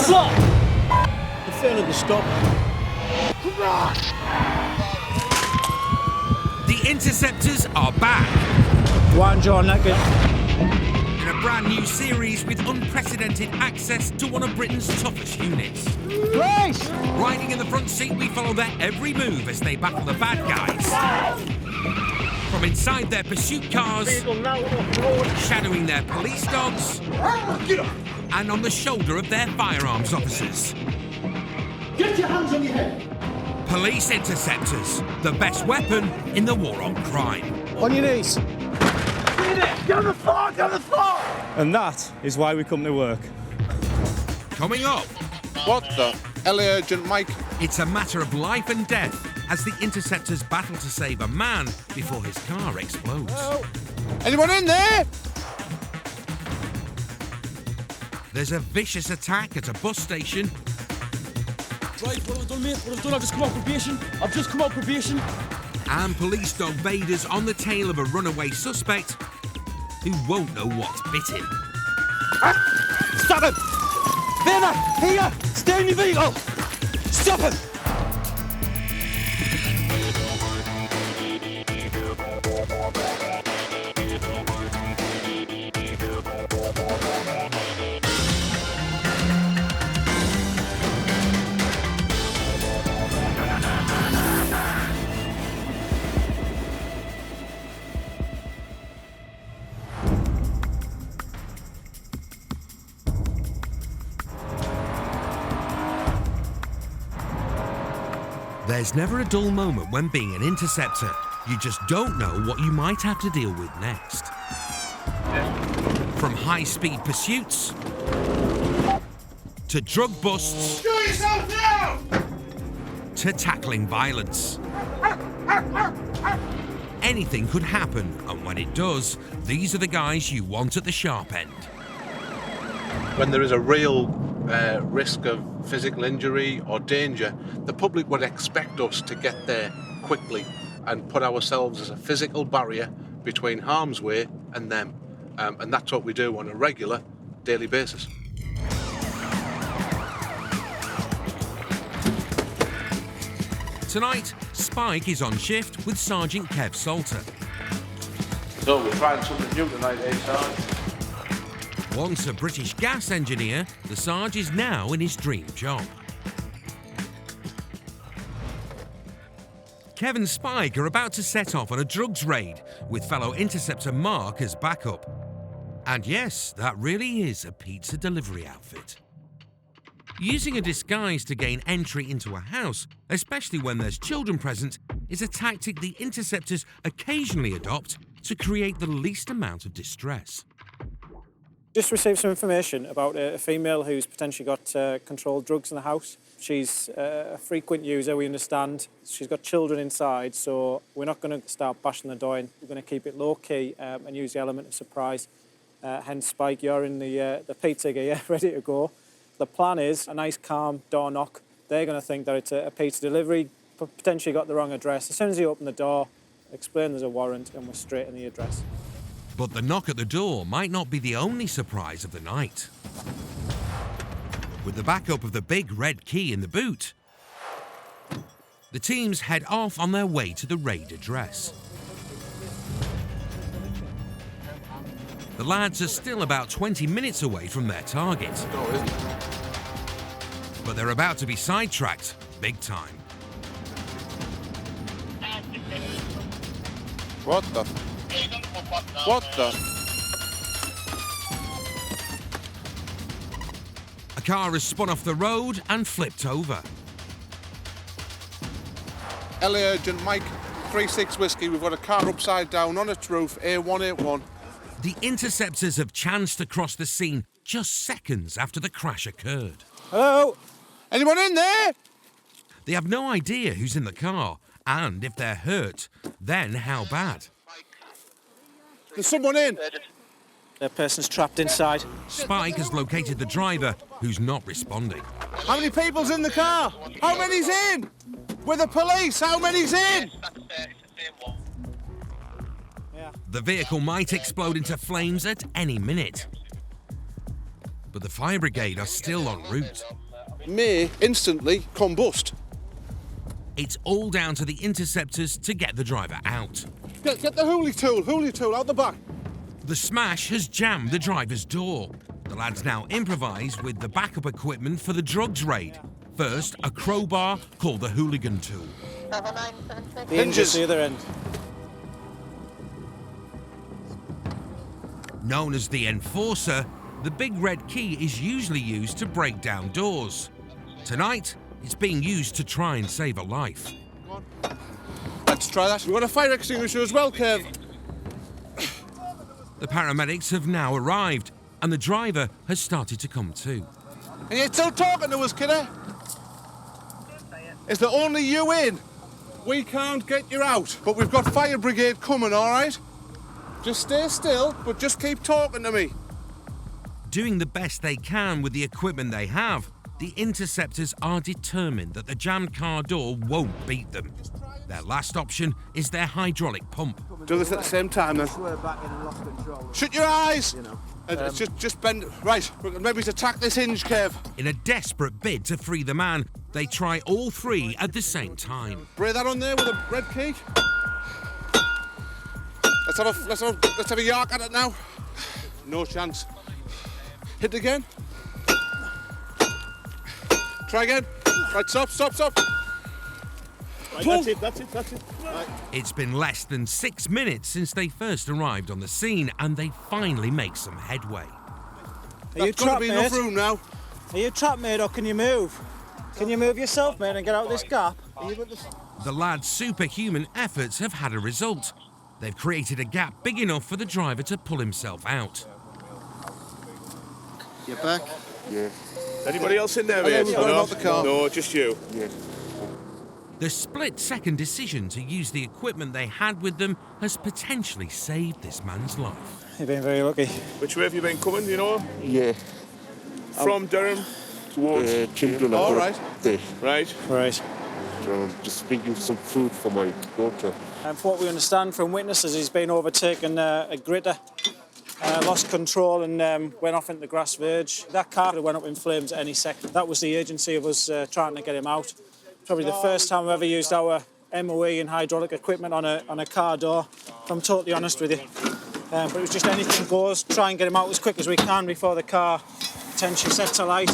assault! The failing to stop. The Interceptors are back. One jaw naked. In a brand new series with unprecedented access to one of Britain's toughest units. Police! Riding in the front seat, we follow their every move as they battle the bad guys. From inside their pursuit cars, shadowing their police dogs, and on the shoulder of their firearms officers. Get your hands on your head! Police Interceptors, the best weapon in the war on crime. On your knees. Down the floor! Down the floor! And that is why we come to work. Coming up, What the? LA Agent Mike. it's a matter of life and death as the Interceptors battle to save a man before his car explodes. Anyone in there? There's a vicious attack at a bus station. Right, what have I done, mate? What have I done? I've just come out probation. And police dog Vader's on the tail of a runaway suspect who won't know what's bit him. Stop him! Vader! Here! Stay in your vehicle! Stop him! There's never a dull moment when being an interceptor. You just don't know what you might have to deal with next. From high-speed pursuits to drug busts Do yourself now! to tackling violence. Anything could happen, and when it does, these are the guys you want at the sharp end. When there is a real risk of physical injury or danger, the public would expect us to get there quickly and put ourselves as a physical barrier between harm's way and them. And that's what we do on a regular, daily basis. Tonight, Spike is on shift with Sergeant Kev Salter. So we're trying something new tonight, eh, Sarge? Once a British gas engineer, the Sarge is now in his dream job. Kev and Spike are about to set off on a drugs raid with fellow Interceptor Mark as backup. And yes, that really is a pizza delivery outfit. Using a disguise to gain entry into a house, especially when there's children present, is a tactic the Interceptors occasionally adopt to create the least amount of distress. Just received some information about a female who's potentially got controlled drugs in the house. She's a frequent user, we understand. She's got children inside, so we're not going to start bashing the door in. We're going to keep it low-key and use the element of surprise. Hence, Spike, you're in the pizza gear, ready to go. The plan is a nice, calm door knock. They're going to think that it's a pizza delivery, potentially got the wrong address. As soon as you open the door, explain there's a warrant, and we're straight in the address. But the knock at the door might not be the only surprise of the night. With the backup of the big red key in the boot, the teams head off on their way to the raid address. The lads are still about 20 minutes away from their target. But they're about to be sidetracked big time. What the? What the? A car has spun off the road and flipped over. LA Agent Mike, 3-6 Whiskey. We've got a car upside down on its roof, A181. The Interceptors have chanced across the scene just seconds after the crash occurred. Hello? Anyone in there? They have no idea who's in the car, and if they're hurt, then how bad. There's someone in. The person's trapped inside. Spike has located the driver, who's not responding. How many people's in the car? How many's in? With the police, how many's in? The vehicle might explode into flames at any minute. but the fire brigade are still en route. May instantly combust. It's all down to the interceptors to get the driver out. Get the hoolie tool out the back. The smash has jammed the driver's door. The lads now improvise with the backup equipment for the drugs raid. First, a crowbar called the hooligan tool. The hinges the other end. Known as the enforcer, the big red key is usually used to break down doors. Tonight, it's being used to try and save a life. Let's try that. We've got a fire extinguisher as well, Kev. The paramedics have now arrived, and the driver has started to come to. And you're still talking to us, kiddo? Is there only you in? We can't get you out, but we've got fire brigade coming, all right? Just stay still, but just keep talking to me. Doing the best they can with the equipment they have, the interceptors are determined that the jammed car door won't beat them. Their last option is their hydraulic pump. Do this at the same time, then. Shut your eyes! Just bend. Right, maybe to attack this hinge, Kev. In a desperate bid to free the man, they try all three at the same time. Spray that on there with a red key. Let's have a yark at it now. No chance. Hit again. Try again. Right, stop. Right, that's it. Right. It's been less than 6 minutes since they first arrived on the scene, and they finally make some headway. Are you There's got to trapped, be mate? enough room now. Are you trapped, mate, or can you move? Can you move yourself, mate, and get out of this gap? The lads' superhuman efforts have had a result. They've created a gap big enough for the driver to pull himself out. You're back? Yeah. Anybody else in there, Oh, yeah, mate? we've got him out the car. No, just you. Yeah. The split-second decision to use the equipment they had with them has potentially saved this man's life. You've been very lucky. Which way have you been coming, do you know? Yeah. From Durham towards... Children. All right. Right. Right. Just bringing some food for my daughter. And from what we understand from witnesses, he's been overtaken a gritter, lost control and went off into the grass verge. That car went up in flames at any second. That was the agency of us trying to get him out. Probably the first time I've ever used our MOE and hydraulic equipment on a car door, if I'm totally honest with you. But it was just anything goes, try and get him out as quick as we can before the car potentially sets alight.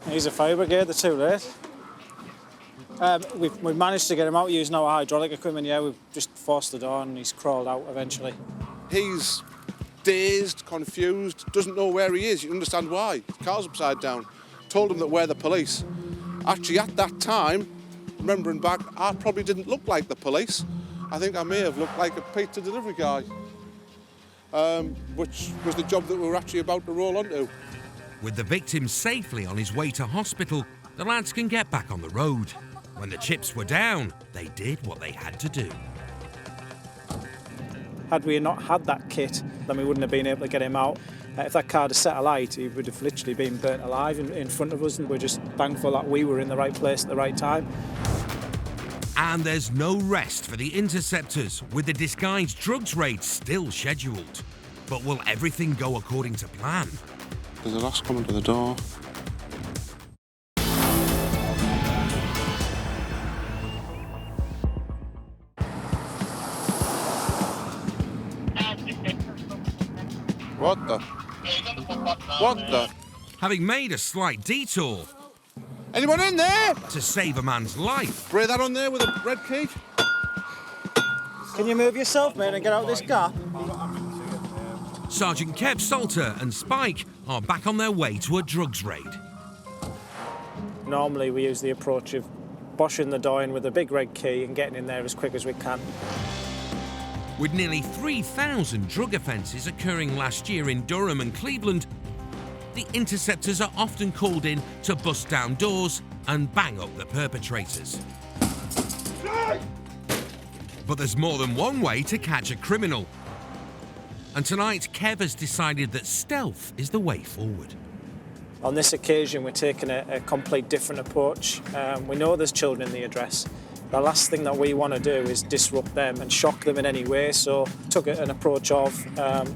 He's a fire brigade, they're too late. We've managed to get him out using our hydraulic equipment, yeah, we've just forced the door and he's crawled out eventually. He's dazed, confused, doesn't know where he is. You understand why. The car's upside down. Told him that we're the police. Actually, at that time, remembering back, I probably didn't look like the police. I think I may have looked like a pizza delivery guy, which was the job that we were actually about to roll onto. With the victim safely on his way to hospital, the lads can get back on the road. When the chips were down, they did what they had to do. Had we not had that kit, then we wouldn't have been able to get him out. If that car had set alight, he would have literally been burnt alive in front of us, and we're just thankful that we were in the right place at the right time. And there's no rest for the interceptors, with the disguised drugs raid still scheduled. But will everything go according to plan? There's a lass coming to the door. What the? What the? Having made a slight detour Anyone in there? to save a man's life, Spray that on there with a red key. Can you move yourself, mate, and get out of this gap? Sergeant Kev Salter and Spike are back on their way to a drugs raid. Normally we use the approach of boshing the door in with a big red key and getting in there as quick as we can. With nearly 3,000 drug offences occurring last year in Durham and Cleveland, the interceptors are often called in to bust down doors and bang up the perpetrators. But there's more than one way to catch a criminal. And tonight, Kev has decided that stealth is the way forward. On this occasion, we're taking a complete different approach. We know there's children in the address. The last thing that we want to do is disrupt them and shock them in any way. So took an approach of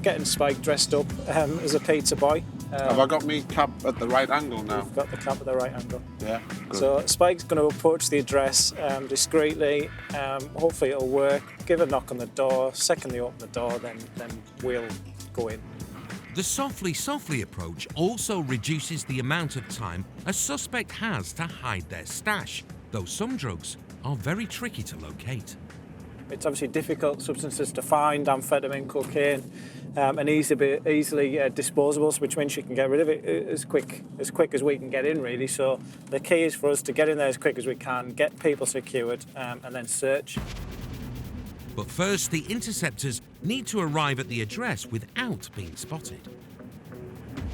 getting Spike dressed up as a pizza boy. Have I got me cap at the right angle now? We've got the cap at the right angle. Yeah. Good. So Spike's going to approach the address discreetly. Hopefully it'll work. Give a knock on the door. Second they open the door, then we'll go in. The softly approach also reduces the amount of time a suspect has to hide their stash, though some drugs are very tricky to locate. It's obviously difficult substances to find, amphetamine, cocaine, and easily disposable, which means you can get rid of it as quick as we can get in, really. So the key is for us to get in there as quick as we can, get people secured, and then search. But first, the interceptors need to arrive at the address without being spotted.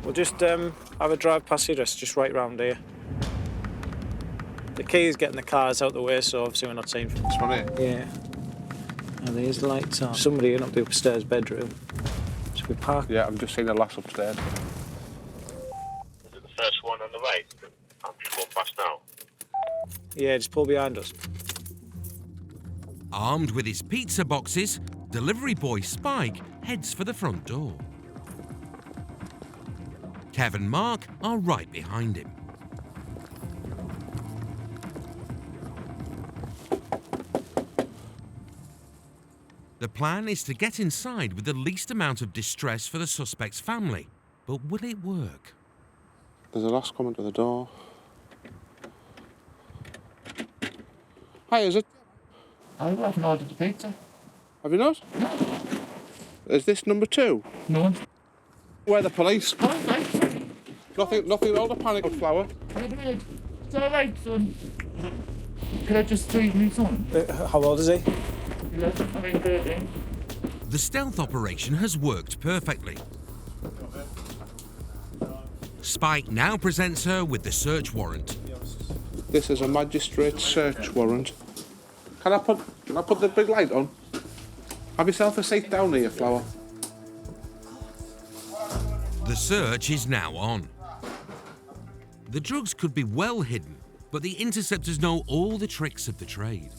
We'll just have a drive past the address, just right round here. The key is getting the cars out the way, so obviously we're not seen from This one here? Yeah. And there's the lights on. Somebody in up the upstairs bedroom. So we park. Yeah, I'm just seeing the lass upstairs. Is it the first one on the right? I'm just going past now. Yeah, just pull behind us. Armed with his pizza boxes, delivery boy Spike heads for the front door. Kev and Mark are right behind him. The plan is to get inside with the least amount of distress for the suspect's family, but will it work? There's a lass coming to the door. Hi, is it? I haven't ordered the pizza. Have you not? No. Is this number 2? No. Where are the police? Oh, right. Nothing wrong with panic, Flower. Wait a minute. It's all right, son. Can I just treat me, son? How old is he? 11, I mean 13. The stealth operation has worked perfectly. Spike now presents her with the search warrant. This is a magistrate search warrant. Can I put the big light on? Have yourself a seat down here, Flower. The search is now on. The drugs could be well hidden, but the interceptors know all the tricks of the trade.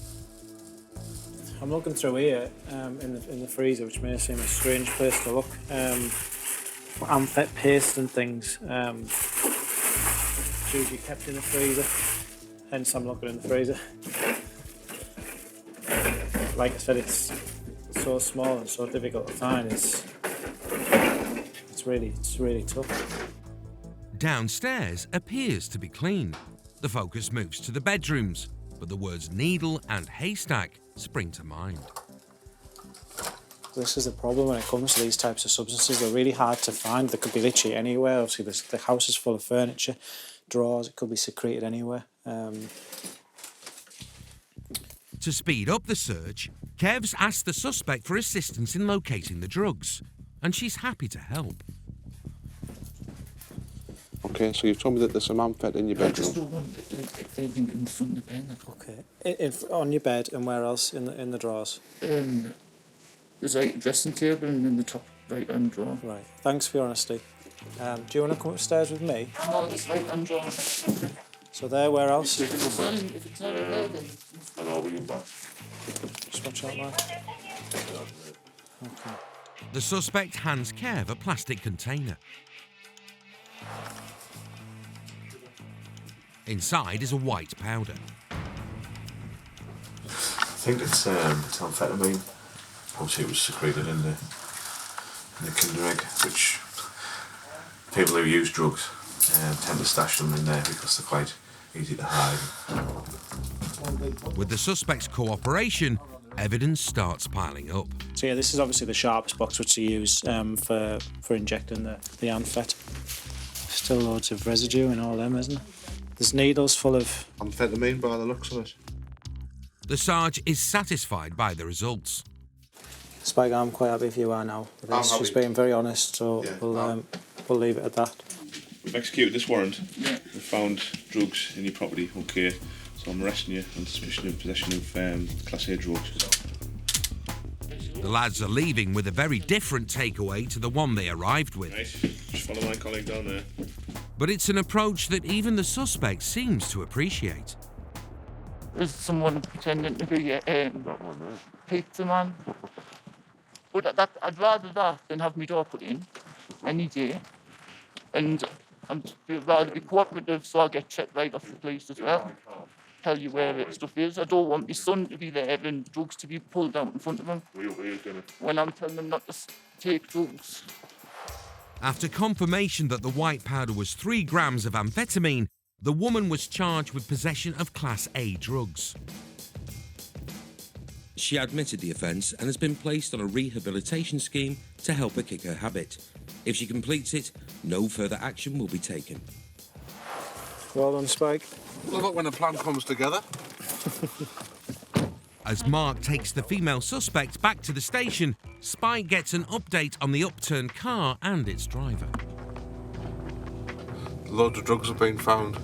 I'm looking through here in the freezer, which may seem a strange place to look. Amphet paste and things. It's usually kept in the freezer. Hence I'm looking in the freezer. Like I said, it's so small and so difficult to find. It's really tough. Downstairs appears to be clean. The focus moves to the bedrooms, but the words needle and haystack spring to mind. This is the problem when it comes to these types of substances. They're really hard to find. They could be literally anywhere. Obviously, the house is full of furniture, drawers. It could be secreted anywhere. To speed up the search, Kev's asked the suspect for assistance in locating the drugs, and she's happy to help. Okay, so you've told me that there's some amphet in your I just bedroom. don't want anything in front of the bed. Okay. On your bed, and where else in the drawers? There's like a dressing table and in the top right-hand drawer. Right. Thanks for your honesty. Do you want to come upstairs with me? No, it's right-hand drawer. So there, where else? If it's not there, then it's not over your back. Just watch out, man. Okay. The suspect hands Kev a plastic container. Inside is a white powder. I think it's amphetamine. Obviously it was secreted in the Kinder Egg, which people who use drugs tend to stash them in there because they're quite easy to hide. With the suspect's cooperation, evidence starts piling up. So yeah, this is obviously the sharpest box which they use for injecting the amphet. Still loads of residue in all them, isn't there? There's needles full of Amphetamine by the looks of it. The Sarge is satisfied by the results. Spike. I'm quite happy if you are now. She's being very honest, so Yeah, we'll leave it at that. We've executed this warrant. We've found drugs in your property, okay. So I'm arresting you on suspicion of possession of Class A drugs. The lads are leaving with a very different takeaway to the one they arrived with. Right, just follow my colleague down there. But it's an approach that even the suspect seems to appreciate. There's someone pretending to be a pizza man. But I'd rather that than have my door put in any day. And I'd rather be cooperative so I get checked right off the police as well. Tell you where that stuff is. I don't want my son to be there and drugs to be pulled out in front of him when I'm telling him not to take drugs. After confirmation that the white powder was 3 grams of amphetamine, the woman was charged with possession of Class A drugs. She admitted the offence and has been placed on a rehabilitation scheme to help her kick her habit. If she completes it, no further action will be taken. Well done, Spike. Love it when a plan comes together. As Mark takes the female suspect back to the station, Spike gets an update on the upturned car and its driver. Loads of drugs have been found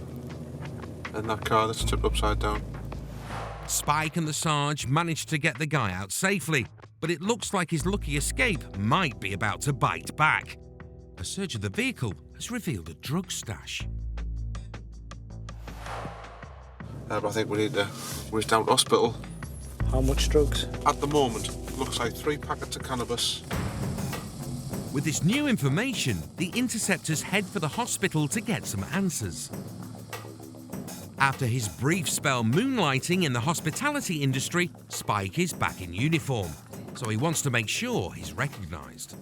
in that car that's tipped upside down. Spike and the Sarge managed to get the guy out safely, but it looks like his lucky escape might be about to bite back. A search of the vehicle has revealed a drug stash. But I think we need to whiz down to hospital. How much drugs? At the moment, looks like 3 packets of cannabis. With this new information, the Interceptors head for the hospital to get some answers. After his brief spell moonlighting in the hospitality industry, Spike is back in uniform, so he wants to make sure he's recognised.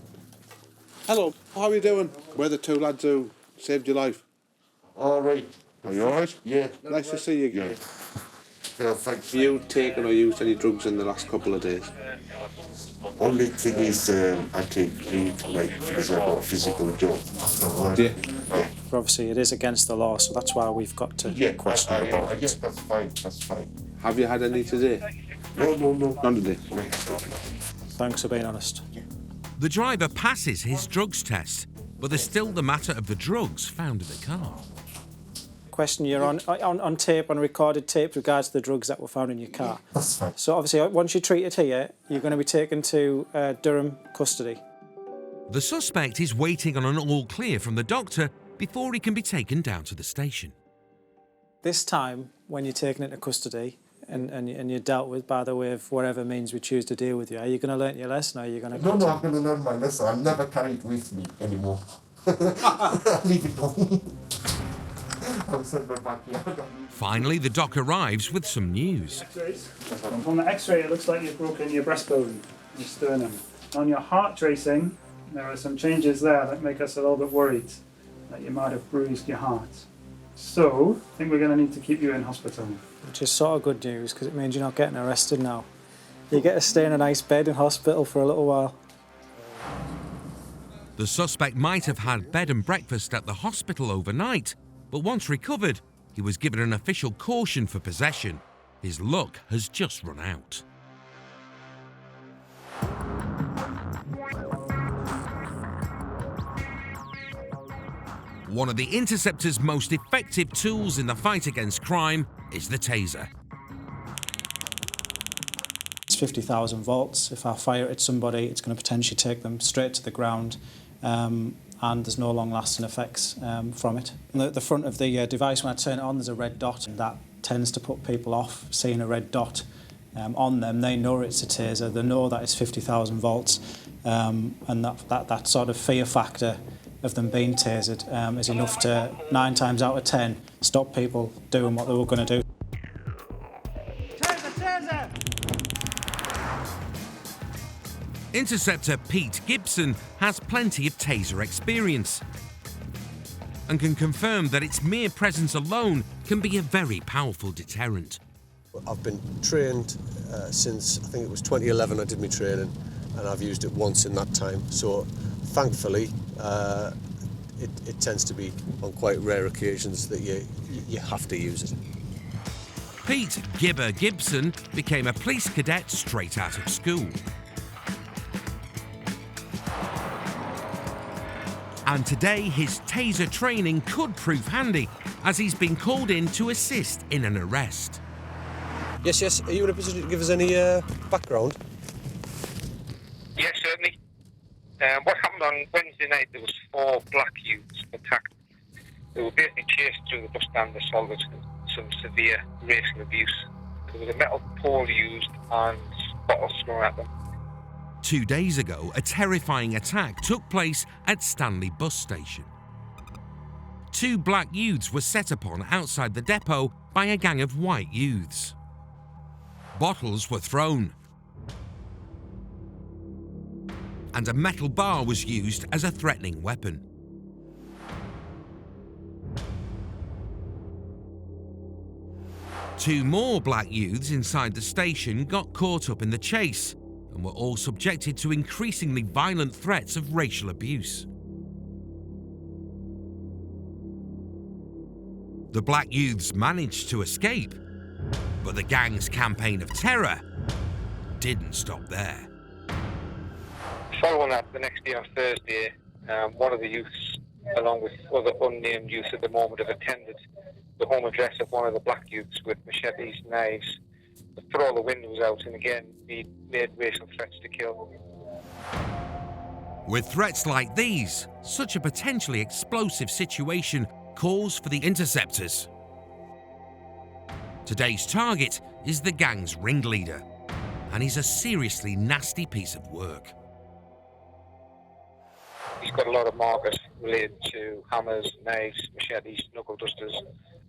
Hello, how are you doing? We're the 2 lads who saved your life. All right. Are you alright? Yeah. Nice to see you again. Yeah, thanks. Have you taken or used any drugs in the last couple of days? Only thing is, I take leave, like, because I've got a physical job. Yeah. Obviously, it is against the law, so that's why we've got to question about it. Yes, that's fine, that's fine. Have you had any today? No. None today. Thanks for being honest. The driver passes his drugs test, but there's still the matter of the drugs found in the car. Question, you're on tape, on recorded tape, with regards to the drugs that were found in your car. That's fine. So obviously, once you're treated here, you're going to be taken to Durham custody. The suspect is waiting on an all clear from the doctor before he can be taken down to the station. This time, when you're taken into custody and you're dealt with by the way of whatever means we choose to deal with you, are you going to learn your lesson or are you going to... No, I'm going to learn my lesson. I'll never carry it with me anymore. Leave it on. I'll send my backyard. Finally, the doc arrives with some news. X-rays. On the X-ray, it looks like you've broken your breastbone, your sternum. On your heart tracing, there are some changes there that make us a little bit worried that you might have bruised your heart. So, I think we're going to need to keep you in hospital. Which is sort of good news, because it means you're not getting arrested now. You get to stay in a nice bed in hospital for a little while. The suspect might have had bed and breakfast at the hospital overnight, but once recovered, he was given an official caution for possession. His luck has just run out. One of the Interceptors' most effective tools in the fight against crime is the taser. It's 50,000 volts. If I fire it at somebody, it's going to potentially take them straight to the ground, and there's no long-lasting effects from it. On the front of the device, when I turn it on, there's a red dot, and that tends to put people off seeing a red dot on them. They know it's a taser, they know that it's 50,000 volts, and that sort of fear factor of them being tasered is enough to, 9 times out of 10, stop people doing what they were going to do. Interceptor Pete Gibson has plenty of taser experience and can confirm that its mere presence alone can be a very powerful deterrent. I've been trained since, I think it was 2011 I did my training, and I've used it once in that time. So thankfully, it tends to be on quite rare occasions that you have to use it. Pete Gibber Gibson became a police cadet straight out of school. And today his taser training could prove handy, as he's been called in to assist in an arrest. Yes, are you in a position to give us any background? Yes, certainly. What happened on Wednesday night, there was 4 black youths attacked. They were basically chased through the bus stand, assaulted, some severe racial abuse There was a metal pole used and bottles thrown at them. 2 days ago, a terrifying attack took place at Stanley bus station. 2 black youths were set upon outside the depot by a gang of white youths. Bottles were thrown, and a metal bar was used as a threatening weapon. Two more black youths inside the station got caught up in the chase and were all subjected to increasingly violent threats of racial abuse. The black youths managed to escape, but the gang's campaign of terror didn't stop there. Following that, the next day on Thursday, one of the youths, along with other unnamed youths at the moment, have attended the home address of one of the black youths with machetes, knives, to put all the windows out, and again, he made racial threats to kill. With threats like these, such a potentially explosive situation calls for the Interceptors. Today's target is the gang's ringleader, and he's a seriously nasty piece of work. He's got a lot of markers related to hammers, knives, machetes, knuckle dusters,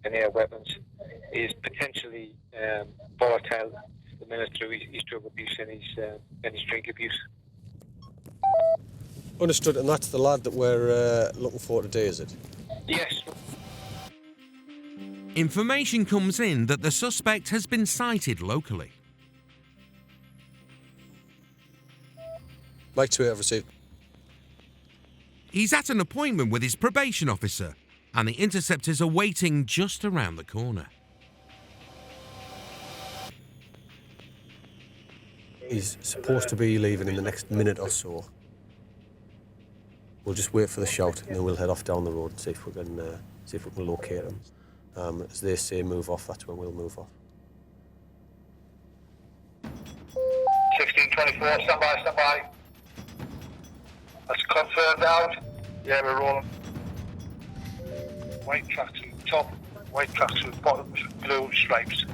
and air weapons. He is potentially volatile the minute through his drug abuse and his drink abuse. Understood, and that's the lad that we're looking for today, is it? Yes. Information comes in that the suspect has been sighted locally. Mike to have received. He's at an appointment with his probation officer, and the Interceptors are waiting just around the corner. He's supposed to be leaving in the next minute or so. We'll just wait for the shout, and then we'll head off down the road and see if we can locate him. As they say, move off. That's when we'll move off. 1624, stand by. That's confirmed out. Yeah, we're rolling. White tracksuit top, white tracksuit bottoms, blue stripes.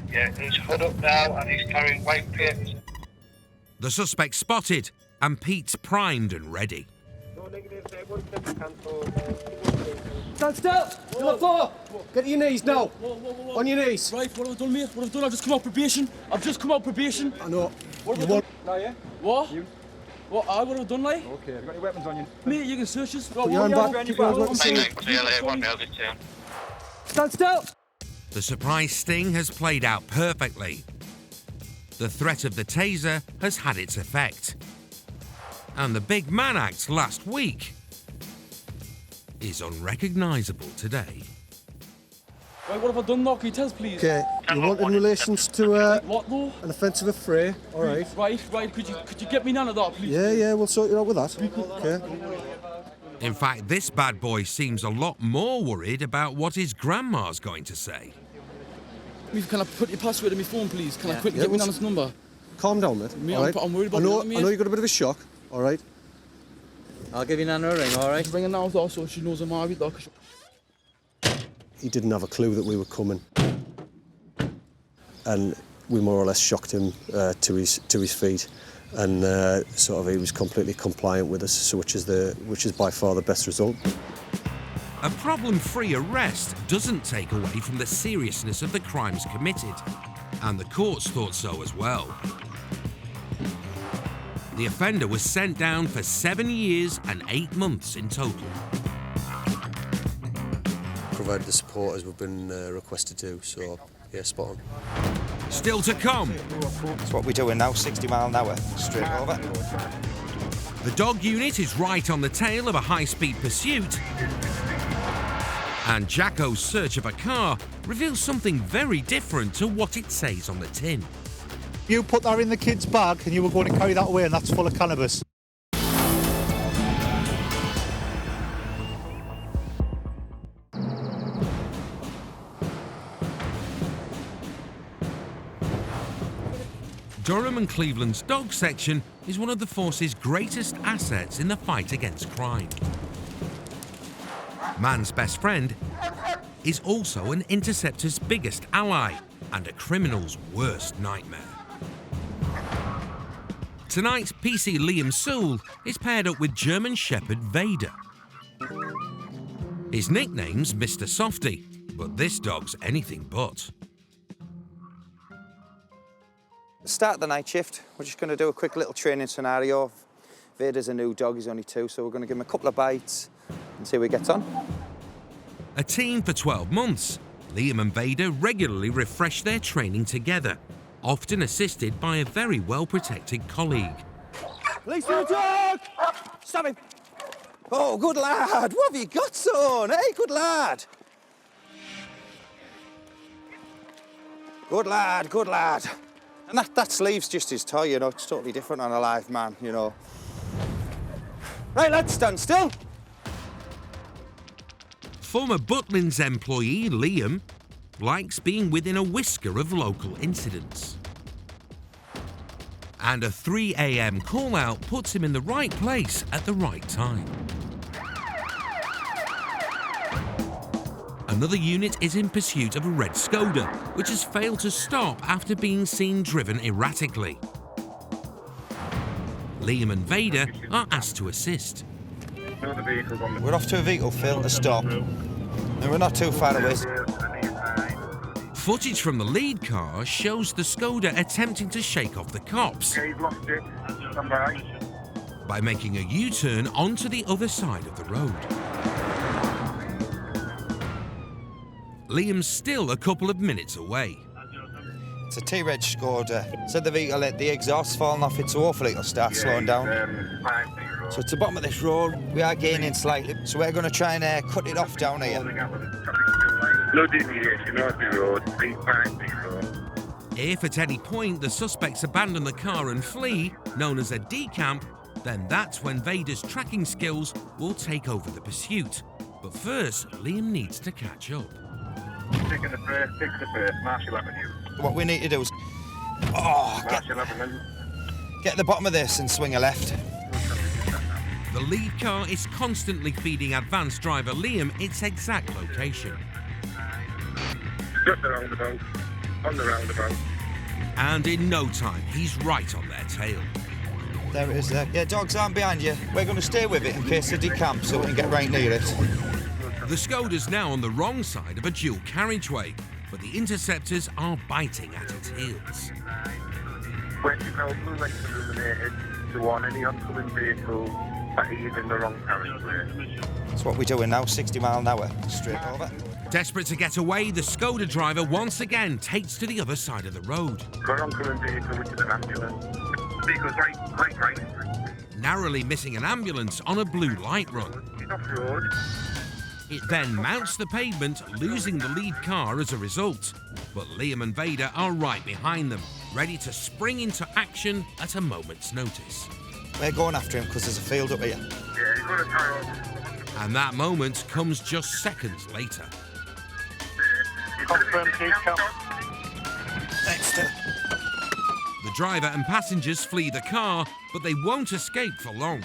Yeah, he's hood up now and he's carrying white papers. The suspect spotted, and Pete's primed and ready. Stand still! To the floor! Get to your knees now! Whoa. On your knees! Right, what have I done, mate? What have I done? I've just come out probation. I know. What have I done? No, yeah? What? What have I done, like? Okay, have you got any weapons on you? Mate, you can search us. Put your hand back. Keep your hand back. Stand still! The surprise sting has played out perfectly. The threat of the taser has had its effect. And the big man act last week is unrecognisable today. Right, what have I done, now? Can you tell us, please? Okay, you want in relations to What, though? an offensive affray, all right? Right. Could you get me none of that, please? Yeah, we'll sort you out with that. Okay. In fact, this bad boy seems a lot more worried about what his grandma's going to say. Can I put your password in my phone, please? Can I quickly get me Nana's number? Calm down, mate. Mate, all right? I'm worried about I know Nana, you got a bit of a shock, all right? I'll give you Nana a ring, all right? Just ring her now, though, so she knows I'm married, though. He didn't have a clue that we were coming, and we more or less shocked him to his feet, and sort of he was completely compliant with us, so which is by far the best result. A problem-free arrest doesn't take away from the seriousness of the crimes committed, and the courts thought so as well. The offender was sent down for 7 years and 8 months in total. Provided the support as we've been requested to, so yeah, spot on. Still to come. That's what we're doing now, 60 mile an hour, straight over. The dog unit is right on the tail of a high-speed pursuit. And Jacko's search of a car reveals something very different to what it says on the tin. You put that in the kid's bag and you were going to carry that away, and that's full of cannabis. Durham and Cleveland's dog section is one of the force's greatest assets in the fight against crime. Man's best friend is also an interceptor's biggest ally and a criminal's worst nightmare. Tonight, PC Liam Sewell is paired up with German Shepherd Vader. His nickname's Mr. Softy, but this dog's anything but. Start the night shift. We're just going to do a quick little training scenario. Vader's a new dog, he's only 2, so we're going to give him a couple of bites and see how he gets on. A team for 12 months, Liam and Vader regularly refresh their training together, often assisted by a very well-protected colleague. Release your dog! Stop him! Oh, good lad! What have you got, son? Hey, good lad! Good lad, good lad. And that sleeve's just his toy, you know, it's totally different on a live man, you know. Right, lads, stand still. Former Butlins employee Liam likes being within a whisker of local incidents. And a 3 a.m. call-out puts him in the right place at the right time. Another unit is in pursuit of a red Skoda, which has failed to stop after being seen driven erratically. Liam and Vader are asked to assist. We're off to a vehicle, Phil, to stop. And we're not too far away. Footage from the lead car shows the Skoda attempting to shake off the cops by making a U-turn onto the other side of the road. Liam's still a couple of minutes away. It's a T-Reg Skoda. Said the vehicle let the exhaust falling off it, so hopefully it'll start slowing down. So it's the bottom of this road. We are gaining slightly, so we're going to try and cut it off down here. If at any point the suspects abandon the car and flee, known as a decamp, then that's when Vader's tracking skills will take over the pursuit. But first, Liam needs to catch up. Taking the first, Marshall Avenue. What we need to do is get the bottom of this and swing a left. The lead car is constantly feeding advanced driver Liam its exact location. Just the roundabout. On the roundabout. And in no time, he's right on their tail. There it is there. Yeah, dogs aren't behind you. We're going to stay with it in case they decamp so we can get right near it. The Skoda's now on the wrong side of a dual carriageway, but the Interceptors are biting at its heels. When you know blue lights illuminated to warn any oncoming vehicle that he is in the wrong carriageway. That's what we're doing now, 60 mile an hour, straight over. Desperate to get away, the Skoda driver once again takes to the other side of the road. Got an oncoming vehicle, which is an ambulance. Vehicle's right. Narrowly missing an ambulance on a blue light run. He's off the road. It then mounts the pavement, losing the lead car as a result. But Liam and Vader are right behind them, ready to spring into action at a moment's notice. We're going after him because there's a field up here. Yeah, he's got a tire on. And that moment comes just seconds later. Confirm decamp. Next. The driver and passengers flee the car, but they won't escape for long.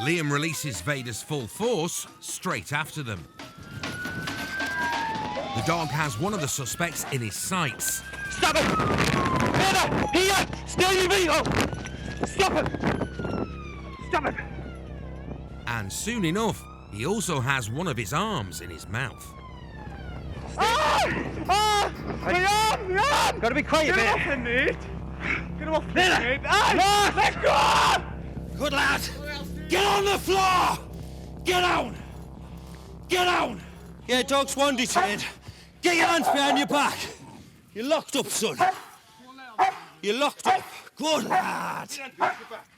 Liam releases Vader's full force straight after them. The dog has one of the suspects in his sights. Stop it! Vader! Here! Stay in the vehicle! Stop it! Stop it! And soon enough, he also has one of his arms in his mouth. My arm! Gotta be quiet, Get off him, mate! Get him off me, mate! Let go! Good lad! Get on the floor! Get down! Get down! Yeah, dog's one detained. Get your hands behind your back! You're locked up, son. You're locked up. Good lad.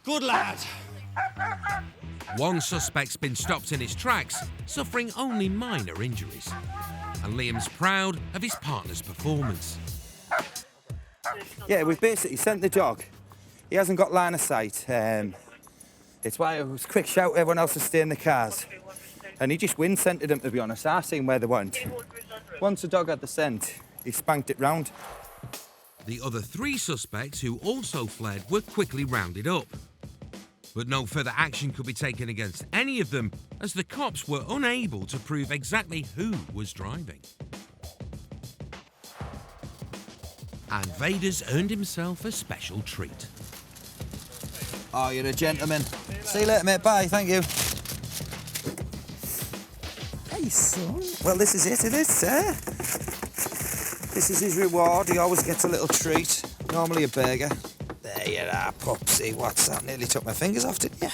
Good lad. One suspect's been stopped in his tracks, suffering only minor injuries. And Liam's proud of his partner's performance. Yeah, we've basically sent the dog. He hasn't got line of sight. It's why it was a quick shout, everyone else is staying in the cars. And he just wind-scented them, to be honest. I seen where they went. Once the dog had the scent, he spanked it round. The other 3 suspects who also fled were quickly rounded up. But no further action could be taken against any of them, as the cops were unable to prove exactly who was driving. And Vaders earned himself a special treat. Oh, you're a gentleman. See you later, mate. Bye, thank you. Hey, son. Well, this is it, sir. This is his reward. He always gets a little treat. Normally a burger. There you are, Popsy. What's that? Nearly took my fingers off, didn't you?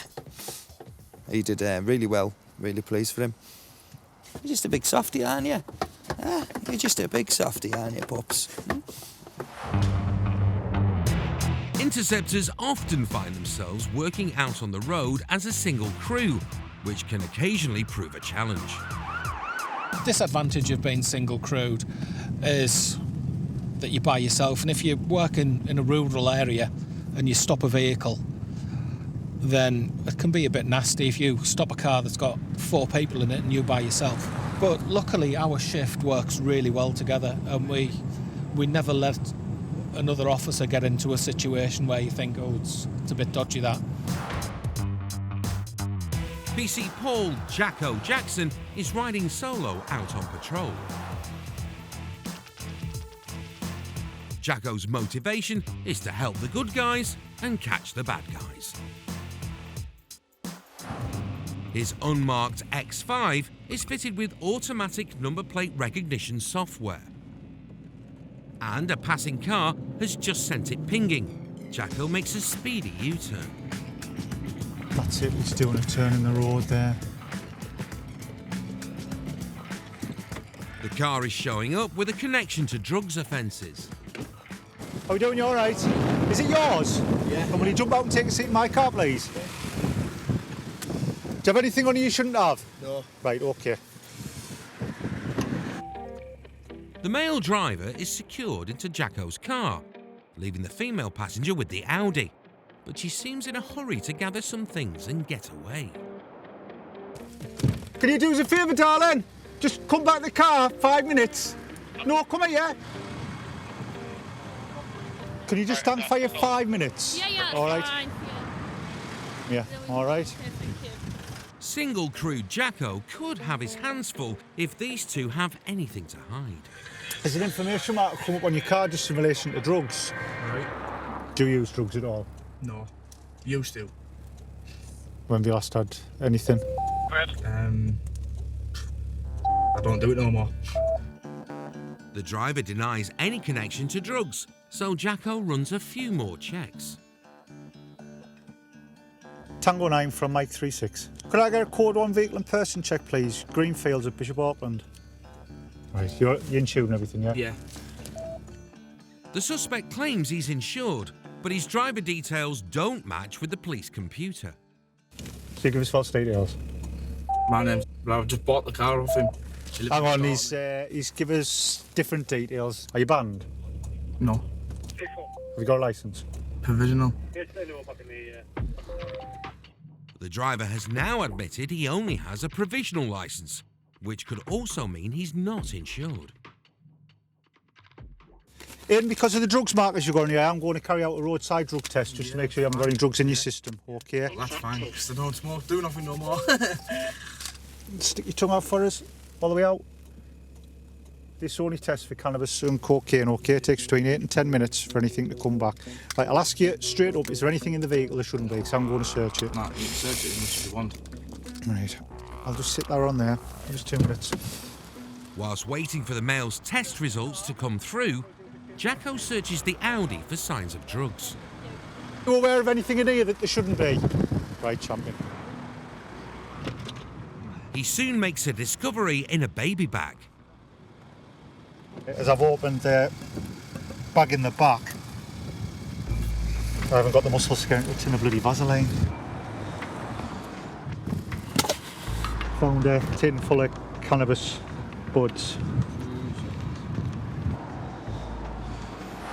He did really well. Really pleased for him. You're just a big softie, aren't you? You're just a big softie, aren't you, Pops? Interceptors often find themselves working out on the road as a single crew, which can occasionally prove a challenge. The disadvantage of being single crewed is that you're by yourself, and if you work in a rural area and you stop a vehicle, then it can be a bit nasty if you stop a car that's got 4 people in it and you're by yourself. But luckily our shift works really well together, and we never let another officer get into a situation where you think, oh, it's a bit dodgy, that. PC Paul Jacko Jackson is riding solo out on patrol. Jacko's motivation is to help the good guys and catch the bad guys. His unmarked X5 is fitted with automatic number plate recognition software. And a passing car has just sent it pinging. Jacko makes a speedy U-turn. That's it, he's doing a turn in the road there. The car is showing up with a connection to drugs offences. How are we doing? You all right? Is it yours? Yeah. And will you jump out and take a seat in my car, please? Do you have anything on you shouldn't have? No. Right, okay. The male driver is secured into Jacko's car, leaving the female passenger with the Audi. But she seems in a hurry to gather some things and get away. Can you do us a favour, darling? Just come back to the car, 5 minutes. No, come here. Can you just stand fire 5 minutes? Yeah, all right. fine. Yeah, all right. Single crew Jacko could have his hands full if these two have anything to hide. There's an information mark come up on your car just in relation to drugs. Right. Do you use drugs at all? No. Used to. When have you last had anything? I don't do it no more. The driver denies any connection to drugs, so Jacko runs a few more checks. Tango 9 from Mike 36. Could I get a code 1 vehicle and person check, please? Greenfields at Bishop Auckland. Right, you're insured and everything, yeah? Yeah. The suspect claims he's insured, but his driver details don't match with the police computer. So you give us false details? My name's... I've just bought the car off him. Hang on, he's give us different details. Are you banned? No. Have you got a licence? Provisional. The driver has now admitted he only has a provisional licence, which could also mean he's not insured. Ian, because of the drugs markers you're going here, I'm going to carry out a roadside drug test just to make sure you haven't got any drugs in your system, okay? Well, that's fine, because I don't smoke, do nothing no more. Stick your tongue out for us, all the way out. This only tests for cannabis and cocaine, okay? It takes between 8 and 10 minutes for anything to come back. Right, I'll ask you straight up, is there anything in the vehicle that shouldn't be? Because I'm going to search it. Nah, you can search it as much as you want. Right, I'll just sit there on there, just 2 minutes. Whilst waiting for the male's test results to come through, Jacko searches the Audi for signs of drugs. Are you aware of anything in here that there shouldn't be? Right, champion. He soon makes a discovery in a baby bag. As I've opened the bag in the back, I haven't got the muscle skin, it's in a bloody Vaseline. Found a tin full of cannabis buds.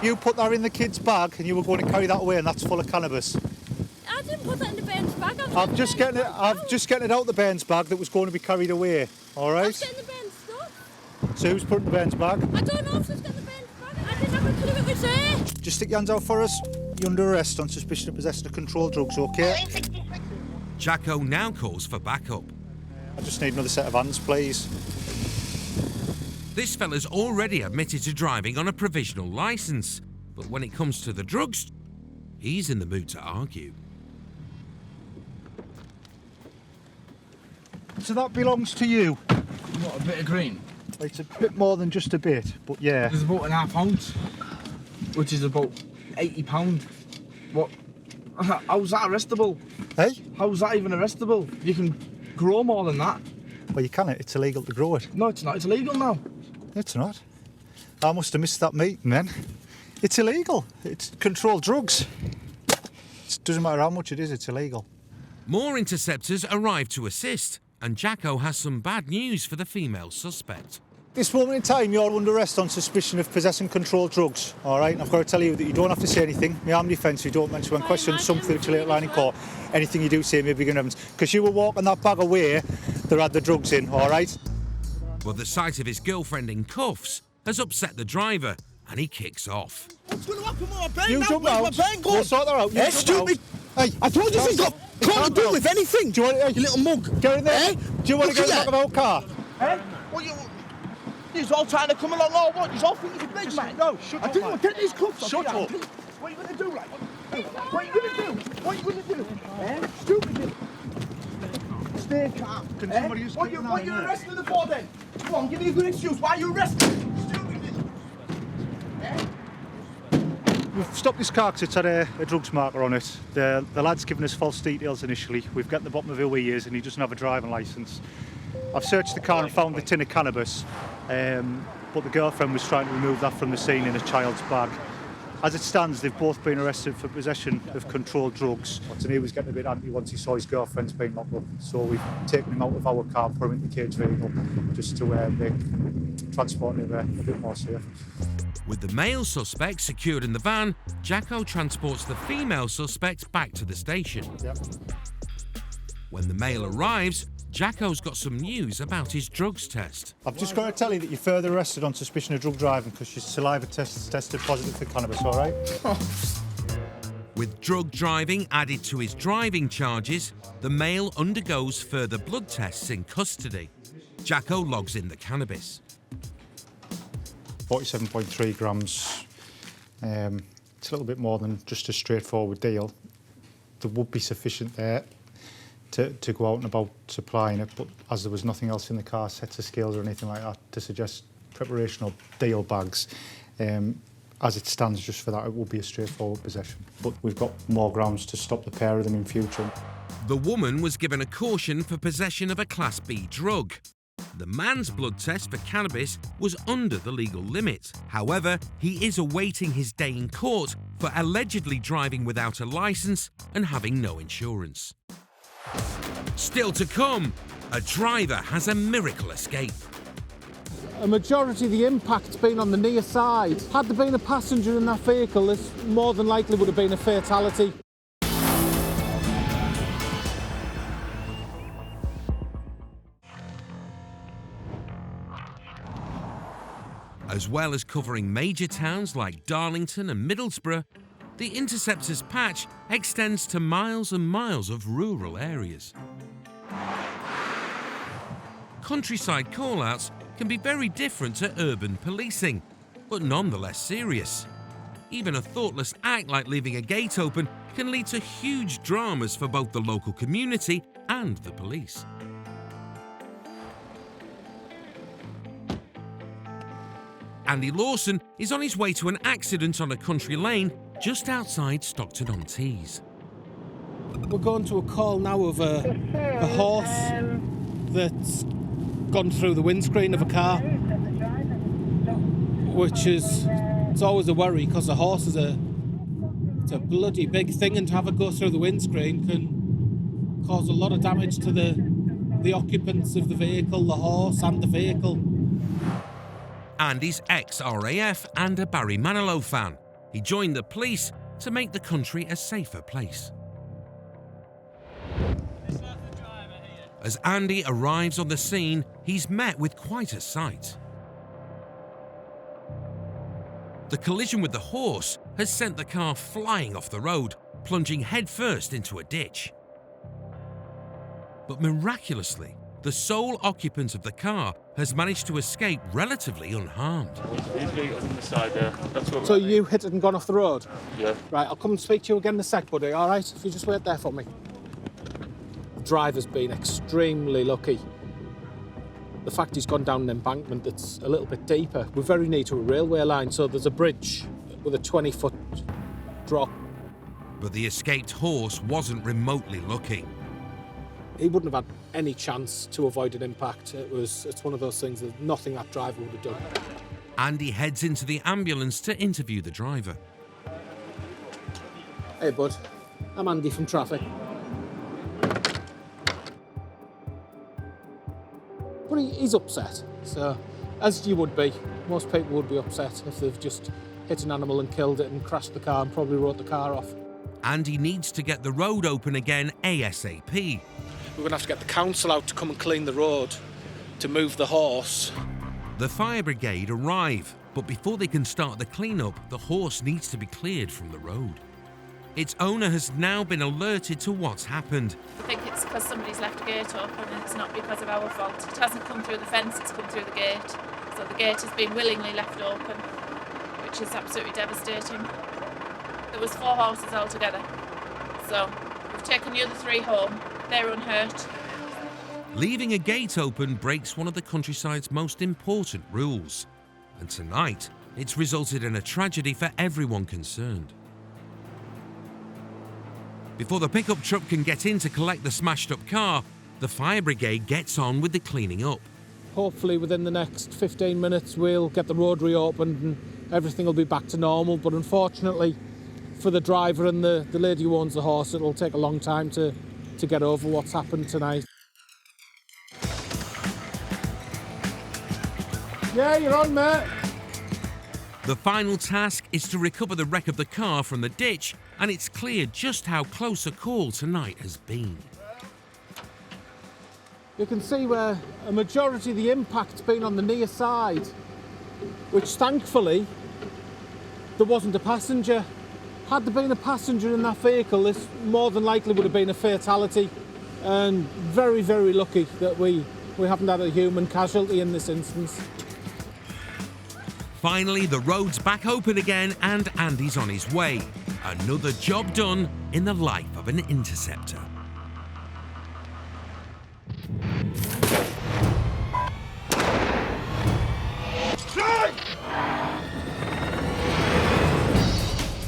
You put that in the kid's bag and you were going to carry that away, and that's full of cannabis. I didn't put that in the Ben's bag. I'm just getting it out the Ben's bag that was going to be carried away. All right. I was getting the Ben's stuff. So who's putting the Ben's bag? I don't know if she's got the Ben's bag. I didn't have a clue it was there. Just stick your hands out for us. You're under arrest on suspicion of possessing of controlled drugs, okay? Jacko now calls for backup. I just need another set of hands, please. This fella's already admitted to driving on a provisional licence, but when it comes to the drugs, he's in the mood to argue. So that belongs to you? What, a bit of green? It's a bit more than just a bit, but yeah. There's about £1/2 ounce, which is about £80. What? How's that arrestable? Hey? How's that even arrestable? You can grow more than that. Well, you can't. It's illegal to grow it. No, it's not. It's illegal now. It's not. I must have missed that meeting then. It's illegal. It's controlled drugs. It doesn't matter how much it is, it's illegal. More interceptors arrive to assist, and Jacko has some bad news for the female suspect. This moment in time, you're under arrest on suspicion of possessing controlled drugs, all right? And I've got to tell you that you don't have to say anything. My arm defence, you don't mention when questioned something which you later line in court. Anything you do say may be given evidence. Because you were walking that bag away that had the drugs in, all right? But the sight of his girlfriend in cuffs has upset the driver, and he kicks off. What's going to happen with my brain You now? jump Where's out. my brain going? We'll sort that out. You Hey, jump stupid! out. Hey, I told you this got to do with anything. Do you want you little mug? Get in there. Hey? Do you want to Look get in the at back of our car? Hey? What you're all trying to come along or what? You're all thinking you're big, man. No, shut I up, tell you man. what, take these cuffs off. Shut Yeah, up. What are you going to do, like? What are you going to do? What are you going to do? Eh? Stupid. Stay calm. Can Eh? somebody just What keep an eye you on her? arresting her for then? Come on, give me a good excuse. Why are you arresting? Stupid. Eh? We've stopped this car because it's had a drugs marker on it. The lad's given us false details initially. We've got to the bottom of who he is and he doesn't have a driving licence. I've searched the car and found the tin of cannabis, but the girlfriend was trying to remove that from the scene in a child's bag. As it stands, they've both been arrested for possession of controlled drugs. And he was getting a bit antsy once he saw his girlfriend's been locked up. So we've taken him out of our car, put him in the cage vehicle, just to make transporting him a bit more safe. With the male suspect secured in the van, Jacko transports the female suspect back to the station. Yep. When the male arrives, Jacko's got some news about his drugs test. I've just got to tell you that you're further arrested on suspicion of drug driving because your saliva test is tested positive for cannabis, all right? With drug driving added to his driving charges, the male undergoes further blood tests in custody. Jacko logs in the cannabis. 47.3 grams. It's a little bit more than just a straightforward deal. There would be sufficient there to go out and about supplying it, but as there was nothing else in the car, sets of scales or anything like that, to suggest preparation of deal bags, as it stands just for that, it would be a straightforward possession. But we've got more grounds to stop the pair of them in future. The woman was given a caution for possession of a Class B drug. The man's blood test for cannabis was under the legal limit. However, he is awaiting his day in court for allegedly driving without a licence and having no insurance. Still to come, a driver has a miracle escape. A majority of the impact's been on the near side. Had there been a passenger in that vehicle, this more than likely would have been a fatality. As well as covering major towns like Darlington and Middlesbrough, the Interceptors patch extends to miles and miles of rural areas. Countryside call-outs can be very different to urban policing, but nonetheless serious. Even a thoughtless act like leaving a gate open can lead to huge dramas for both the local community and the police. Andy Lawson is on his way to an accident on a country lane just outside Stockton-on-Tees. We're going to a call now of a horse that's gone through the windscreen of a car, which is, it's always a worry because a horse is it's a bloody big thing, and to have it go through the windscreen can cause a lot of damage to the occupants of the vehicle, the horse and the vehicle. Andy's ex-RAF and a Barry Manilow fan. He joined the police to make the country a safer place. As Andy arrives on the scene, he's met with quite a sight. The collision with the horse has sent the car flying off the road, plunging headfirst into a ditch. But miraculously, the sole occupant of the car has managed to escape relatively unharmed. So you hit it and gone off the road? Yeah. Right, I'll come and speak to you again in a sec, buddy, all right? If you just wait there for me. The driver's been extremely lucky. The fact he's gone down an embankment that's a little bit deeper. We're very near to a railway line, so there's a bridge with a 20-foot drop. But the escaped horse wasn't remotely lucky. He wouldn't have had any chance to avoid an impact. It's one of those things that nothing that driver would have done. Andy heads into the ambulance to interview the driver. Hey, bud. I'm Andy from traffic. But he's upset. So, as you would be, most people would be upset if they've just hit an animal and killed it and crashed the car and probably wrote the car off. Andy needs to get the road open again ASAP. We're going to have to get the council out to come and clean the road, to move the horse. The fire brigade arrive, but before they can start the clean-up, the horse needs to be cleared from the road. Its owner has now been alerted to what's happened. I think it's because somebody's left a gate open and it's not because of our fault. It hasn't come through the fence, it's come through the gate. So the gate has been willingly left open, which is absolutely devastating. There was 4 horses altogether. So we've taken the other 3 home. They're unhurt. Leaving a gate open breaks one of the countryside's most important rules. And tonight, it's resulted in a tragedy for everyone concerned. Before the pickup truck can get in to collect the smashed-up car, the fire brigade gets on with the cleaning up. Hopefully within the next 15 minutes we'll get the road reopened and everything will be back to normal, but unfortunately for the driver and the lady who owns the horse, it'll take a long time to get over what's happened tonight. Yeah, you're on, mate. The final task is to recover the wreck of the car from the ditch, and it's clear just how close a call tonight has been. You can see where a majority of the impact's been on the near side, which thankfully there wasn't a passenger. Had there been a passenger in that vehicle, this more than likely would have been a fatality, and very, very lucky that we haven't had a human casualty in this instance. Finally, the road's back open again and Andy's on his way. Another job done in the life of an interceptor.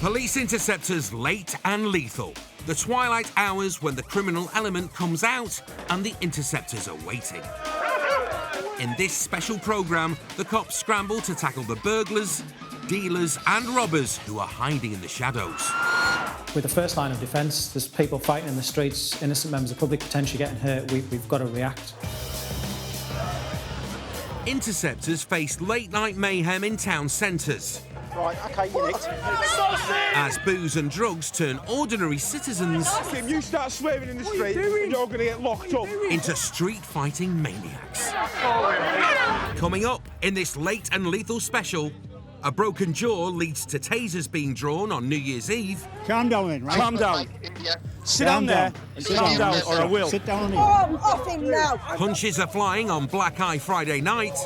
Police interceptors late and lethal. The twilight hours when the criminal element comes out and the interceptors are waiting. In this special programme, the cops scramble to tackle the burglars, dealers and robbers who are hiding in the shadows. With the first line of defence, there's people fighting in the streets, innocent members of the public potentially getting hurt. We've got to react. Interceptors face late-night mayhem in town centres. Right, OK, you nicked. As booze and drugs turn ordinary citizens Tim, you start swearing in the street and you're going to get locked up. into street-fighting maniacs. Coming up in this late and lethal special, a broken jaw leads to tasers being drawn on New Year's Eve. Calm down then, right? Calm down. Sit down there and calm down, or I will. Sit down on me. I'm off him now. Punches are flying on Black Eye Friday night.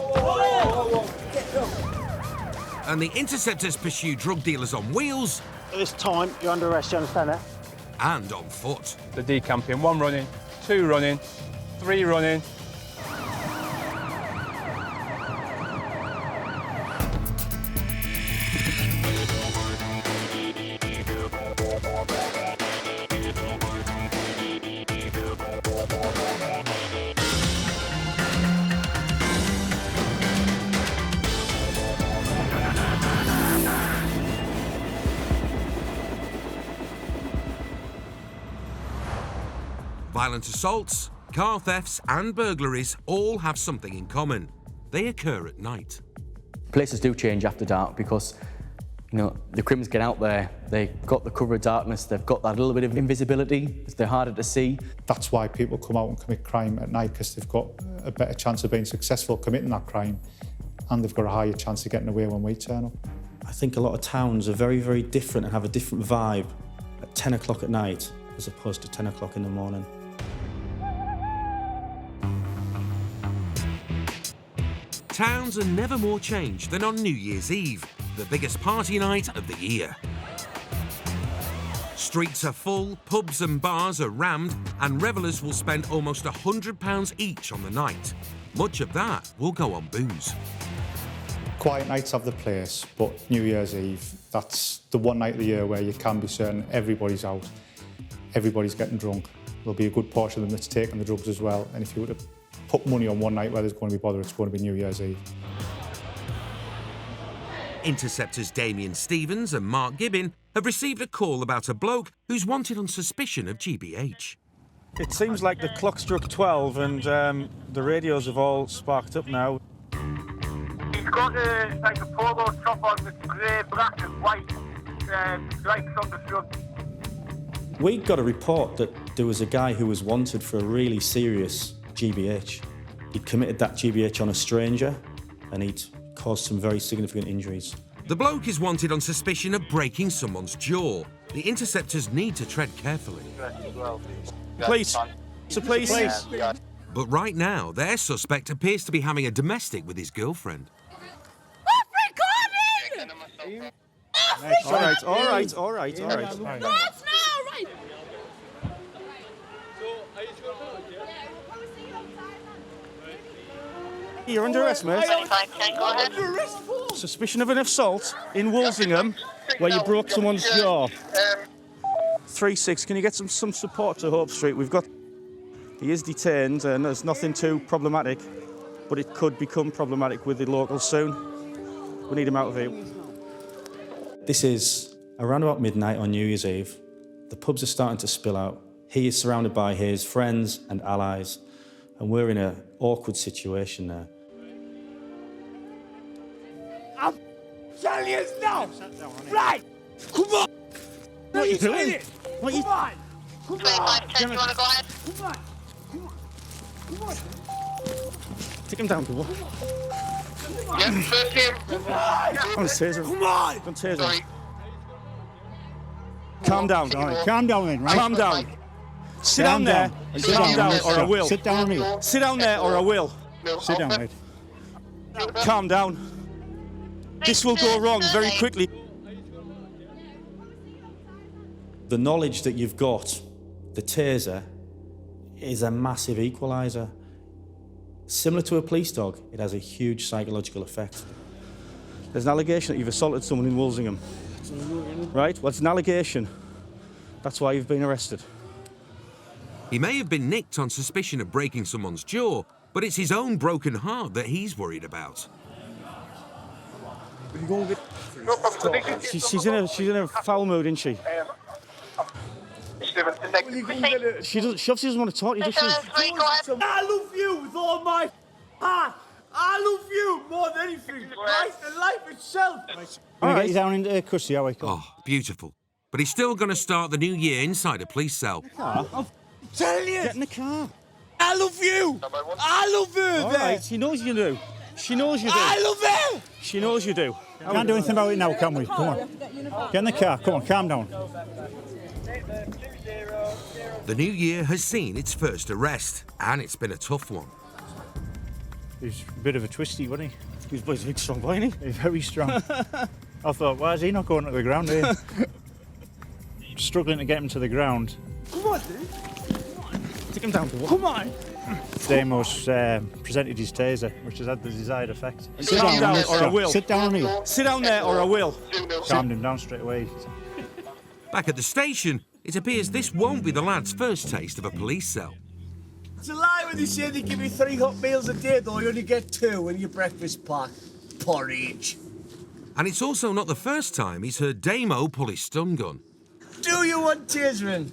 And the interceptors pursue drug dealers on wheels. At this time, you're under arrest, you understand that? And on foot. The decamping, 1 running, 2 running, 3 running. Violent assaults, car thefts and burglaries all have something in common. They occur at night. Places do change after dark because, you know, the criminals get out there, they've got the cover of darkness, they've got that little bit of invisibility, they're harder to see. That's why people come out and commit crime at night, because they've got a better chance of being successful committing that crime, and they've got a higher chance of getting away when we turn up. I think a lot of towns are very, very different and have a different vibe at 10 o'clock at night as opposed to 10 o'clock in the morning. Towns are never more changed than on New Year's Eve, the biggest party night of the year. Streets are full, pubs and bars are rammed, and revellers will spend almost £100 each on the night. Much of that will go on booze. Quiet nights have the place, but New Year's Eve, that's the one night of the year where you can be certain everybody's out, everybody's getting drunk. There'll be a good portion of them that's taking the drugs as well, and if you were to put money on one night where there's going to be bother, it's going to be New Year's Eve. Interceptors Damien Stevens and Mark Gibbin have received a call about a bloke who's wanted on suspicion of GBH. It seems like the clock struck 12 and the radios have all sparked up now. He's got like a polo top on with grey, black and white stripes on the front. We got a report that there was a guy who was wanted for a really serious GBH. He'd committed that GBH on a stranger and he'd caused some very significant injuries. The bloke is wanted on suspicion of breaking someone's jaw. The Interceptors need to tread carefully. Police! It's a police! But right now, their suspect appears to be having a domestic with his girlfriend. All right. No, it's not right. You're under arrest, mate. Suspicion of an assault in Walsingham, where you broke someone's jaw. 3-6, can you get some support to Hope Street? He is detained and there's nothing too problematic, but it could become problematic with the locals soon. We need him out of here. This is around about midnight on New Year's Eve. The pubs are starting to spill out. He is surrounded by his friends and allies, and we're in an awkward situation there. I'm telling you now! Right! Come on! What are you doing? What are you... Come on! Come on! Do you want to go ahead? Come on! Come on! Take him down, people. Yes, first him! Come on! Don't taser him. Come on! Don't taser him. Calm down. All right, calm down then, right? Calm down. Sit down there. Calm down or I will. Sit down with me. Sit down there or I will. Sit down, mate. Calm down. This will go wrong very quickly. The knowledge that you've got, the taser, is a massive equaliser. Similar to a police dog, it has a huge psychological effect. There's an allegation that you've assaulted someone in Walsingham. Right? Well, it's an allegation. That's why you've been arrested. He may have been nicked on suspicion of breaking someone's jaw, but it's his own broken heart that he's worried about. She's in a foul mood, isn't she? She obviously doesn't want to talk to you, does she? I love you with all my heart. I love you more than anything. Life and life itself. Can we get you down into custody, how we come? Oh, beautiful. But he's still going to start the new year inside a police cell. I'm telling you. Get in the car. I love you. I love her. All right, she knows you do. She knows you do. I love her. She knows you do. Can't do anything about it now, can we? Come on. Get in the car. Come on, calm down. The new year has seen its first arrest, and it's been a tough one. He's a bit of a twisty, wasn't he? He's a big strong boy, isn't he? He's very strong. I thought, why is he not going to the ground here? Struggling to get him to the ground. Come on, dude. Take him down. Come on. Damos presented his taser, which has had the desired effect. Sit down or I will. Sit down with me. Sit down there or I will. Calmed him down straight away. Back at the station, it appears this won't be the lad's first taste of a police cell. It's a lie when they say they give you 3 hot meals a day, though you only get 2 in your breakfast pack. Porridge. And it's also not the first time he's heard Damo pull his stun gun. Do you want tasering?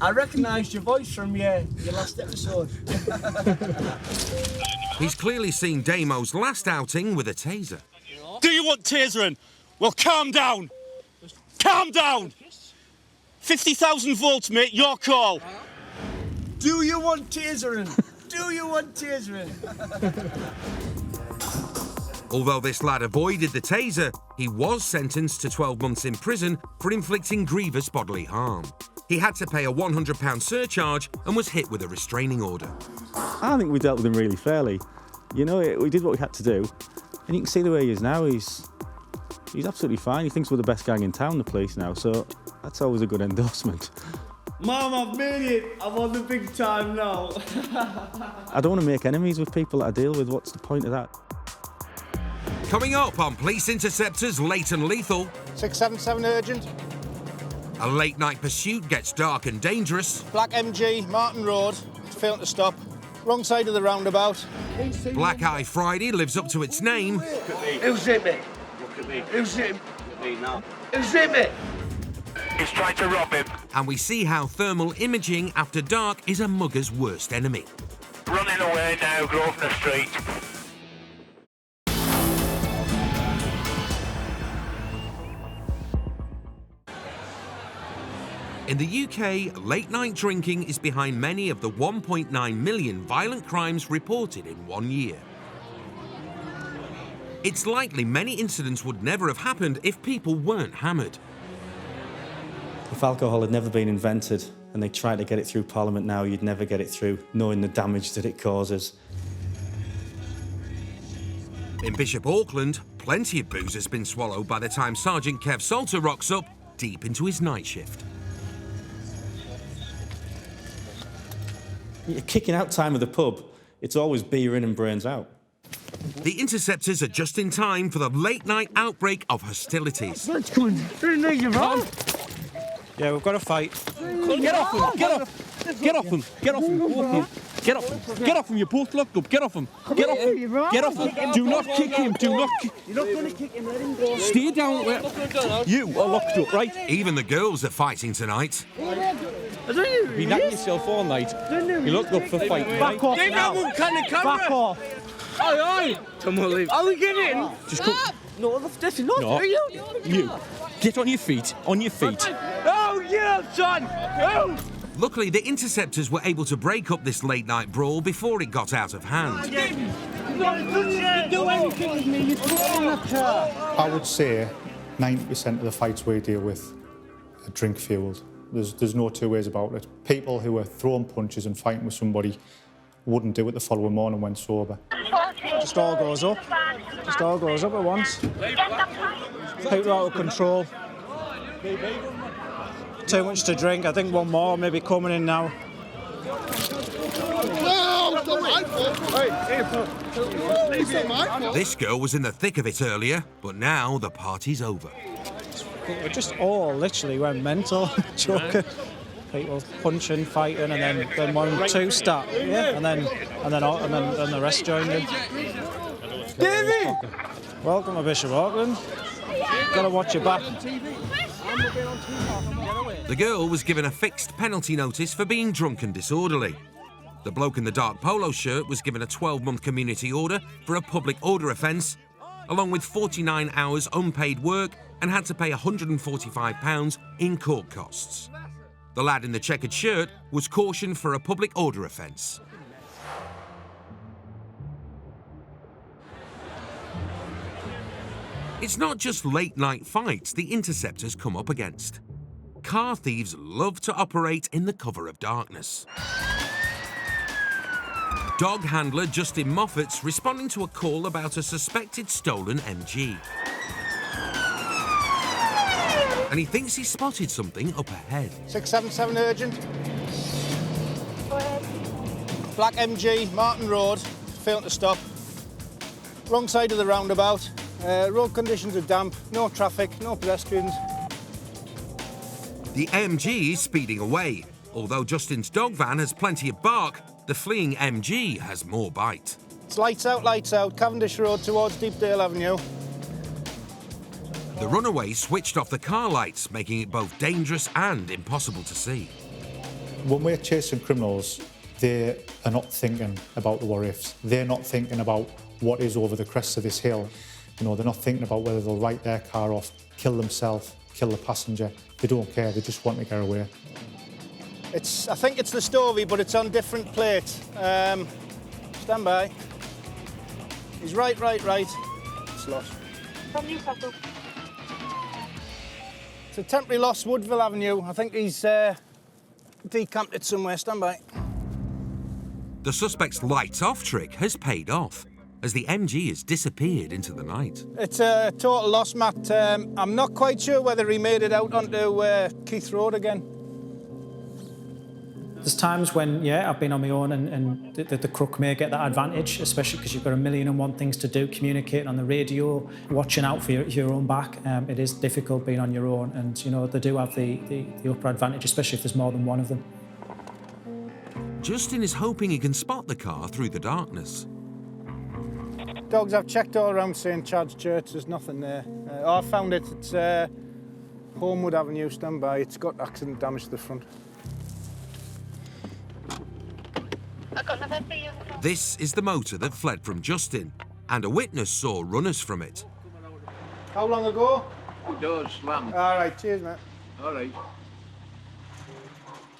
I recognised your voice from your last episode. He's clearly seen Damo's last outing with a taser. Do you want tasering? Well, calm down. Calm down. 50,000 volts, mate. Your call. Do you want tasering? Do you want tasering? Although this lad avoided the taser, he was sentenced to 12 months in prison for inflicting grievous bodily harm. He had to pay a £100 surcharge and was hit with a restraining order. I think we dealt with him really fairly. You know, we did what we had to do, and you can see the way he is now. He's absolutely fine. He thinks we're the best gang in town, the police now, so that's always a good endorsement. Mum, I've made it. I'm on the big time now. I don't want to make enemies with people that I deal with. What's the point of that? Coming up on Police Interceptors Late and Lethal. 677 urgent. A late-night pursuit gets dark and dangerous. Black MG, Martin Road. It's failing to stop. Wrong side of the roundabout. Black Eye Friday lives up to its name. Who's hit me? Look at me. Who's hit me? Look at me now. Who's hit me? He's trying to rob him. And we see how thermal imaging after dark is a mugger's worst enemy. Running away now, Grosvenor Street. In the UK, late-night drinking is behind many of the 1.9 million violent crimes reported in 1 year. It's likely many incidents would never have happened if people weren't hammered. If alcohol had never been invented and they tried to get it through Parliament now, you'd never get it through, knowing the damage that it causes. In Bishop Auckland, plenty of booze has been swallowed by the time Sergeant Kev Salter rocks up deep into his night shift. You're kicking out time of the pub. It's always beer in and brains out. The Interceptors are just in time for the late-night outbreak of hostilities. Let's go in. Yeah, we've got a fight. Get off him! Get off! Get off him! Get off him! Both of you. Get off him! Get off him! You're both locked up. Get off him! Get off him! Get off him! Do not kick him! Do not kick. You're not going to kick him. Let him go. Stay down where you are locked up, right? Even the girls are fighting tonight. You knocked yourself all night. You locked up for fighting. Back off now. Back off. Aye, aye. Come on, leave. Are we getting? Just come. No, that's not. No. Are you? You. Get on your feet. On your feet. Oh, yeah, son. Oh. Luckily, the Interceptors were able to break up this late-night brawl before it got out of hand. Do anything with me. You put it in the car. I would say 90% of the fights we deal with are drink-fueled. There's no two ways about it. People who are throwing punches and fighting with somebody wouldn't do it the following morning when sober. Just all goes up. Just all goes up at once. People out of control. Too much to drink. I think one more maybe coming in now. This girl was in the thick of it earlier, but now the party's over. We just all literally went mental, joking. People punching, fighting, and then 1, 2 start, and then the rest joined in. Davey! Welcome to Bishop Auckland. Gotta watch your back. The girl was given a fixed penalty notice for being drunk and disorderly. The bloke in the dark polo shirt was given a 12-month community order for a public order offence, along with 49 hours unpaid work, and had to pay £145 in court costs. The lad in the checkered shirt was cautioned for a public order offence. It's not just late-night fights the Interceptors come up against. Car thieves love to operate in the cover of darkness. Dog handler Justin Moffat's responding to a call about a suspected stolen MG. And he thinks he spotted something up ahead. 677 urgent. Black MG, Martin Road. Failing to stop. Wrong side of the roundabout. Road conditions are damp. No traffic, no pedestrians. The MG is speeding away. Although Justin's dog van has plenty of bark, the fleeing MG has more bite. It's lights out, Cavendish Road towards Deepdale Avenue. The runaway switched off the car lights, making it both dangerous and impossible to see. When we're chasing criminals, they are not thinking about the what-ifs. They're not thinking about what is over the crest of this hill. You know, they're not thinking about whether they'll write their car off, kill themselves, kill the passenger. They don't care, they just want to get away. I think it's the Stovey, but it's on different plates. Stand by. He's right. It's lost. From Newcastle. It's a temporary loss, Woodville Avenue. I think he's decamped it somewhere. Stand by. The suspect's lights-off trick has paid off. as the MG has disappeared into the night. It's a total loss, Matt. I'm not quite sure whether he made it out onto Keith Road again. There's times when, yeah, I've been on my own and the crook may get that advantage, especially because you've got 1,000,001 things to do, communicating on the radio, watching out for your own back. It is difficult being on your own, and, you know, they do have the upper advantage, especially if there's more than one of them. Justin is hoping he can spot the car through the darkness. Dogs, I've checked all around St Chad's Church, there's nothing there. I found it, it's Homewood Avenue, standby. It's got accident damage to the front. This is the motor that fled from Justin, and a witness saw runners from it. How long ago? Doors slammed. All right, cheers, mate. All right.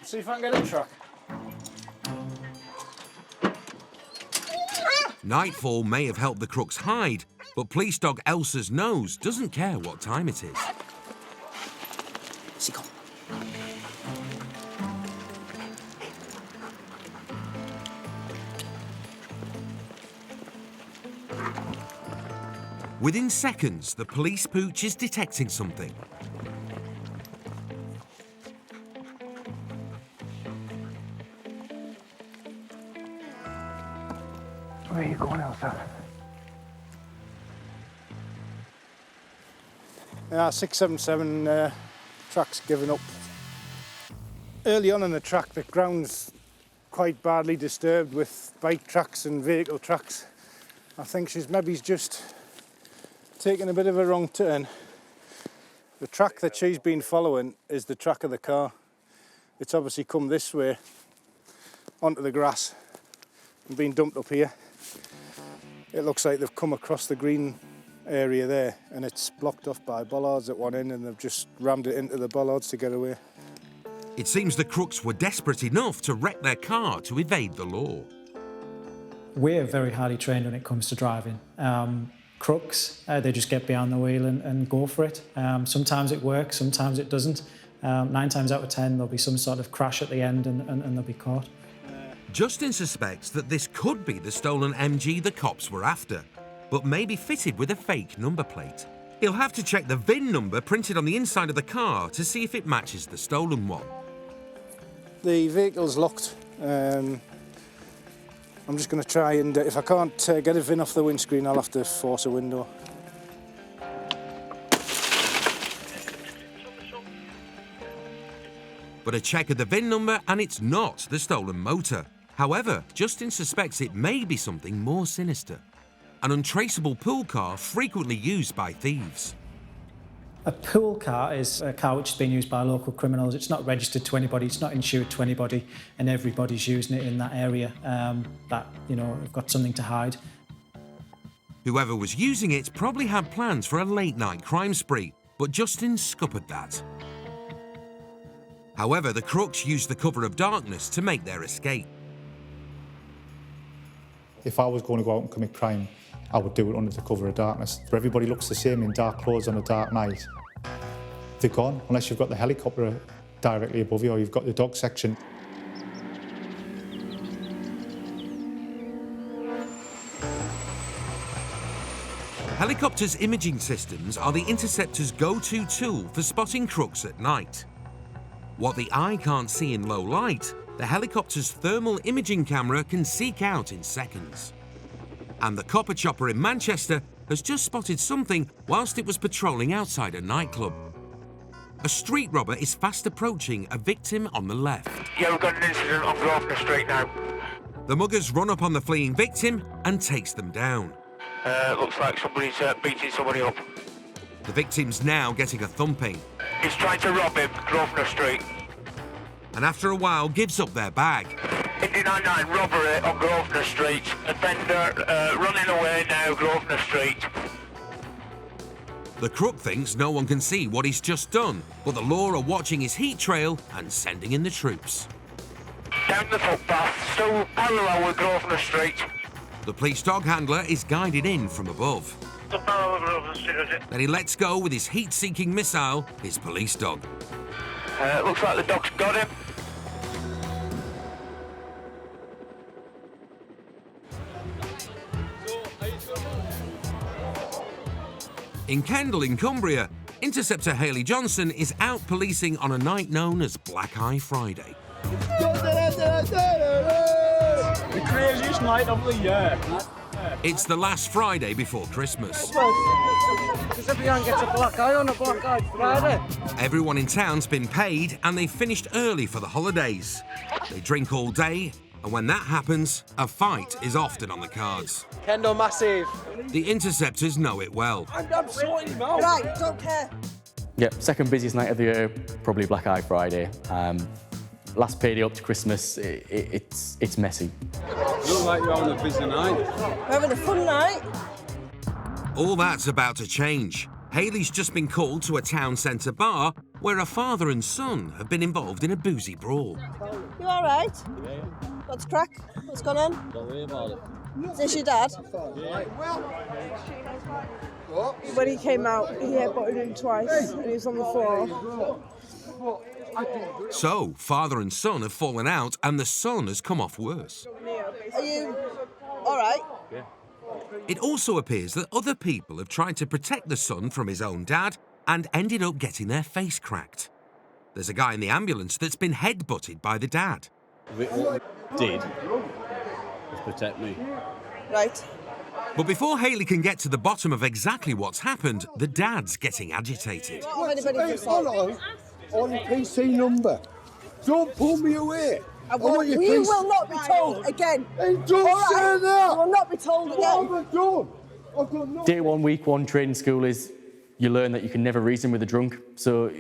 See if I can get a truck. Nightfall may have helped the crooks hide, but police dog Elsa's nose doesn't care what time it is. Within seconds, the police pooch is detecting something. Where are you going, Elsa? 677 track's given up. Early on in the track, the ground's quite badly disturbed with bike tracks and vehicle tracks. I think she's just taken a bit of a wrong turn. The track that she's been following is the track of the car. It's obviously come this way onto the grass and been dumped up here. It looks like they've come across the green area there, and it's blocked off by bollards at one end, and they've just rammed it into the bollards to get away. It seems the crooks were desperate enough to wreck their car to evade the law. We're very highly trained when it comes to driving. Crooks, they just get behind the wheel and go for it. Sometimes it works, sometimes it doesn't. 9 times out of 10, there'll be some sort of crash at the end and they'll be caught. Justin suspects that this could be the stolen MG the cops were after, but maybe fitted with a fake number plate. He'll have to check the VIN number printed on the inside of the car to see if it matches the stolen one. The vehicle's locked. I'm just going to try and, if I can't get a VIN off the windscreen, I'll have to force a window. But a check of the VIN number and it's not the stolen motor. However, Justin suspects it may be something more sinister. An untraceable pool car frequently used by thieves. A pool car is a car which has been used by local criminals. It's not registered to anybody, it's not insured to anybody, and everybody's using it in that area that, you know, have got something to hide. Whoever was using it probably had plans for a late-night crime spree, but Justin scuppered that. However, the crooks used the cover of darkness to make their escape. If I was going to go out and commit crime, I would do it under the cover of darkness. Where everybody looks the same in dark clothes on a dark night, they're gone, unless you've got the helicopter directly above you or you've got the dog section. Helicopters' imaging systems are the Interceptors' go-to tool for spotting crooks at night. What the eye can't see in low light, the helicopter's thermal imaging camera can seek out in seconds. And the copper chopper in Manchester has just spotted something whilst it was patrolling outside a nightclub. A street robber is fast approaching a victim on the left. Yeah, we've got an incident on Grosvenor Street now. The muggers run up on the fleeing victim and takes them down. Looks like somebody's beating somebody up. The victim's now getting a thumping. He's trying to rob him, Grosvenor Street. And after a while gives up their bag. Indy 99 robbery on Grosvenor Street. Offender running away now, Grosvenor Street. The crook thinks no one can see what he's just done, but the law are watching his heat trail and sending in the troops. Down the footpath, still parallel with Grosvenor Street. The police dog handler is guided in from above. Still parallel with Grosvenor Street, is it? Then he lets go with his heat-seeking missile, his police dog. Looks like the dog's got him. In Kendal in Cumbria, Interceptor Hayley Johnson is out policing on a night known as Black Eye Friday. The craziest night of the year. It's the last Friday before Christmas. Because everyone gets a black eye on a Black Eye Friday. Everyone in town's been paid and they've finished early for the holidays. They drink all day, and when that happens, a fight is often on the cards. Kendal massive. The Interceptors know it well. I'm sorting him out. Right, don't care. Yep, second busiest night of the year, probably Black Eye Friday. Last payday up to Christmas, it's messy. Look like you're having a busy night. We're having a fun night. All that's about to change. Hayley's just been called to a town centre bar where a father and son have been involved in a boozy brawl. You all right? What's crack? What's going on? Don't worry about it. Is this your dad? When he came out, he headbutted him twice and he was on the floor. So, father and son have fallen out and the son has come off worse. Are you all right? Yeah. It also appears that other people have tried to protect the son from his own dad and ended up getting their face cracked. There's a guy in the ambulance that's been headbutted by the dad. What we did was protect me. Right. But before Hayley can get to the bottom of exactly what's happened, the dad's getting agitated. Hold on your PC number. Don't pull me away. You will not be told again. Hey, don't say that. You will not be told again. What have I done? I've done nothing. Day one, week one training school is you learn that you can never reason with a drunk. So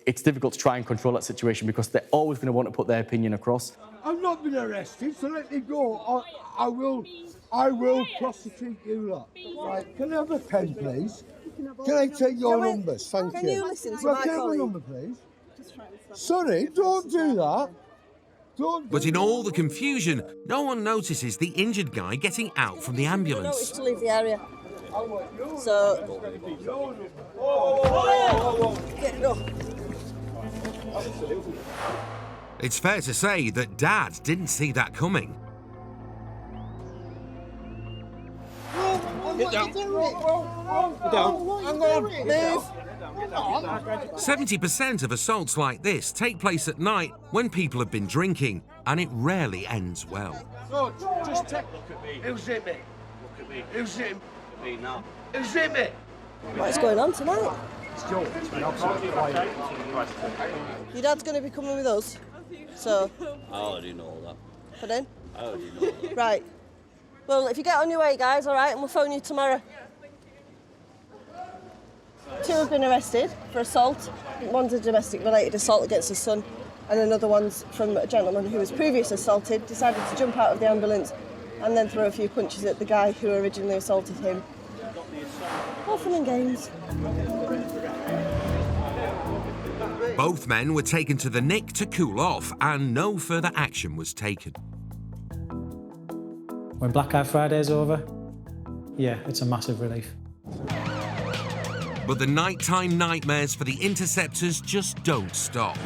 it's difficult to try and control that situation because they're always going to want to put their opinion across. I've not been arrested, so let me go. I will prosecute you lot. Right, can I have a pen, please? Can I take your numbers? Thank you. Can you listen to Well, my can I have a colleague? number, please? Sorry, don't do that. But in all the confusion, no one notices the injured guy getting out from the Notice ambulance. to leave the area. So. Get up. It's fair to say that Dad didn't see that coming. Get down. Get down. Hang on. Move. 70% of assaults like this take place at night when people have been drinking, and it rarely ends well. No, just take a look at me. Who's hit me? Look at me. Who's hit me now? Who's hit me? What's going on tonight? It's been absolutely quiet. Your dad's going to be coming with us. So. I already know that. Pardon? I already know that. Right. Well, if you get on your way, guys, all right, and we'll phone you tomorrow. 2 have been arrested for assault. One's a domestic-related assault against his son, and another one's from a gentleman who was previously assaulted, decided to jump out of the ambulance and then throw a few punches at the guy who originally assaulted him. All fun and games. Both men were taken to the Nick to cool off, and no further action was taken. When Black Eye Friday's over, yeah, it's a massive relief. But the nighttime nightmares for the Interceptors just don't stop.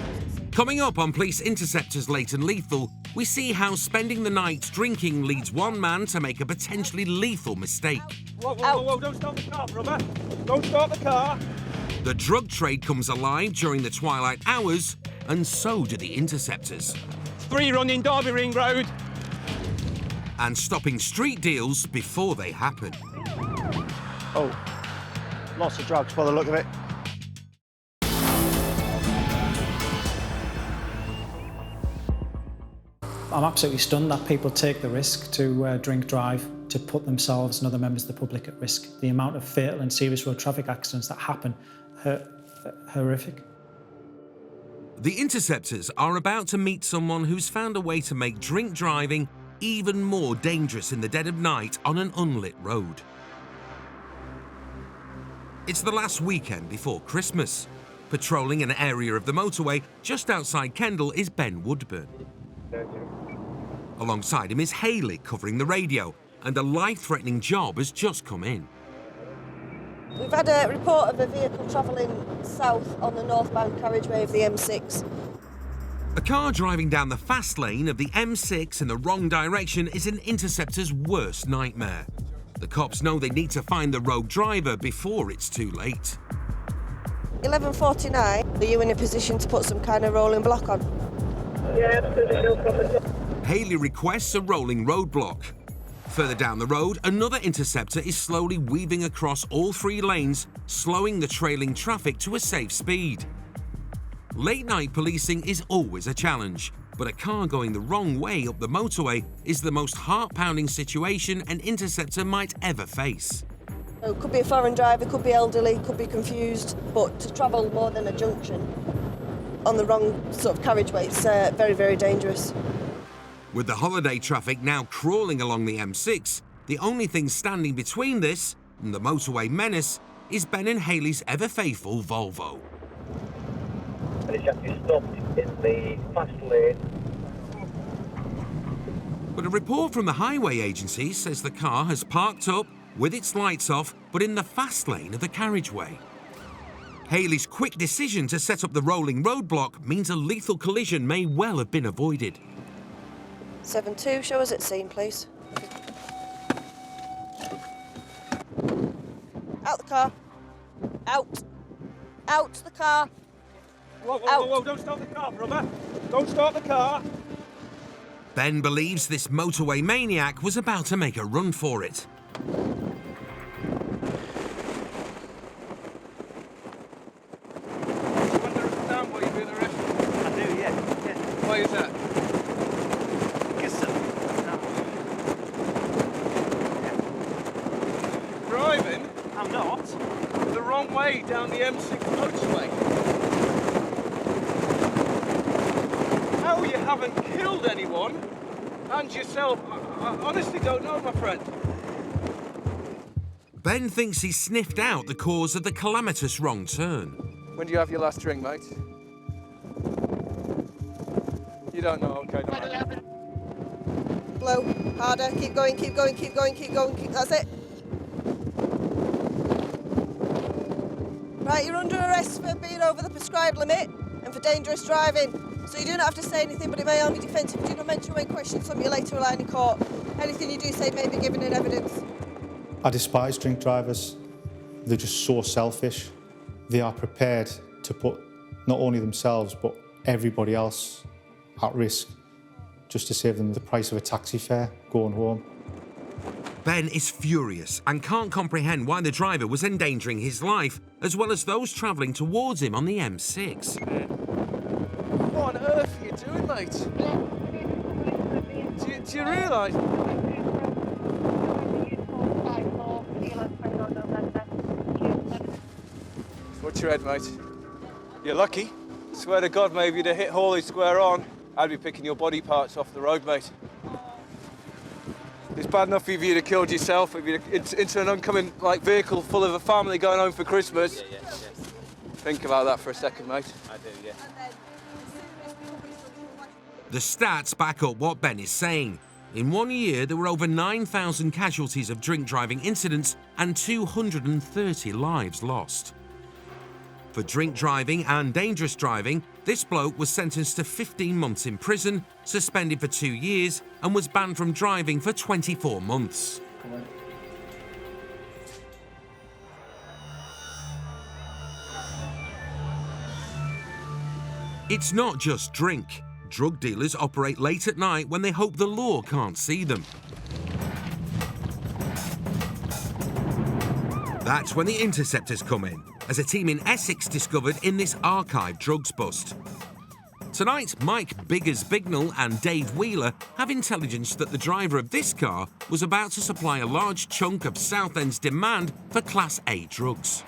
Coming up on Police Interceptors Late and Lethal, we see how spending the night drinking leads one man to make a potentially lethal mistake. Whoa, don't stop the car, brother. Don't stop the car. The drug trade comes alive during the twilight hours, and so do the Interceptors. 3 running Derby Ring Road. And stopping street deals before they happen. Oh, lots of drugs by the look of it. I'm absolutely stunned that people take the risk to drink drive, to put themselves and other members of the public at risk. The amount of fatal and serious road traffic accidents that happen are horrific. The Interceptors are about to meet someone who's found a way to make drink driving even more dangerous in the dead of night on an unlit road. It's the last weekend before Christmas. Patrolling an area of the motorway just outside Kendal is Ben Woodburn. Alongside him is Hayley covering the radio, and a life-threatening job has just come in. We've had a report of a vehicle travelling south on the northbound carriageway of the M6. A car driving down the fast lane of the M6 in the wrong direction is an Interceptor's worst nightmare. The cops know they need to find the rogue driver before it's too late. 11:49. Are you in a position to put some kind of rolling block on? Yeah, absolutely, no problem. Haley requests a rolling roadblock. Further down the road, another Interceptor is slowly weaving across all 3 lanes, slowing the trailing traffic to a safe speed. Late-night policing is always a challenge, but a car going the wrong way up the motorway is the most heart-pounding situation an Interceptor might ever face. It could be a foreign driver, could be elderly, could be confused, but to travel more than a junction on the wrong sort of carriageway, it's very, very dangerous. With the holiday traffic now crawling along the M6, the only thing standing between this and the motorway menace is Ben and Haley's ever-faithful Volvo. And it's actually stopped in the fast lane. But a report from the highway agency says the car has parked up with its lights off, but in the fast lane of the carriageway. Haley's quick decision to set up the rolling roadblock means a lethal collision may well have been avoided. 7-2, show us at scene, please. Out the car. Out. Out the car. Whoa, whoa, whoa, don't stop the car, brother. Don't stop the car. Ben believes this motorway maniac was about to make a run for it. Why is that? Driving? I'm not. The wrong way down the M6 motorway. How you haven't killed anyone and yourself, I honestly don't know, my friend. Ben thinks he sniffed out the cause of the calamitous wrong turn. When do you have your last drink, mate? You don't know, okay, don't matter. Blow, harder, keep going, keep going, keep going, keep going, that's it. Right, you're under arrest for being over the prescribed limit and for dangerous driving. So you do not have to say anything, but it may harm your defence if you do not mention when questioned something you later rely in court. Anything you do say may be given in evidence. I despise drink drivers. They're just so selfish. They are prepared to put not only themselves, but everybody else at risk just to save them the price of a taxi fare going home. Ben is furious and can't comprehend why the driver was endangering his life, as well as those travelling towards him on the M6. What on earth are you doing, mate? Do you realise? Watch your head, mate. You're lucky. Swear to God, maybe you'd have hit Hawley square on. I'd be picking your body parts off the road, mate. It's bad enough if you'd have killed yourself, if you'd into an oncoming vehicle full of a family going home for Christmas. Yeah. Think about that for a second, mate. I do, yeah. The stats back up what Ben is saying. In 1 year, there were over 9,000 casualties of drink driving incidents and 230 lives lost. For drink driving and dangerous driving, this bloke was sentenced to 15 months in prison, suspended for 2 years, and was banned from driving for 24 months. It's not just drink. Drug dealers operate late at night when they hope the law can't see them. That's when the Interceptors come in, as a team in Essex discovered in this archived drugs bust. Tonight, Mike Biggers Bignell and Dave Wheeler have intelligence that the driver of this car was about to supply a large chunk of Southend's demand for Class A drugs.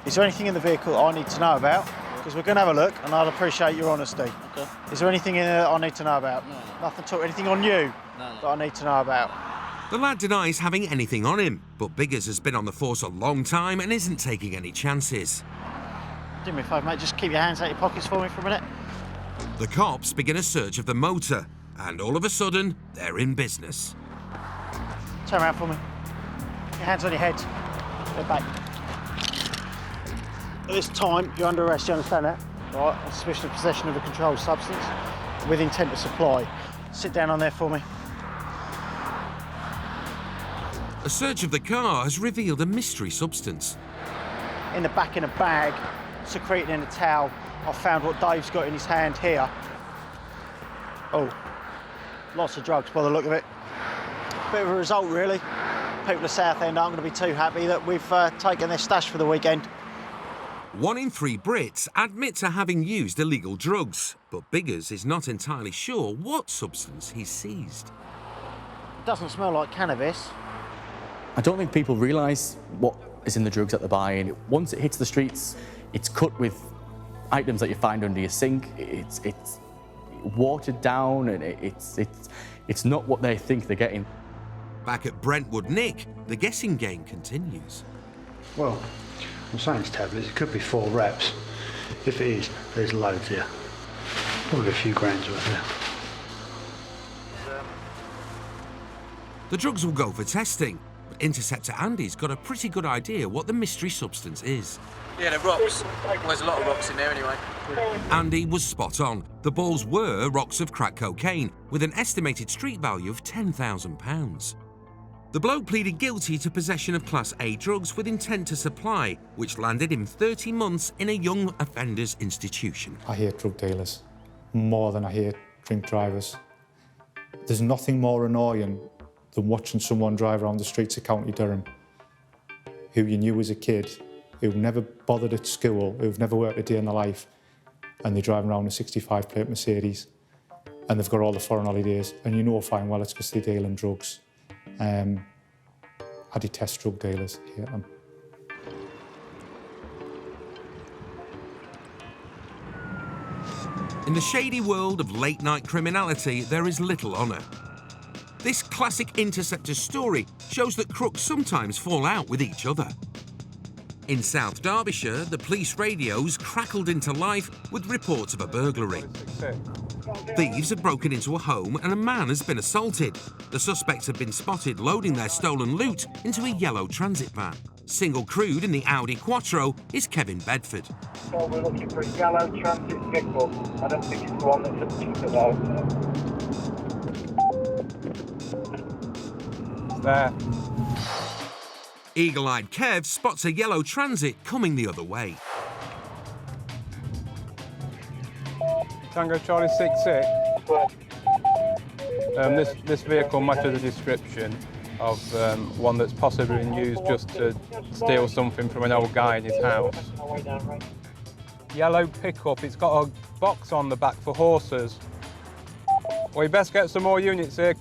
Is there anything in the vehicle I need to know about? Because we're going to have a look, and I'd appreciate your honesty. Okay. Is there anything in there that I need to know about? No. Nothing to anything on you that I need to know about? The lad denies having anything on him, but Biggers has been on the force a long time and isn't taking any chances. Do me a favour, mate, just keep your hands out your pockets for me for a minute. The cops begin a search of the motor, and all of a sudden, they're in business. Turn around for me. Your hands on your head. Go back. At this time, you're under arrest, you understand that? Right, on suspicion of possession of a controlled substance with intent to supply. Sit down on there for me. A search of the car has revealed a mystery substance. In the back in a bag, secreting in a towel, I found what Dave's got in his hand here. Oh, lots of drugs by the look of it. Bit of a result, really. People of Southend aren't going to be too happy that we've taken their stash for the weekend. 1 in 3 Brits admit to having used illegal drugs, but Biggers is not entirely sure what substance he's seized. It doesn't smell like cannabis. I don't think people realise what is in the drugs that they're buying. Once it hits the streets, it's cut with items that you find under your sink. It's watered down, and it's not what they think they're getting. Back at Brentwood Nick, the guessing game continues. Well, I'm saying it's tablets. It could be 4 wraps. If it is, there's loads here. Probably a few grams worth there. The drugs will go for testing, but Interceptor Andy's got a pretty good idea what the mystery substance is. Yeah, the rocks. There's a lot of rocks in there anyway. Andy was spot on. The balls were rocks of crack cocaine, with an estimated street value of £10,000. The bloke pleaded guilty to possession of Class A drugs with intent to supply, which landed him 30 months in a young offenders institution. I hate drug dealers more than I hate drink drivers. There's nothing more annoying than watching someone drive around the streets of County Durham who you knew as a kid, who've never bothered at school, who've never worked a day in their life, and they're driving around a 65-plate Mercedes, and they've got all the foreign holidays, and you know fine well it's because they're dealing drugs. I detest drug dealers, hate them. In the shady world of late-night criminality, there is little honour. This classic Interceptor story shows that crooks sometimes fall out with each other. In South Derbyshire, the police radios crackled into life with reports of a burglary. Thieves had broken into a home and a man has been assaulted. The suspects have been spotted loading their stolen loot into a yellow transit van. Single crewed in the Audi Quattro is Kevin Bedford. So we're looking for a yellow transit pickup. I don't think it's the one that's at cheaper though. It's there. Eagle-eyed Kev spots a yellow transit coming the other way. Tango Charlie 66. This vehicle matches the description of one that's possibly been used just to steal something from an old guy in his house. Yellow pickup, it's got a box on the back for horses. We best get some more units here.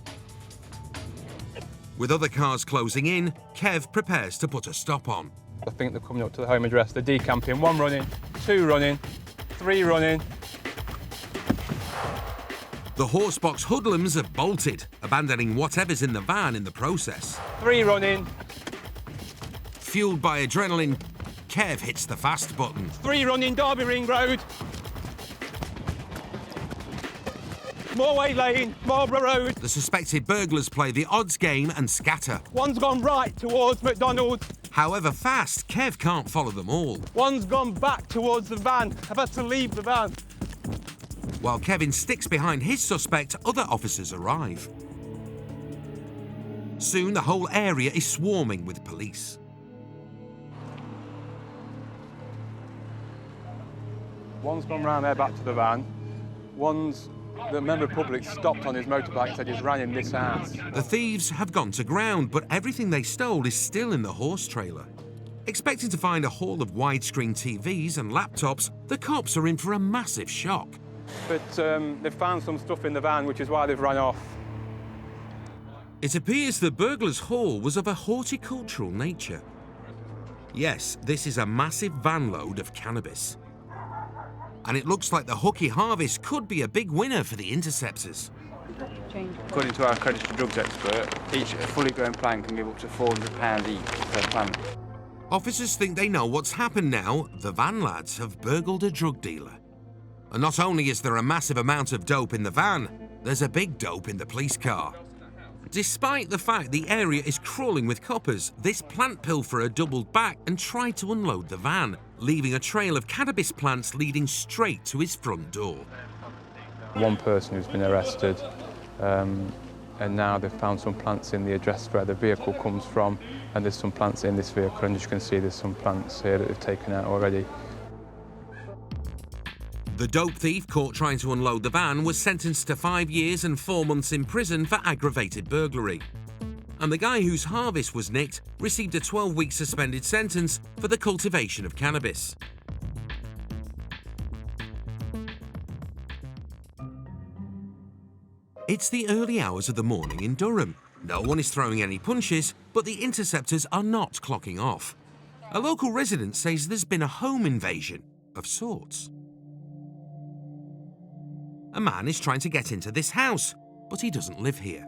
With other cars closing in, Kev prepares to put a stop on. I think they're coming up to the home address. They're decamping. 1 running, 2 running, 3 running. The horsebox hoodlums have bolted, abandoning whatever's in the van in the process. 3 running. Fueled by adrenaline, Kev hits the fast button. 3 running, Derby Ring Road. Moorway Lane, Marlborough Road. The suspected burglars play the odds game and scatter. 1's gone right towards McDonald's. However fast, Kev can't follow them all. 1's gone back towards the van. I've had to leave the van. While Kevin sticks behind his suspect, other officers arrive. Soon the whole area is swarming with police. 1's gone round there back to the van. 1's the member of the public stopped on his motorbike and said he's ran in this house. The thieves have gone to ground, but everything they stole is still in the horse trailer. Expecting to find a haul of widescreen TVs and laptops, the cops are in for a massive shock. But they've found some stuff in the van, which is why they've run off. It appears the burglars' haul was of a horticultural nature. Yes, this is a massive van load of cannabis. And it looks like the Hooky harvest could be a big winner for the Interceptors. According to our accredited drugs expert, each fully grown plant can give up to £400 each per plant. Officers think they know what's happened now. The van lads have burgled a drug dealer. And not only is there a massive amount of dope in the van, there's a big dope in the police car. Despite the fact the area is crawling with coppers, this plant pilferer doubled back and tried to unload the van, leaving a trail of cannabis plants leading straight to his front door. 1 person who's been arrested. and now they've found some plants in the address where the vehicle comes from, and there's some plants in this vehicle, and as you can see there's some plants here that they've taken out already. The dope thief caught trying to unload the van was sentenced to 5 years and 4 months in prison for aggravated burglary. And the guy whose harvest was nicked received a 12-week suspended sentence for the cultivation of cannabis. It's the early hours of the morning in Durham. No one is throwing any punches, but the Interceptors are not clocking off. A local resident says there's been a home invasion of sorts. A man is trying to get into this house, but he doesn't live here.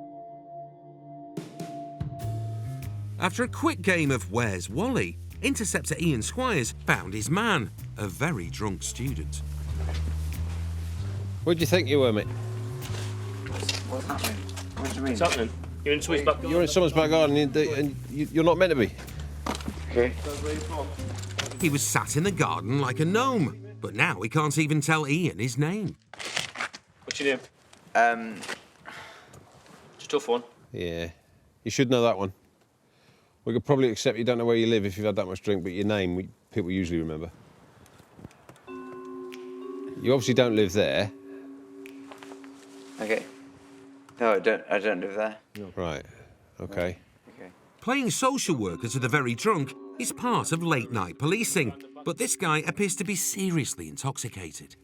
After a quick game of Where's Wally, Interceptor Ian Squires found his man, a very drunk student. Where do you think you were, mate? What's happening? What do you mean? What's happening? You're in someone's back garden. You're in someone's back garden and you're not meant to be. Okay. He was sat in the garden like a gnome, but now he can't even tell Ian his name. What's your name? It's a tough one. Yeah. You should know that one. We could probably accept you don't know where you live if you've had that much drink, but your name, people usually remember. You obviously don't live there. Okay. No, I don't live there. Right. Okay. Okay. Playing social worker to the very drunk is part of late-night policing, but this guy appears to be seriously intoxicated.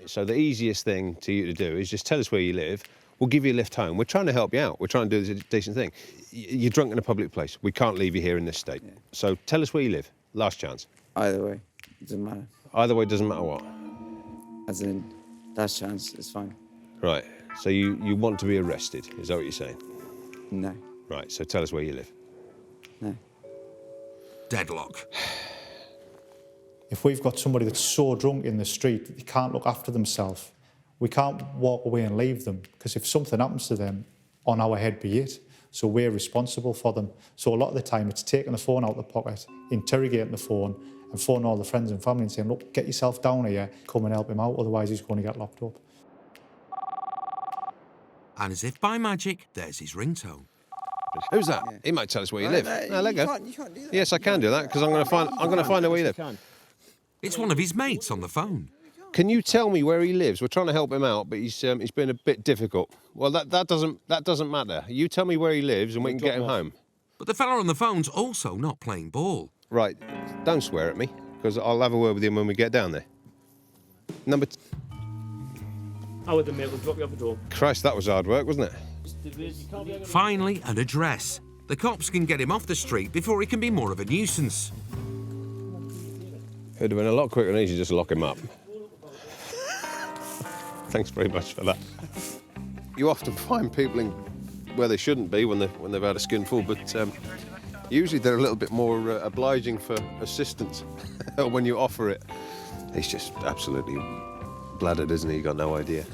So the easiest thing to you to do is just tell us where you live. We'll give you a lift home. We're trying to help you out. We're trying to do a decent thing. You're drunk in a public place. We can't leave you here in this state. Yeah. So tell us where you live. Last chance. Either way, it doesn't matter. Either way, doesn't matter what? As in, last chance, it's fine. Right. So you want to be arrested, is that what you're saying? No. Right, so tell us where you live. No. Deadlock. If we've got somebody that's so drunk in the street that they can't look after themselves, we can't walk away and leave them, because if something happens to them, on our head be it. So we're responsible for them. So a lot of the time it's taking the phone out of the pocket, interrogating the phone, and phoning all the friends and family and saying, look, get yourself down here, come and help him out, otherwise he's going to get locked up. And as if by magic, there's his ringtone. Who's that? Yeah. He might tell us where you live. No, let go. You can't do that. Yes, I can do that, because I'm going to find out where you live. It's one of his mates on the phone. Can you tell me where he lives? We're trying to help him out, but he's been a bit difficult. Well, that doesn't matter. You tell me where he lives and we can get him home. But the fella on the phone's also not playing ball. Right, don't swear at me, because I'll have a word with him when we get down there. Number... How would the mate will drop you off the door? Christ, that was hard work, wasn't it? Finally, an address. The cops can get him off the street before he can be more of a nuisance. It would have been a lot quicker and easier just to lock him up. Thanks very much for that. You often find people in where they shouldn't be when they've had a skinful, but usually they're a little bit more obliging for assistance when you offer it. He's just absolutely bladdered, isn't he? You've got no idea.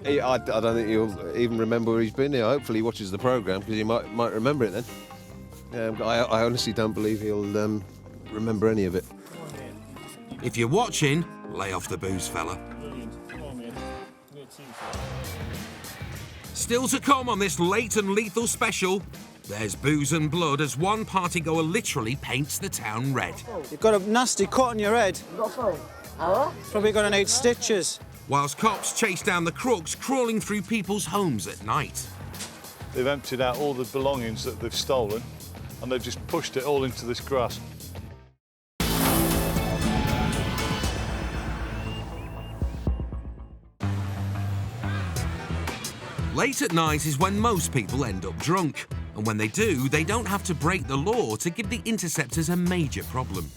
I don't think he'll even remember where he's been here. Hopefully he watches the programme, because he might remember it then. I honestly don't believe he'll remember any of it. If you're watching, lay off the booze, fella. Still to come on this late and lethal special, there's booze and blood as one partygoer literally paints the town red. You've got a nasty cut on your head. Probably going to need stitches. Whilst cops chase down the crooks crawling through people's homes at night. They've emptied out all the belongings that they've stolen and they've just pushed it all into this grass. Late at night is when most people end up drunk. And when they do, they don't have to break the law to give the Interceptors a major problem.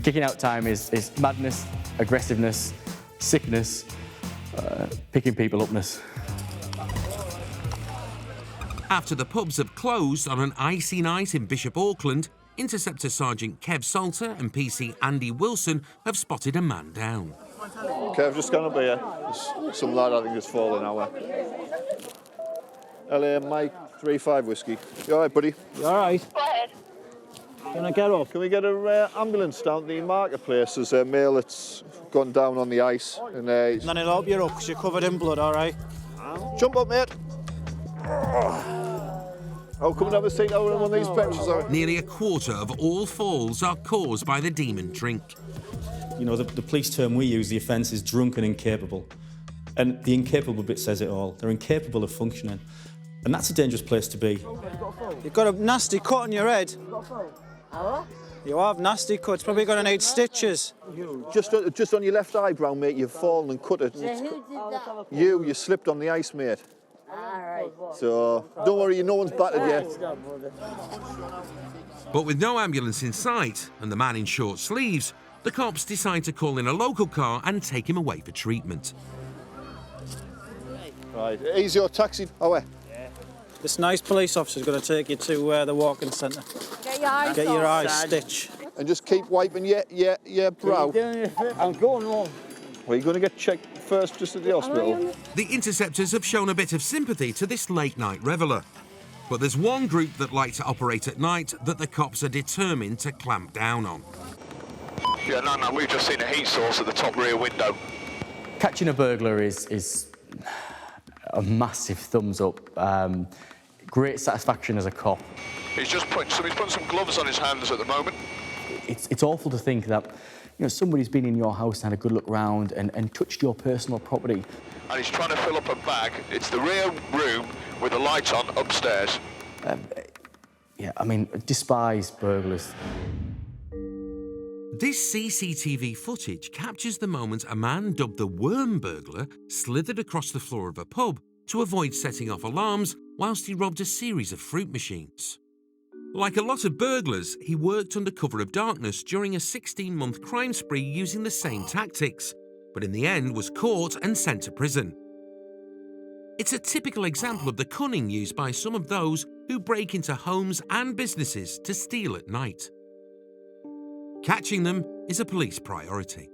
Kicking out time is madness, aggressiveness, sickness, picking people upness. After the pubs have closed on an icy night in Bishop Auckland, Interceptor Sergeant Kev Salter and PC Andy Wilson have spotted a man down. Okay, I've just gone up here. There's some lad I think has fallen our way. LA Mike 35 whiskey. You all right, buddy? You all right? Go ahead. Can I get up? Can we get an ambulance down to the marketplace? There's a male that's gone down on the ice. And then he'll help you up because you're covered in blood, all right? Jump up, mate. Oh, come and have a seat over on one of these benches. Nearly a quarter of all falls are caused by the demon drink. You know, the police term we use, the offence is drunk and incapable. And the incapable bit says it all. They're incapable of functioning. And that's a dangerous place to be. You've got a nasty cut on your head. You have nasty cuts, probably going to need stitches. Just on your left eyebrow, mate, you've fallen and cut it. So who did that? You slipped on the ice, mate. So, don't worry, no one's battered yet. But with no ambulance in sight and the man in short sleeves, the cops decide to call in a local car and take him away for treatment. Right, easy your taxi. Away. This nice police officer's going to take you to the walking centre. Get your eyes stitched. And just keep wiping your brow. I'm going home. Well, you're going to get checked first just at the hospital. The Interceptors have shown a bit of sympathy to this late-night reveller. But there's one group that like to operate at night that the cops are determined to clamp down on. Yeah, no, we've just seen a heat source at the top rear window. Catching a burglar is a massive thumbs up. Great satisfaction as a cop. He's putting some gloves on his hands at the moment. It's awful to think that, you know, somebody's been in your house and had a good look round and touched your personal property. And he's trying to fill up a bag. It's the rear room with the lights on upstairs. Yeah, I mean, despise burglars. This CCTV footage captures the moment a man dubbed the Worm Burglar slithered across the floor of a pub to avoid setting off alarms whilst he robbed a series of fruit machines. Like a lot of burglars, he worked under cover of darkness during a 16-month crime spree using the same tactics, but in the end was caught and sent to prison. It's a typical example of the cunning used by some of those who break into homes and businesses to steal at night. Catching them is a police priority.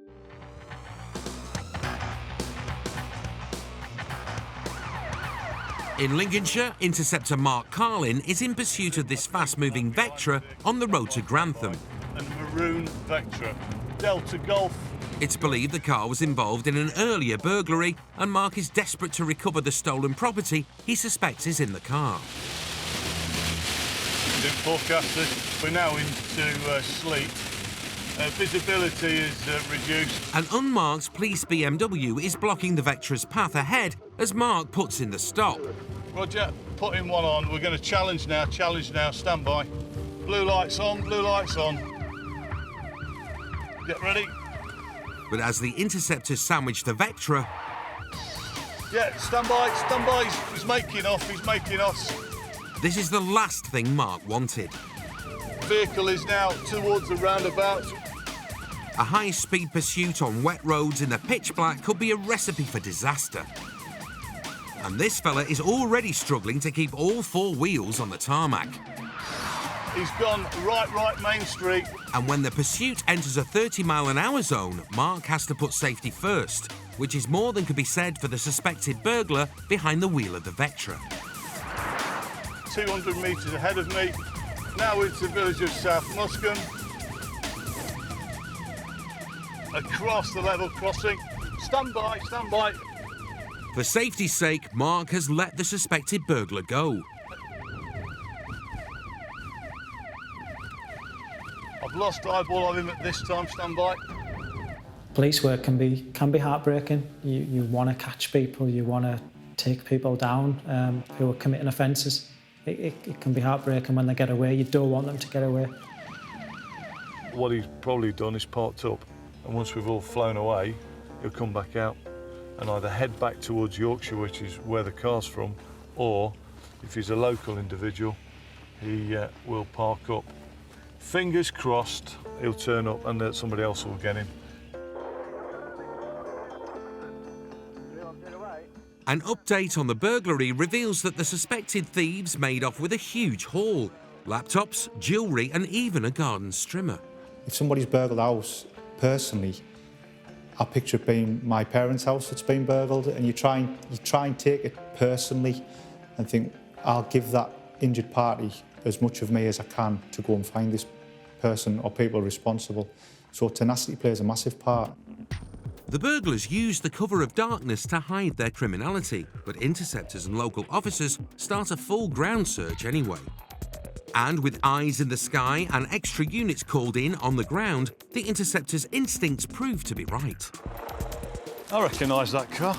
In Lincolnshire, Interceptor Mark Carlin is in pursuit of this fast-moving Vectra on the road to Grantham. And maroon Vectra, Delta Golf. It's believed the car was involved in an earlier burglary, and Mark is desperate to recover the stolen property he suspects is in the car. Didn't forecast this. We're now into sleet. Visibility is reduced. An unmarked police BMW is blocking the Vectra's path ahead as Mark puts in the stop. Roger, putting one on. We're going to challenge now, stand by. Blue lights on, blue lights on. Get ready. But as the Interceptors sandwich the Vectra... Yeah, stand by, he's making off. This is the last thing Mark wanted. Vehicle is now towards the roundabout. A high-speed pursuit on wet roads in the pitch black could be a recipe for disaster. And this fella is already struggling to keep all four wheels on the tarmac. He's gone right Main Street. And when the pursuit enters a 30-mile-an-hour zone, Mark has to put safety first, which is more than could be said for the suspected burglar behind the wheel of the Vectra. 200 metres ahead of me. Now into the village of South Muscombe. Across the level crossing. Stand by. For safety's sake, Mark has let the suspected burglar go. I've lost eyeball on him at this time, stand by. Police work can be heartbreaking. You want to catch people, you want to take people down who are committing offences. It can be heartbreaking when they get away. You don't want them to get away. What he's probably done is parked up, and once we've all flown away, he'll come back out and either head back towards Yorkshire, which is where the car's from, or if he's a local individual, he will park up. Fingers crossed, he'll turn up and somebody else will get him. An update on the burglary reveals that the suspected thieves made off with a huge haul. Laptops, jewellery and even a garden strimmer. If somebody's burgled a house, personally, I picture it being my parents' house that's been burgled, and you try and take it personally and think, I'll give that injured party as much of me as I can to go and find this person or people responsible. So tenacity plays a massive part. The burglars used the cover of darkness to hide their criminality, but interceptors and local officers start a full ground search anyway. And with eyes in the sky and extra units called in on the ground, the interceptors' instincts prove to be right. I recognise that car.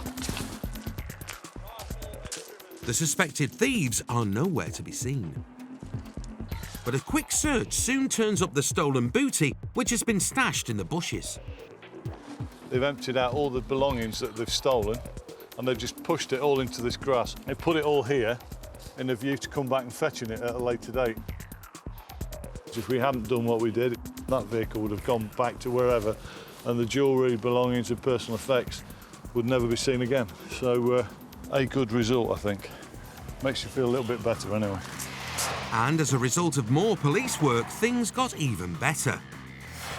The suspected thieves are nowhere to be seen. But a quick search soon turns up the stolen booty, which has been stashed in the bushes. They've emptied out all the belongings that they've stolen and they've just pushed it all into this grass. They put it all here in a view to come back and fetching it at a later date. If we hadn't done what we did, that vehicle would have gone back to wherever and the jewellery, belongings and personal effects would never be seen again. So a good result, I think. Makes you feel a little bit better anyway. And as a result of more police work, things got even better.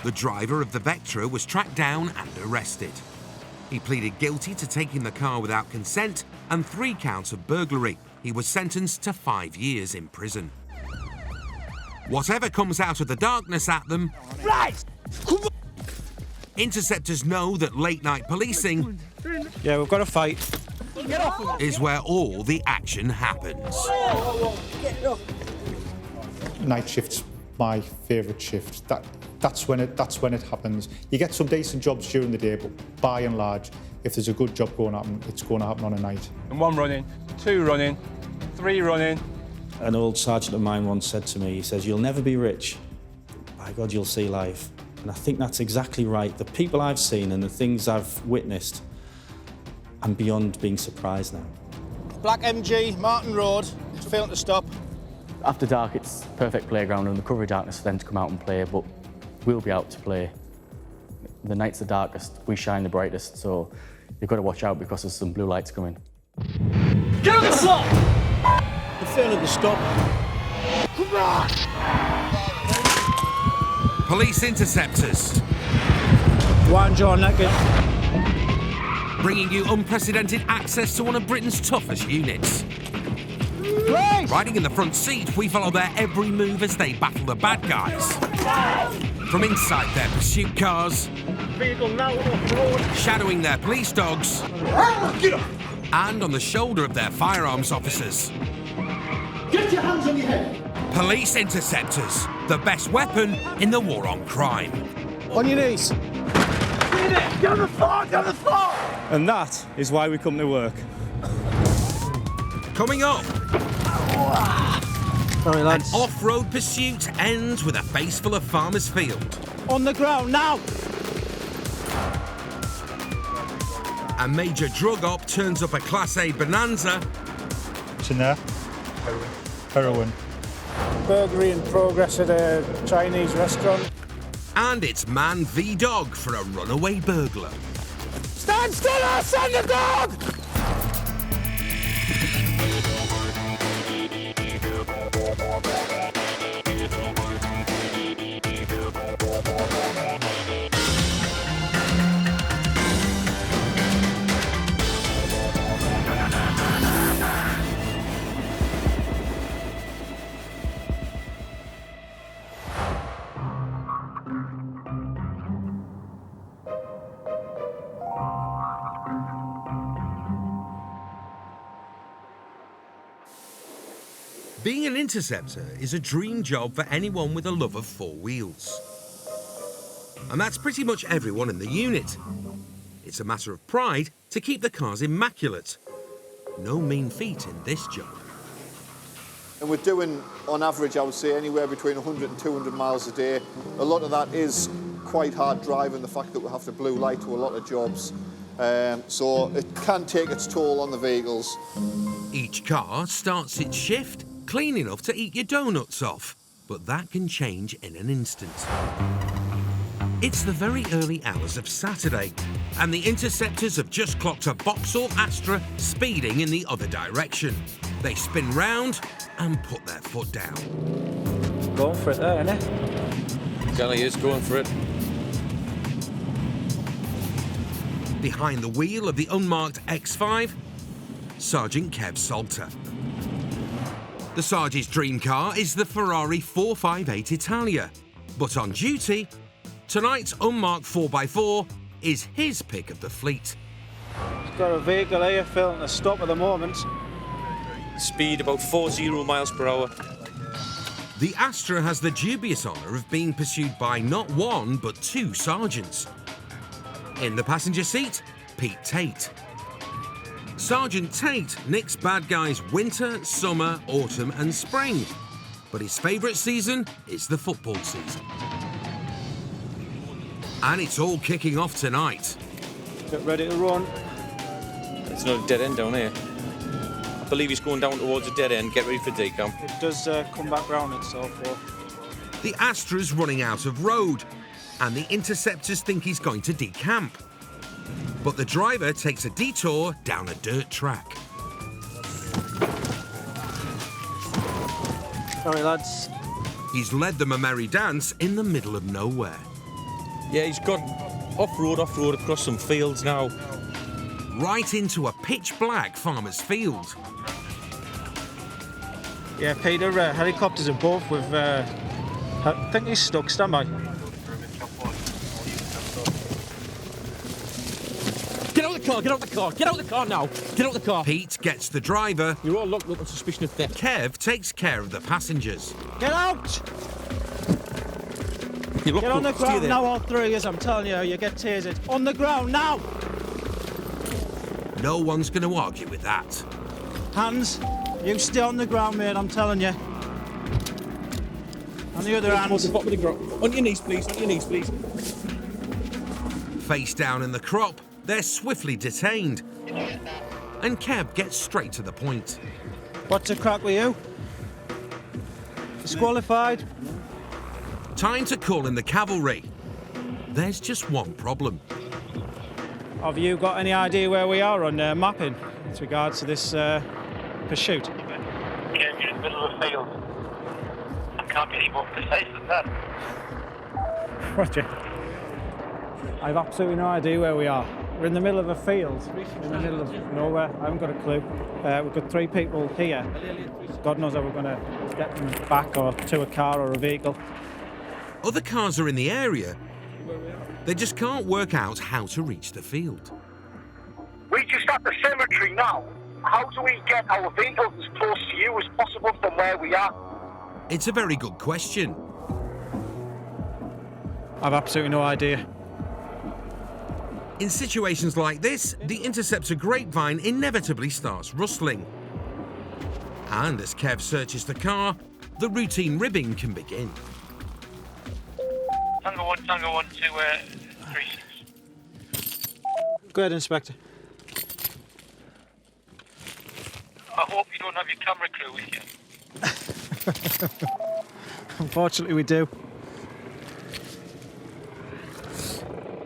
The driver of the Vectra was tracked down and arrested. He pleaded guilty to taking the car without consent and 3 counts of burglary. He was sentenced to 5 years in prison. Whatever comes out of the darkness at them, interceptors know that late-night policing Yeah, we've got a fight. is where all the action happens. Night shift's my favourite shift. That's when it happens. You get some decent jobs during the day, but by and large, if there's a good job going to happen, it's going to happen on a night. And 1 running, 2 running, 3 running. An old sergeant of mine once said to me, he says, "You'll never be rich. By God, you'll see life." And I think that's exactly right. The people I've seen and the things I've witnessed, I'm beyond being surprised now. Black MG, Martin Road, failing to stop. After dark, it's perfect playground and the cover of darkness for them to come out and play, but we'll be out to play. The night's the darkest, we shine the brightest, so you've got to watch out because there's some blue lights coming. Get on the floor! They're failing to stop. Come on! Police interceptors. One jaw naked. Bringing you unprecedented access to one of Britain's toughest units. Please. Riding in the front seat, we follow their every move as they battle the bad guys. From inside their pursuit cars, Vehicle now off-road. shadowing their police dogs, Get up! and on the shoulder of their firearms officers. Get your hands on your head. Police interceptors, the best weapon in the war on crime. On your knees. Get on the floor, get on the floor! And that is why we come to work. Coming up, Sorry, an lads. off-road pursuit ends with a face full of Farmer's Field. On the ground, now! A major drug op turns up a Class A bonanza. What's in there? Heroin. Burglary in progress at a Chinese restaurant. And it's man v dog for a runaway burglar. Stand still or send the dog! Being an interceptor is a dream job for anyone with a love of 4 wheels. And that's pretty much everyone in the unit. It's a matter of pride to keep the cars immaculate. No mean feat in this job. And we're doing, on average, I would say, anywhere between 100 and 200 miles a day. A lot of that is quite hard driving, the fact that we have to blue light to a lot of jobs. So it can take its toll on the vehicles. Each car starts its shift clean enough to eat your donuts off, but that can change in an instant. It's the very early hours of Saturday, and the interceptors have just clocked a Vauxhall Astra speeding in the other direction. They spin round and put their foot down. Going for it there, innit? Kelly is going for it. Behind the wheel of the unmarked X5, Sergeant Kev Salter. The Sarge's dream car is the Ferrari 458 Italia, but on duty, tonight's unmarked 4x4 is his pick of the fleet. He's got a vehicle here filling a stop at the moment. Speed about 40 miles per hour. The Astra has the dubious honour of being pursued by not one, but two sergeants. In the passenger seat, Pete Tate. Sergeant Tate nicks bad guys winter, summer, autumn and spring. But his favourite season is the football season. And it's all kicking off tonight. Get ready to run. It's not a dead end down here. I believe he's going down towards a dead end. Get ready for decam. It does come back round itself, though. The Astra's running out of road, and the Interceptors think he's going to decamp. But the driver takes a detour down a dirt track. Sorry, lads. He's led them a merry dance in the middle of nowhere. Yeah, he's got off-road across some fields now. Right into a pitch-black farmer's field. Yeah, Peter, helicopters above with... I think he's stuck, stand by. Get out of the car, get out of the car, get out of the car now! Get out of the car! Pete gets the driver. You're all locked up on suspicion of theft. Kev takes care of the passengers. Get out! Get on the ground now, all three of us, I'm telling you, you get tasered. On the ground now! No one's going to argue with that. Hands, you stay on the ground, mate, I'm telling you. On the other hand. On your knees, please, on your knees, please. Face down in the crop, they're swiftly detained. And Kev gets straight to the point. What's the crack with you? Disqualified? Time to call in the cavalry. There's just one problem. Have you got any idea where we are on mapping with regards to this pursuit? Yeah, you're in the middle of a field. I can't be any more precise than that. Roger. I've absolutely no idea where we are. We're in the middle of a field, in the middle of nowhere. I haven't got a clue. We've got three people here. God knows how we're going to get them back or to a car or a vehicle. Other cars are in the area. They just can't work out how to reach the field. We just at the cemetery now. How do we get our vehicles as close to you as possible from where we are? It's a very good question. I've absolutely no idea. In situations like this, the Interceptor grapevine inevitably starts rustling. And as Kev searches the car, the routine ribbing can begin. Tango 1 to 36. Go ahead, Inspector. I hope you don't have your camera crew with you. Unfortunately, we do.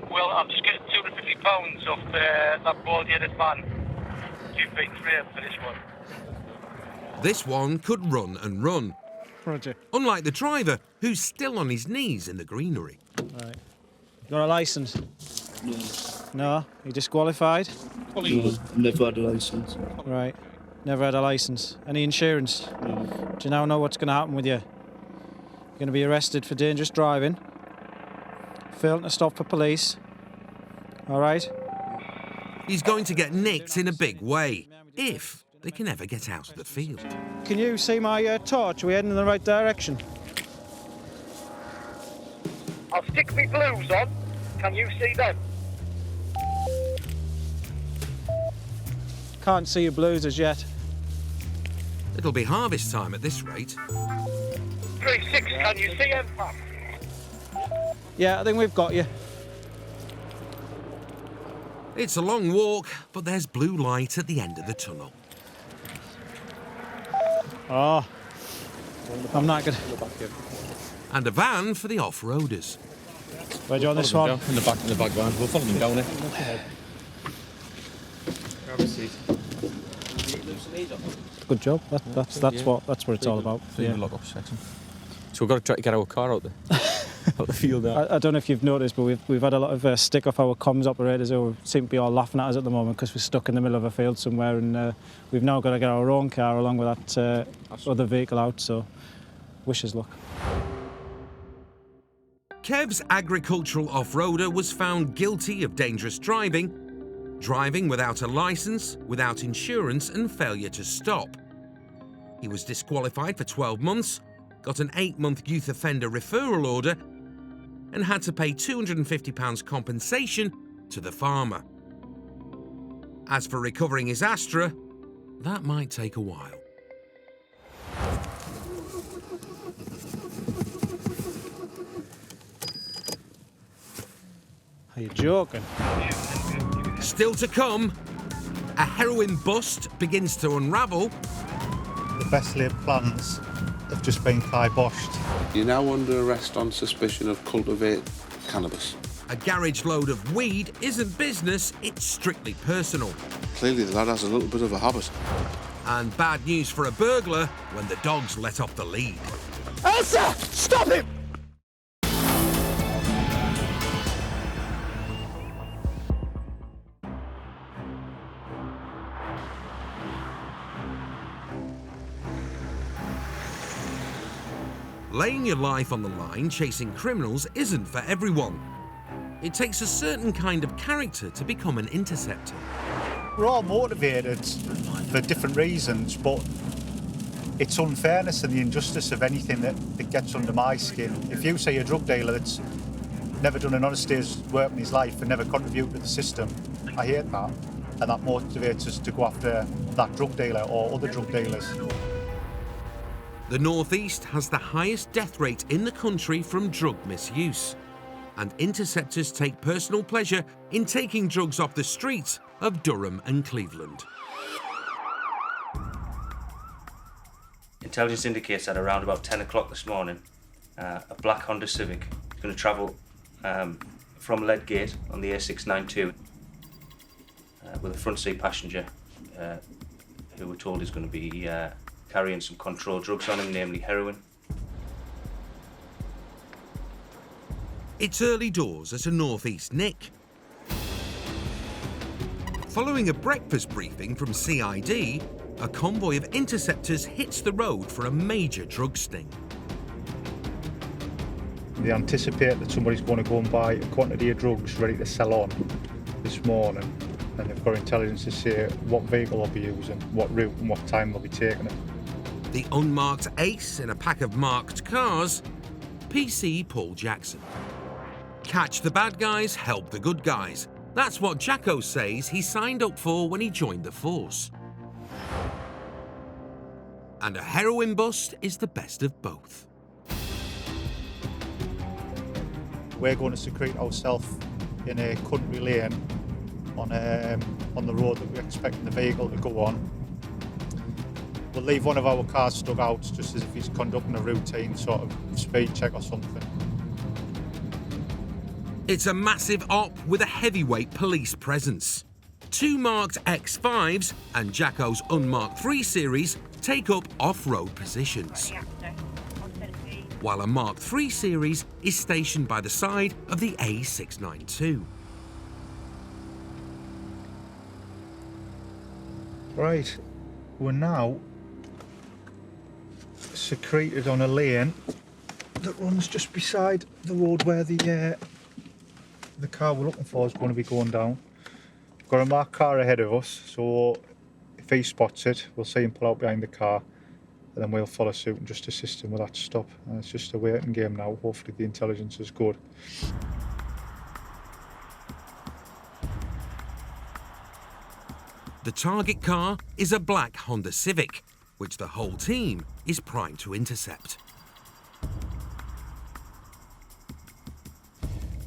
Well, I'm just getting £250 off that bald-headed man. You've been framed for this one. This one could run and run. Roger. Unlike the driver, who's still on his knees in the greenery. Right. You got a licence? No. You disqualified? No, never had a licence. Right. Never had a licence. Any insurance? No. Do you now know what's going to happen with you? You're going to be arrested for dangerous driving, failing to stop for police. All right? He's going to get nicked in a big way, if they can ever get out of the field. Can you see my torch? Are we heading in the right direction? I'll stick my blues on. Can you see them? Can't see your blues as yet. It'll be harvest time at this rate. 36, can you see them, Pam? Yeah, I think we've got you. It's a long walk, but there's blue light at the end of the tunnel. Oh, I'm not good. And a van for the off-roaders. Where do you want this one? In the back van. We'll follow them down here. Grab a seat. Good job. That's what it's all about. Yeah. Lock up section. So we've got to try to get our car out there. Out the field now. I don't know if you've noticed, but we've had a lot of stick off our comms operators who seem to be all laughing at us at the moment because we're stuck in the middle of a field somewhere, and we've now got to get our own car along with that other vehicle out. So, wish us luck. Kev's agricultural off-roader was found guilty of dangerous driving, driving without a licence, without insurance and failure to stop. He was disqualified for 12 months, got an 8-month youth offender referral order and had to pay £250 compensation to the farmer. As for recovering his Astra, that might take a while. Are you joking? Still to come, a heroin bust begins to unravel. The best laid plans have just been kiboshed. You're now under arrest on suspicion of cultivating cannabis. A garage load of weed isn't business, it's strictly personal. Clearly the lad has a little bit of a habit. And bad news for a burglar when the dogs let off the lead. Elsa! Stop him! Laying your life on the line chasing criminals isn't for everyone. It takes a certain kind of character to become an interceptor. We're all motivated for different reasons, but it's unfairness and the injustice of anything that gets under my skin. If you say a drug dealer that's never done an honest day's work in his life and never contributed to the system, I hate that, and that motivates us to go after that drug dealer or other drug dealers. The North East has the highest death rate in the country from drug misuse, and interceptors take personal pleasure in taking drugs off the streets of Durham and Cleveland. Intelligence indicates that around about 10 o'clock this morning, a black Honda Civic is going to travel from Leadgate on the A692 with a front seat passenger who we're told is going to be carrying some controlled drugs on him, namely heroin. It's early doors at a North East nick. Following a breakfast briefing from CID, a convoy of interceptors hits the road for a major drug sting. They anticipate that somebody's going to go and buy a quantity of drugs ready to sell on this morning, and they've got intelligence to say what vehicle they'll be using, what route and what time they'll be taking it. The unmarked ace in a pack of marked cars, PC Paul Jackson. Catch the bad guys, help the good guys. That's what Jacko says he signed up for when he joined the force. And a heroin bust is the best of both. We're going to secrete ourselves in a country lane on the road that we're expecting the vehicle to go on. We'll leave one of our cars stuck out just as if he's conducting a routine sort of speed check or something. It's a massive op with a heavyweight police presence. 2 marked X5s and Jacko's unmarked 3 Series take up off-road positions, while a Mark 3 Series is stationed by the side of the A692. Right, we're now secreted on a lane that runs just beside the road where the car we're looking for is going to be going down. We've got a marked car ahead of us, so if he spots it, we'll see him pull out behind the car, and then we'll follow suit and just assist him with that stop. And it's just a waiting game now. Hopefully the intelligence is good. The target car is a black Honda Civic, which the whole team is primed to intercept.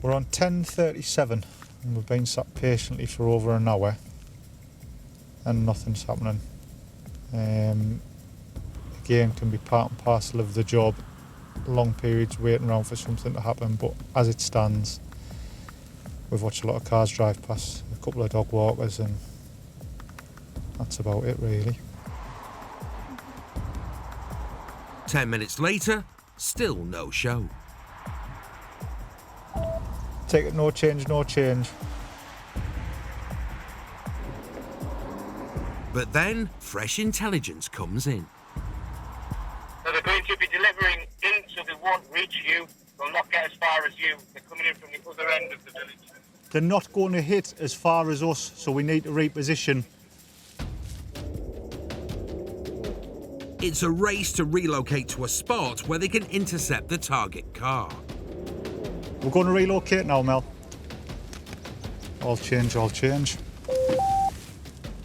We're on 10:37 and we've been sat patiently for over an hour and nothing's happening. Again, can be part and parcel of the job. Long periods waiting around for something to happen, but as it stands, we've watched a lot of cars drive past, a couple of dog walkers, and that's about it really. 10 minutes later, still no show. Take it, no change, no change. But then, fresh intelligence comes in. So they're going to be delivering in so they won't reach you They'll not get as far as you. They're coming in from the other end of the village. They're not going to hit as far as us, so we need to reposition. It's a race to relocate to a spot where they can intercept the target car. We're going to relocate now, Mel. All change, all change.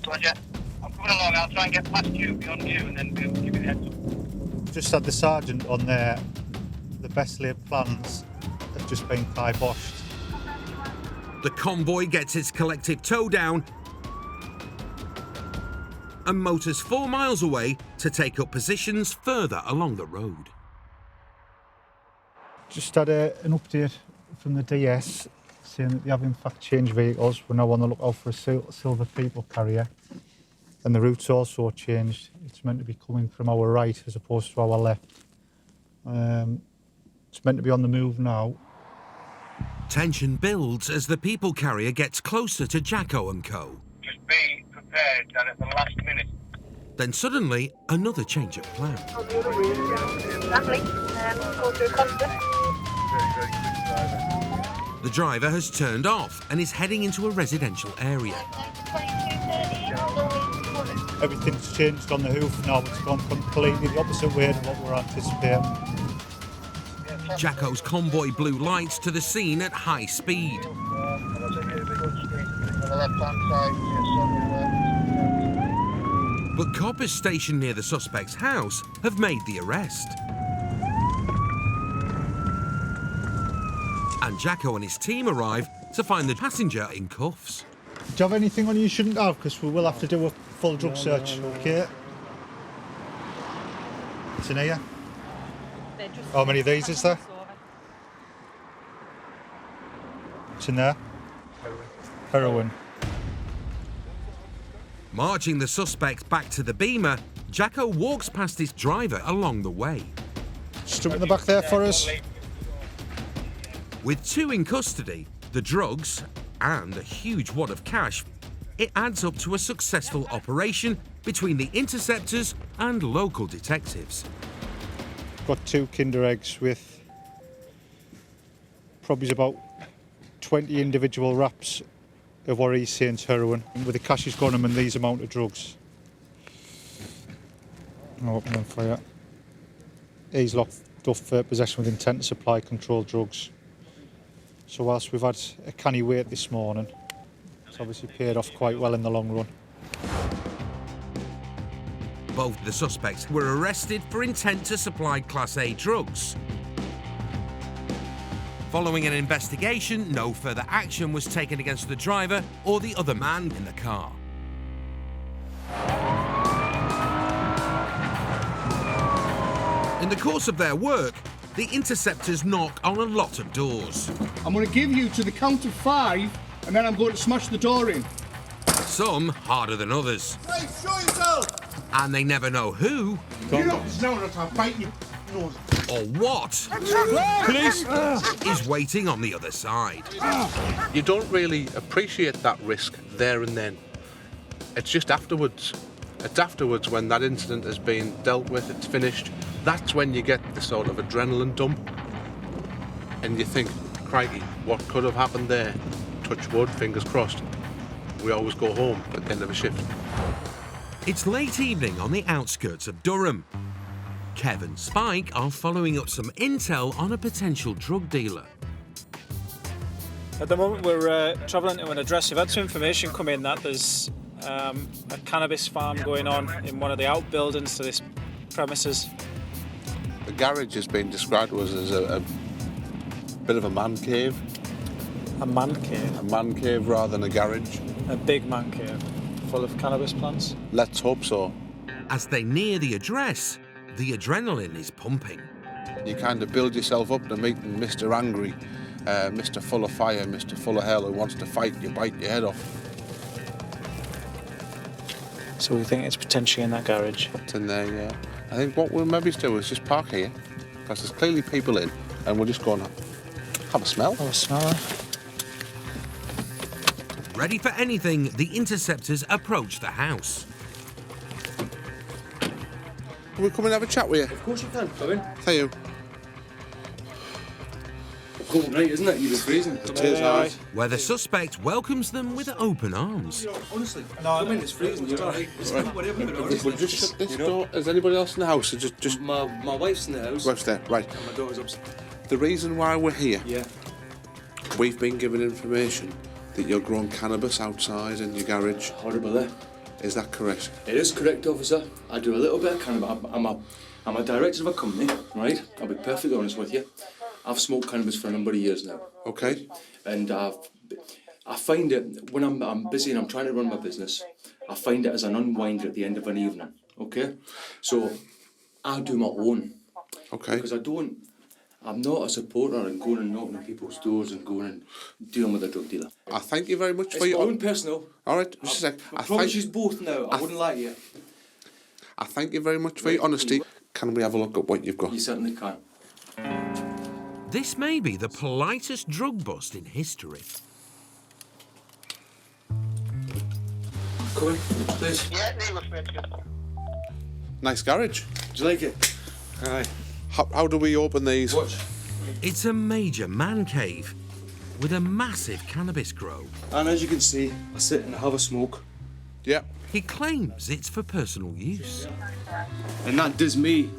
Roger. I'm coming along. I'll try and get past you, beyond you, and then we'll give you the heads up. Just had the sergeant on there. The best laid plans have just been kiboshed. The convoy gets its collective tow down and motors 4 miles away to take up positions further along the road. Just had an update from the DS saying that they have in fact changed vehicles. We're now on the lookout for a silver people carrier. And the route's also changed. It's meant to be coming from our right as opposed to our left. It's meant to be on the move now. Tension builds as the people carrier gets closer to Jacko and co. Just be prepared that at the last minute. Then suddenly, another change of plan. The driver has turned off and is heading into a residential area. Everything's changed on the hoof now. It's gone completely the opposite way to what we're anticipating. Jacko's convoy blew lights to the scene at high speed. But coppers stationed near the suspect's house have made the arrest. And Jacko and his team arrive to find the passenger in cuffs. Do you have anything on you shouldn't have? Because we will have to do a full drug search, okay? It's in here. How many of these is there? It's in there. Heroin. Marching the suspect back to the Beamer, Jacko walks past his driver along the way. Just jump in the back there for us. With 2 in custody, the drugs, and a huge wad of cash, it adds up to a successful operation between the Interceptors and local detectives. Got 2 Kinder eggs with probably about 20 individual wraps of what he's saying is heroin, with the cash he's got him and these amount of drugs. I'll open them for you. He's locked up for possession with intent to supply controlled drugs. So whilst we've had a canny wait this morning, it's obviously paid off quite well in the long run. Both the suspects were arrested for intent to supply Class A drugs. Following an investigation, no further action was taken against the driver or the other man in the car. In the course of their work, the Interceptors knock on a lot of doors. I'm going to give you to the count of 5, and then I'm going to smash the door in. Some harder than others. Hey, show yourself! And they never know who. You know, it's now that I'm biting you. Or what Police! is waiting on the other side. You don't really appreciate that risk there and then. It's just afterwards. It's afterwards when that incident has been dealt with, it's finished. That's when you get the sort of adrenaline dump. And you think, crikey, what could have happened there? Touch wood, fingers crossed. We always go home at the end of a shift. It's late evening on the outskirts of Durham. Kev and Spike are following up some intel on a potential drug dealer. At the moment we're travelling to an address. We've had some information come in that there's a cannabis farm going on in one of the outbuildings to this premises. The garage has been described to us as a bit of a man cave. A man cave? A man cave rather than a garage. A big man cave, full of cannabis plants? Let's hope so. As they near the address, the adrenaline is pumping. You kind of build yourself up to meeting Mr. Angry, Mr. Full of Fire, Mr. Full of Hell who wants to fight you, bite your head off. So we think it's potentially in that garage? It's in there, yeah. I think what we'll maybe do is just park here, because there's clearly people in, and we'll just go and have a smell. Have a smell. Ready for anything, the Interceptors approach the house. Can we come and have a chat with you? Of course you can, come in. Thank you. cold night, isn't it? You've been freezing. It is, aye. Where the suspect welcomes them with open arms. Honestly, no, I mean it's freezing. You're alright. It's whatever. We'll just shut this door. Is anybody else in the house? Or just my wife's in the house. Wife's there, right. And my daughter's upstairs. The reason why we're here. Yeah. We've been given information that you're growing cannabis outside in your garage. Horrible, eh? Is that correct? It is correct, officer. I do a little bit of cannabis. I'm a director of a company, right? I'll be perfectly honest with you. I've smoked cannabis for a number of years now. Okay. And I find it, when I'm busy and I'm trying to run my business, I find it as an unwinder at the end of an evening, okay? So I do my own. Okay. Because I'm not a supporter in going and knocking on people's doors and going and dealing with a drug dealer. I thank you very much for It's your... my own personal. All right, just a sec. I promise you both now, I wouldn't lie to you. I thank you very much for your honesty. Can we have a look at what you've got? You certainly can. This may be the politest drug bust in history. Come in, please. Nice garage. Do you like it? Aye. How do we open these? Watch. It's a major man cave with a massive cannabis grow. And as you can see, I sit and have a smoke. Yeah. He claims it's for personal use. And that does me.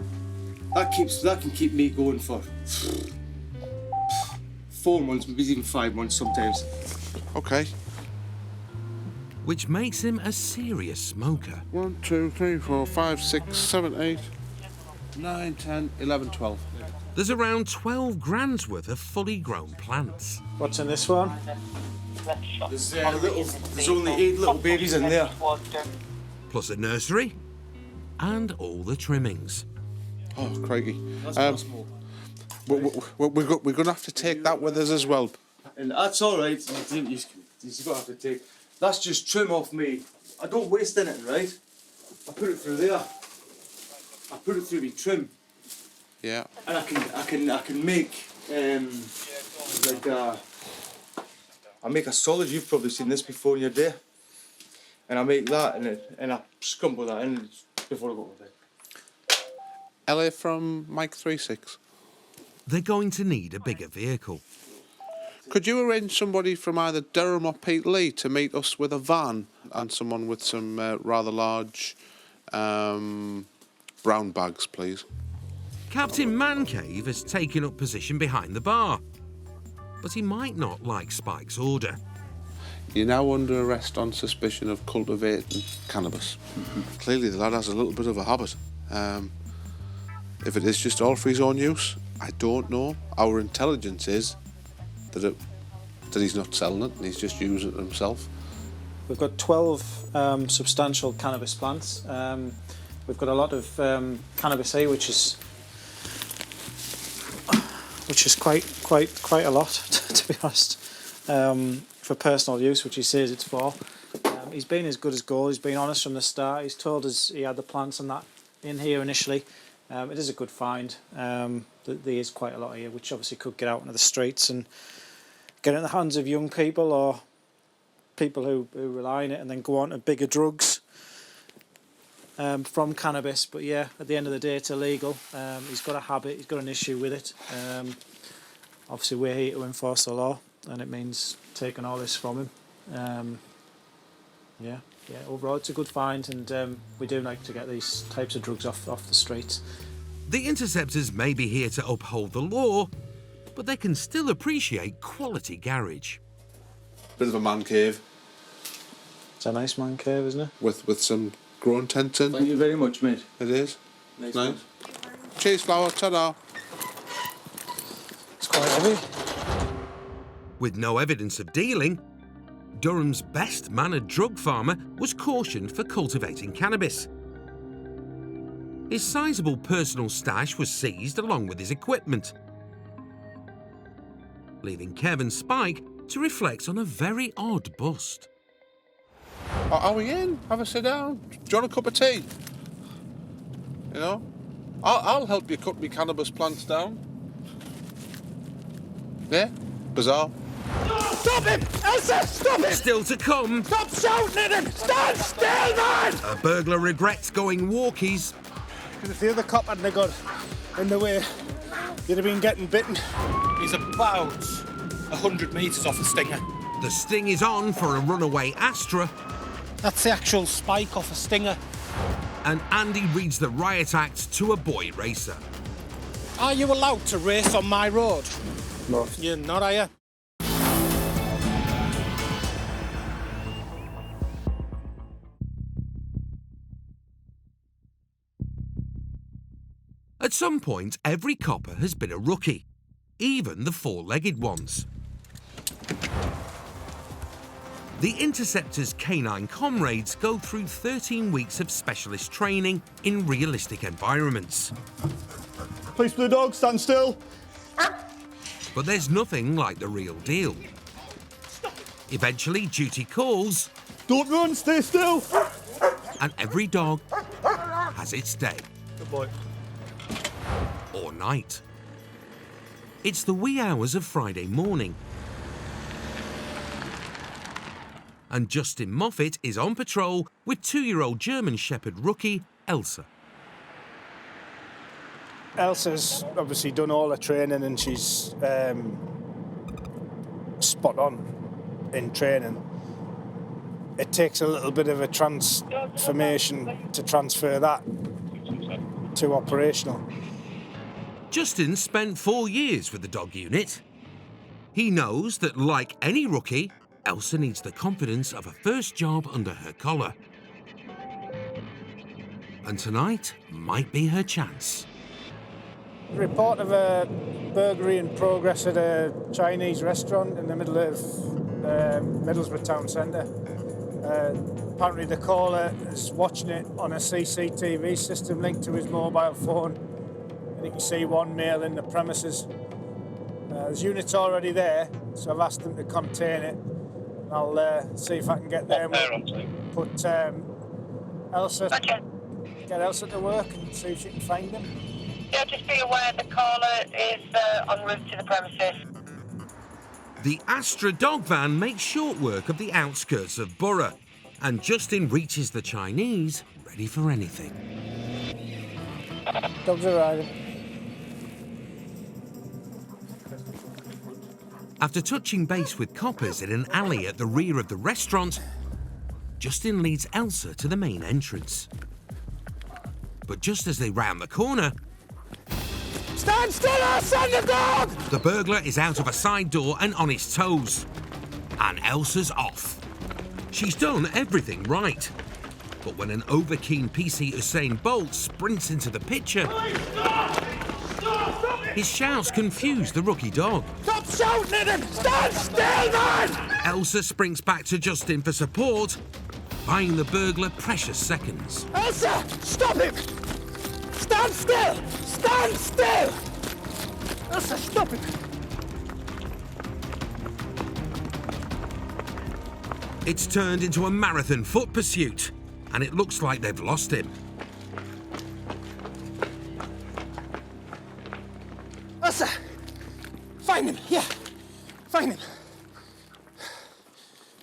That can keep me going for 4 months, maybe even 5 months sometimes. Okay. Which makes him a serious smoker. 1, 2, 3, 4, 5, 6, 7, 8, 9, 10, 11, 12. There's around 12 grand's worth of fully grown plants. What's in this one? There's only 8 little babies in there. Plus a nursery and all the trimmings. Oh, crikey. That's my smoke. We're going to have to take that with us as well. And that's all right. You're going to have to take. That's just trim off me. I don't waste anything, right? I put it through there. I put it through me trim. Yeah. And I can make I make a solid. You've probably seen this before in your day. And I make that and I scumble that in before I go to bed. LA from Mike 36. They're going to need a bigger vehicle. Could you arrange somebody from either Durham or Peterlee to meet us with a van and someone with some rather large brown bags, please? Captain Mancave has taken up position behind the bar, but he might not like Spike's order. You're now under arrest on suspicion of cultivating cannabis. Clearly the lad has a little bit of a habit. If it is just all for his own use, I don't know. Our intelligence is that he's not selling it and he's just using it himself. We've got 12 substantial cannabis plants. We've got a lot of cannabis here, which is quite a lot, to be honest, for personal use, which he says it's for. He's been as good as gold. He's been honest from the start. He's told us he had the plants and that in here initially. It is a good find. There is quite a lot here, which obviously could get out into the streets and get in the hands of young people or people who rely on it and then go on to bigger drugs from cannabis. But yeah, at the end of the day, it's illegal. He's got a habit. He's got an issue with it. Obviously, we're here to enforce the law, and it means taking all this from him. Yeah, overall it's a good find, and we do like to get these types of drugs off the streets. The Interceptors may be here to uphold the law, but they can still appreciate quality garage. Bit of a man cave. It's a nice man cave, isn't it? With some growing tents in. Thank you very much, mate. It is. Nice. Cheers, flower. Ta-da. It's quite heavy. With no evidence of dealing, Durham's best-mannered drug farmer was cautioned for cultivating cannabis. His sizable personal stash was seized along with his equipment, leaving Kev and Spike to reflect on a very odd bust. Are we in? Have a sit down. Do you want a cup of tea? You know? I'll help you cut me cannabis plants down. Yeah? Bizarre. Stop him! Elsa, stop him! Still to come. Stop shouting at him! Stand still, man! A burglar regrets going walkies. If the other cop hadn't got in the way, you'd have been getting bitten. He's a about 100 metres off the stinger. The sting is on for a runaway Astra. That's the actual spike off a stinger. And Andy reads the riot act to a boy racer. Are you allowed to race on my road? No. You're not, are you? At some point, every copper has been a rookie, even the four-legged ones. The Interceptors' canine comrades go through 13 weeks of specialist training in realistic environments. Please, for the dog, stand still. But there's nothing like the real deal. Eventually, duty calls. Don't run, stay still. And every dog has its day. Good boy. Or night. It's the wee hours of Friday morning. And Justin Moffat is on patrol with 2-year-old German Shepherd rookie Elsa. Elsa's obviously done all her training and she's spot on in training. It takes a little bit of a transformation to transfer that to operational. Justin spent 4 years with the dog unit. He knows that, like any rookie, Elsa needs the confidence of a first job under her collar. And tonight might be her chance. Report of a burglary in progress at a Chinese restaurant in the middle of Middlesbrough town centre. Apparently the caller is watching it on a CCTV system linked to his mobile phone. And you can see one male in the premises. There's units already there, so I've asked them to contain it. I'll see if I can get there and put Elsa, get Elsa to work and see if she can find him. Yeah, just be aware the caller is en route to the premises. The Astra dog van makes short work of the outskirts of Borough, and Justin reaches the Chinese ready for anything. Dogs arriving. After touching base with coppers in an alley at the rear of the restaurant, Justin leads Elsa to the main entrance. But just as they round the corner... Stand still, Elsa, the dog! The burglar is out of a side door and on his toes. And Elsa's off. She's done everything right. But when an over-keen PC Usain Bolt sprints into the picture... His shouts confuse the rookie dog. Stop shouting at him! Stand still, man! Elsa springs back to Justin for support, buying the burglar precious seconds. Elsa, stop him! Stand still! Stand still! Elsa, stop him! It's turned into a marathon foot pursuit, and it looks like they've lost him. Elsa! Find him! Yeah! Find him!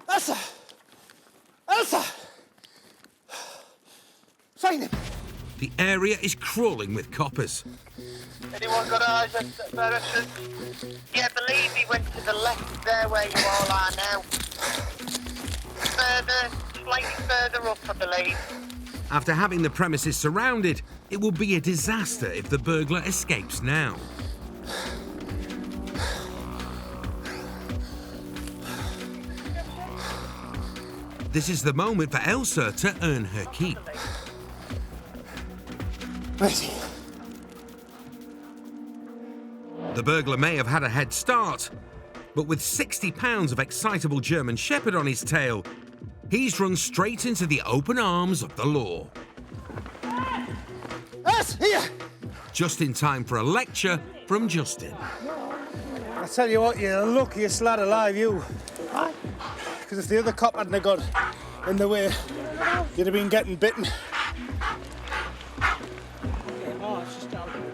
Elsa! Elsa! Find him! The area is crawling with coppers. Anyone got eyes on that direction? Yeah, I believe he went to the left there where you all are now. Slightly further up, I believe. After having the premises surrounded, it will be a disaster if the burglar escapes now. This is the moment for Elsa to earn her keep. Where is he? The burglar may have had a head start, but with 60 pounds of excitable German Shepherd on his tail, he's run straight into the open arms of the law. Us, here! Just in time for a lecture from Justin. I tell you what, you're the luckiest lad alive, you. Because if the other cop hadn't have got in the way, you'd have been getting bitten.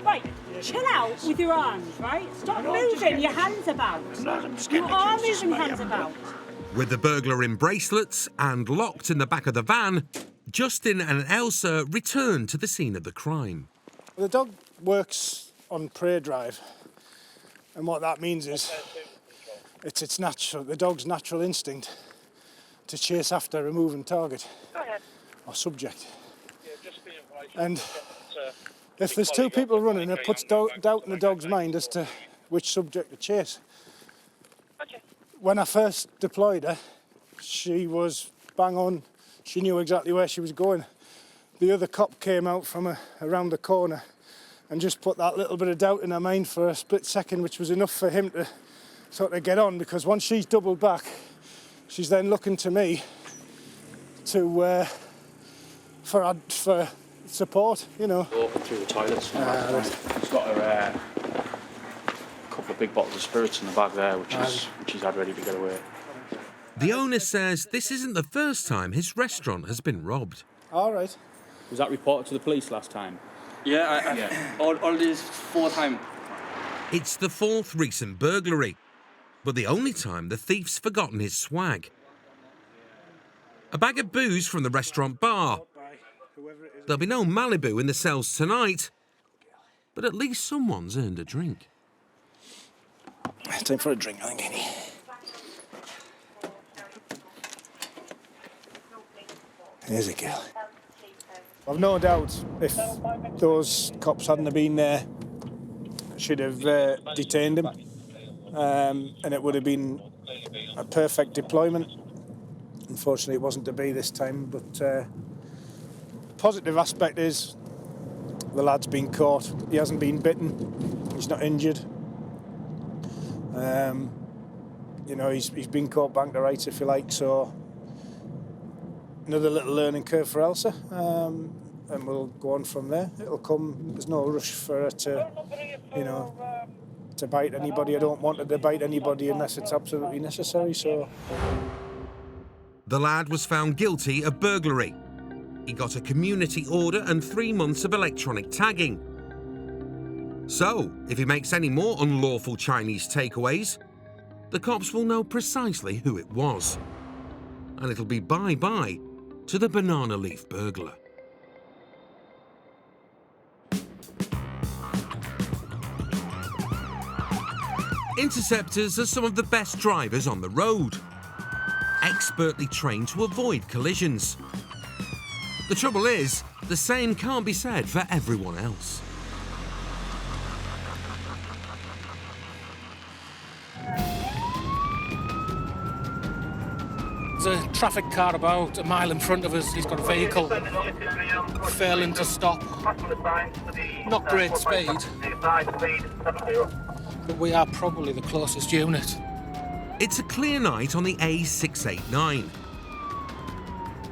Right, chill out with your arms, right? Stop moving your hands about. You are moving hands about. With the burglar in bracelets and locked in the back of the van, Justin and Elsa return to the scene of the crime. The dog works on prey drive. And what that means is it's its natural, the dog's natural instinct to chase after a moving target or subject. And if there's two people running, it puts doubt in the dog's mind as to which subject to chase. When I first deployed her, she was bang on. She knew exactly where she was going. The other cop came out from around the corner and just put that little bit of doubt in her mind for a split second, which was enough for him to sort of get on, because once she's doubled back, she's then looking to me to for support, you know. Walking through the toilets. She's got her a couple of big bottles of spirits in the bag there, which she's had ready to get away. The owner says this isn't the first time his restaurant has been robbed. All right. Was that reported to the police last time? Yeah, all these 4 times. It's the 4th recent burglary, but the only time the thief's forgotten his swag. A bag of booze from the restaurant bar. There'll be no Malibu in the cells tonight, but at least someone's earned a drink. Time for a drink, I think, Annie. Here's a girl. I've no doubt if those cops hadn't have been there, she'd have detained him, and it would have been a perfect deployment. Unfortunately, it wasn't to be this time, but positive aspect is the lad's been caught. He hasn't been bitten. He's not injured. You know, he's been caught bang to rights, if you like, so another little learning curve for Elsa, and we'll go on from there. It'll come. There's no rush for her to, you know, to bite anybody. I don't want her to bite anybody unless it's absolutely necessary, so. The lad was found guilty of burglary. He got a community order and 3 months of electronic tagging. So, if he makes any more unlawful Chinese takeaways, the cops will know precisely who it was. And it'll be bye-bye to the banana leaf burglar. Interceptors are some of the best drivers on the road, expertly trained to avoid collisions. The trouble is, the same can't be said for everyone else. There's a traffic car about a mile in front of us. He's got a vehicle failing to stop. Not great speed, but we are probably the closest unit. It's a clear night on the A689.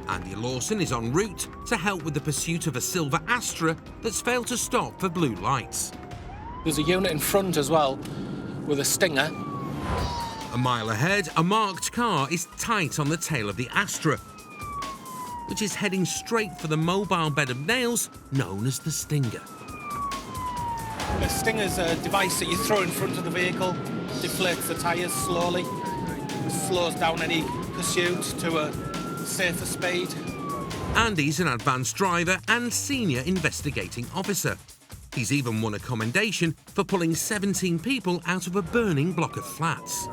Andy Lawson is en route to help with the pursuit of a silver Astra that's failed to stop for blue lights. There's a unit in front as well, with a Stinger. A mile ahead, a marked car is tight on the tail of the Astra, which is heading straight for the mobile bed of nails known as the Stinger. A Stinger's a device that you throw in front of the vehicle, deflates the tyres slowly, slows down any pursuit to a safer speed. Andy's an advanced driver and senior investigating officer. He's even won a commendation for pulling 17 people out of a burning block of flats.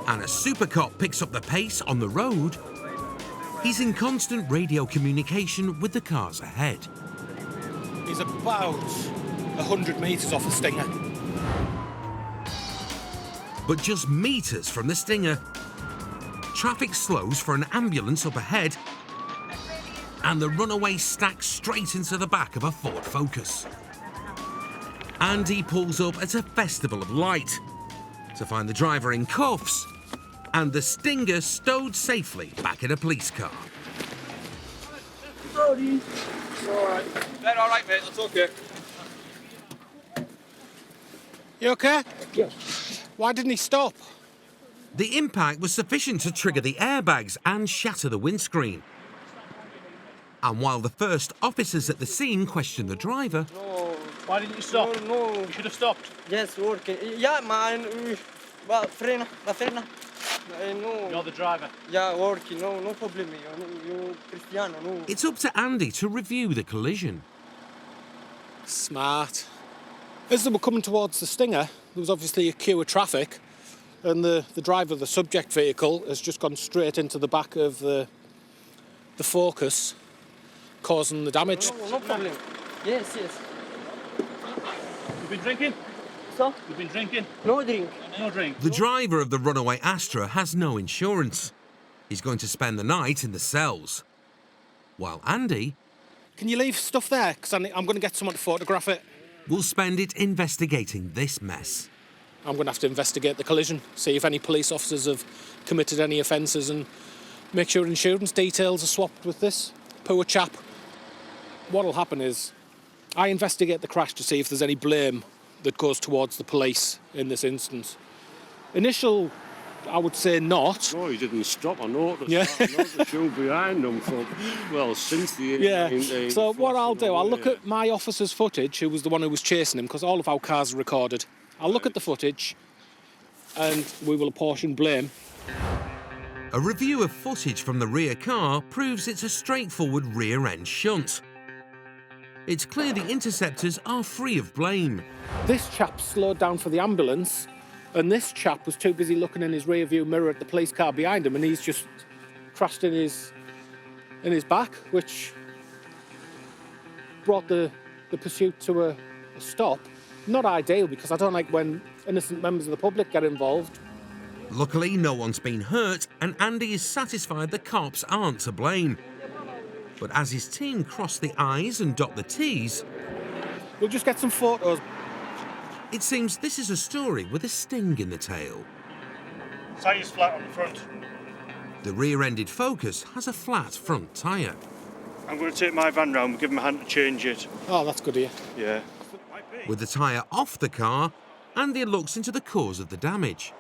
And a super cop picks up the pace on the road. He's in constant radio communication with the cars ahead. He's about 100 metres off a Stinger. But just metres from the Stinger, traffic slows for an ambulance up ahead, and the runaway stacks straight into the back of a Ford Focus. Andy pulls up at a festival of light to find the driver in cuffs and the Stinger stowed safely back in a police car. Sorry. All right. They're all right, mate. That's okay. You okay? Yes. Why didn't he stop? The impact was sufficient to trigger the airbags and shatter the windscreen. And while the first officers at the scene questioned the driver... No. Why didn't you stop? No. You should have stopped. Yes, working. Yeah, man. Well, frena. La frena. No. You're the driver. Yeah, working. No problem. You Cristiano, no. It's up to Andy to review the collision. Smart. As they were coming towards the Stinger, there was obviously a queue of traffic, and the driver of the subject vehicle has just gone straight into the back of the Focus, causing the damage. No problem. Yes. You've been drinking? So? You've been drinking? No drink. No drink. The driver of the runaway Astra has no insurance. He's going to spend the night in the cells. While Andy... Can you leave stuff there? Because I'm going to get someone to photograph it. ...will spend it investigating this mess. I'm going to have to investigate the collision, see if any police officers have committed any offences and make sure insurance details are swapped with this poor chap. What'll happen is I investigate the crash to see if there's any blame that goes towards the police in this instance. Initial, I would say not. No, he didn't stop. I noticed. Yeah. I noticed the shoe behind him for, well, since the... Yeah, so what I'll do, I'll look at my officer's footage, who was the one who was chasing him, because all of our cars are recorded. I'll look at the footage and we will apportion blame. A review of footage from the rear car proves it's a straightforward rear-end shunt. It's clear the Interceptors are free of blame. This chap slowed down for the ambulance, and this chap was too busy looking in his rear view mirror at the police car behind him, and he's just crashed in his back, which brought the pursuit to a stop. Not ideal, because I don't like when innocent members of the public get involved. Luckily, no one's been hurt, and Andy is satisfied the cops aren't to blame. But as his team cross the I's and dot the T's... We'll just get some photos. It seems this is a story with a sting in the tail. Tyre's flat on the front. The rear-ended Focus has a flat front tyre. I'm going to take my van round and give him a hand to change it. Oh, that's good of you. Yeah. With the tyre off the car, Andy looks into the cause of the damage.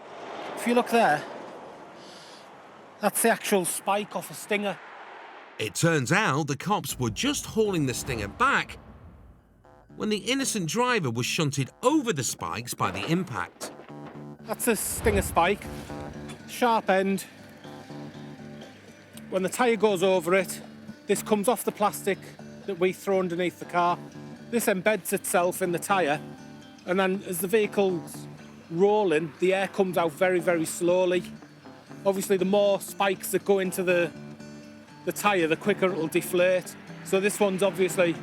If you look there, that's the actual spike off a Stinger. It turns out the cops were just hauling the Stinger back when the innocent driver was shunted over the spikes by the impact. That's a Stinger spike, sharp end. When the tyre goes over it, this comes off the plastic that we throw underneath the car. This embeds itself in the tyre, and then as the vehicle's rolling, the air comes out very, very slowly. Obviously, the more spikes that go into the tyre, the quicker it'll deflate. So this one's obviously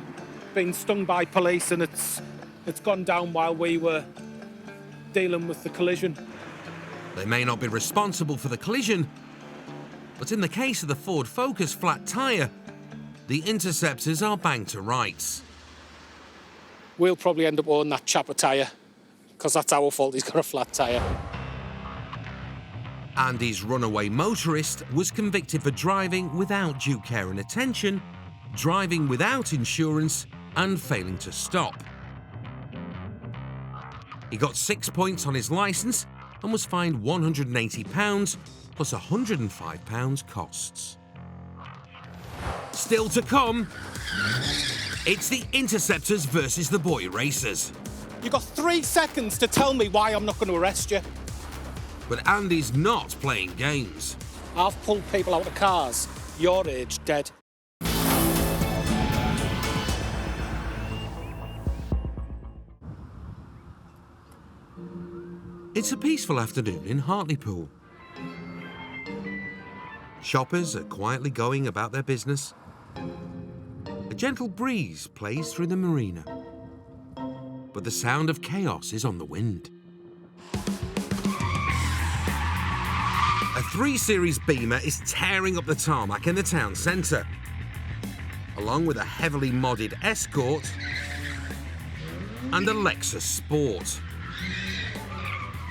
been stung by police, and it's gone down while we were dealing with the collision. They may not be responsible for the collision, but in the case of the Ford Focus flat tyre, the Interceptors are banged to rights. We'll probably end up owning that chap a tyre, because that's our fault he's got a flat tyre. Andy's runaway motorist was convicted for driving without due care and attention, driving without insurance, and failing to stop. He got 6 points on his licence and was fined £180 plus £105 costs. Still to come, it's the Interceptors versus the Boy Racers. You've got 3 seconds to tell me why I'm not going to arrest you. But Andy's not playing games. I've pulled people out of cars your age dead. It's a peaceful afternoon in Hartlepool. Shoppers are quietly going about their business. A gentle breeze plays through the marina, but the sound of chaos is on the wind. A 3 Series Beamer is tearing up the tarmac in the town centre, along with a heavily modded Escort and a Lexus Sport.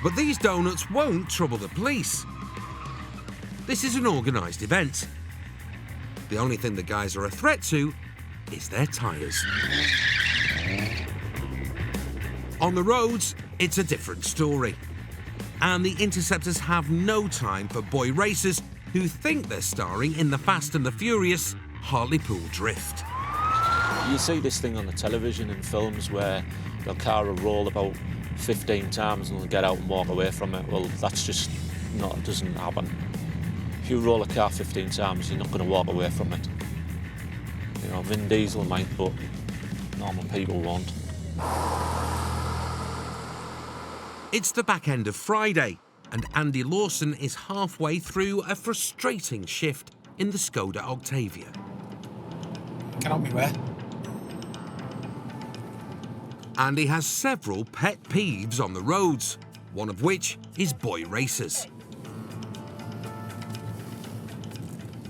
But these donuts won't trouble the police. This is an organised event. The only thing the guys are a threat to is their tyres. On the roads, it's a different story. And the Interceptors have no time for boy racers who think they're starring in the Fast and the Furious Hartlepool Drift. You see this thing on the television and films where your car will roll about 15 times and they'll get out and walk away from it. Well, that's just not, it doesn't happen. If you roll a car 15 times, you're not going to walk away from it. You know, Vin Diesel might, but normal people won't. It's the back end of Friday, and Andy Lawson is halfway through a frustrating shift in the Skoda Octavia. Get out me way. Andy has several pet peeves on the roads, one of which is boy racers.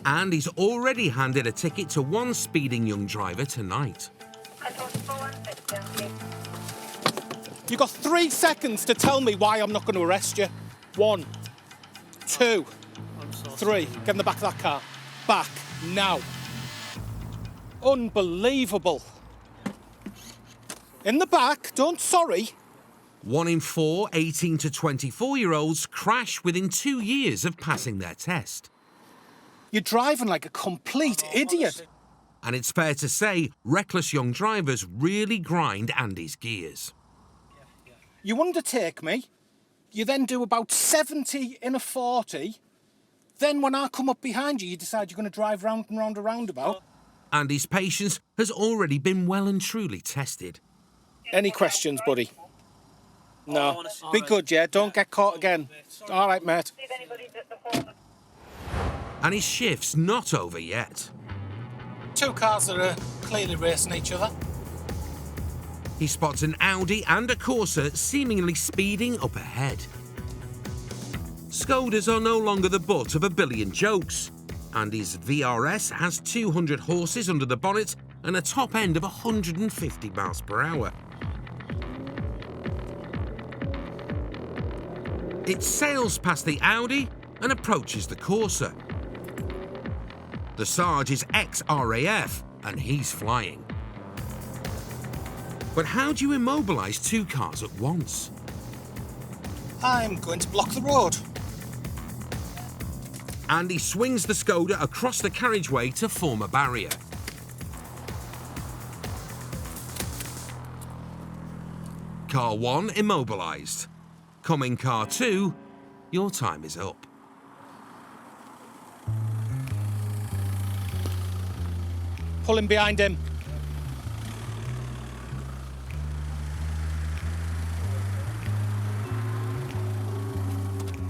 And he's already handed a ticket to one speeding young driver tonight. You've got 3 seconds to tell me why I'm not going to arrest you. 1, 2, 3. Get in the back of that car. Back, now. Unbelievable. In the back, don't sorry. 1 in 4 18 to 24-year-olds crash within 2 years of passing their test. You're driving like a complete idiot. And it's fair to say, reckless young drivers really grind Andy's gears. You undertake me, you then do about 70 in a 40, then when I come up behind you, you decide you're going to drive round and round a roundabout. Andy's patience has already been well and truly tested. Any questions, buddy? No. Be good, yeah? Don't get caught again. All right, mate. And his shift's not over yet. 2 cars that are clearly racing each other. He spots an Audi and a Corsa seemingly speeding up ahead. Skodas are no longer the butt of a billion jokes. Andy's VRS has 200 horses under the bonnet and a top end of 150 miles per hour. It sails past the Audi and approaches the Corsa. The Sarge is ex-RAF and he's flying. But how do you immobilise 2 cars at once? I'm going to block the road. Andy swings the Skoda across the carriageway to form a barrier. Car 1 immobilised. Coming car 2, your time is up. Pulling behind him.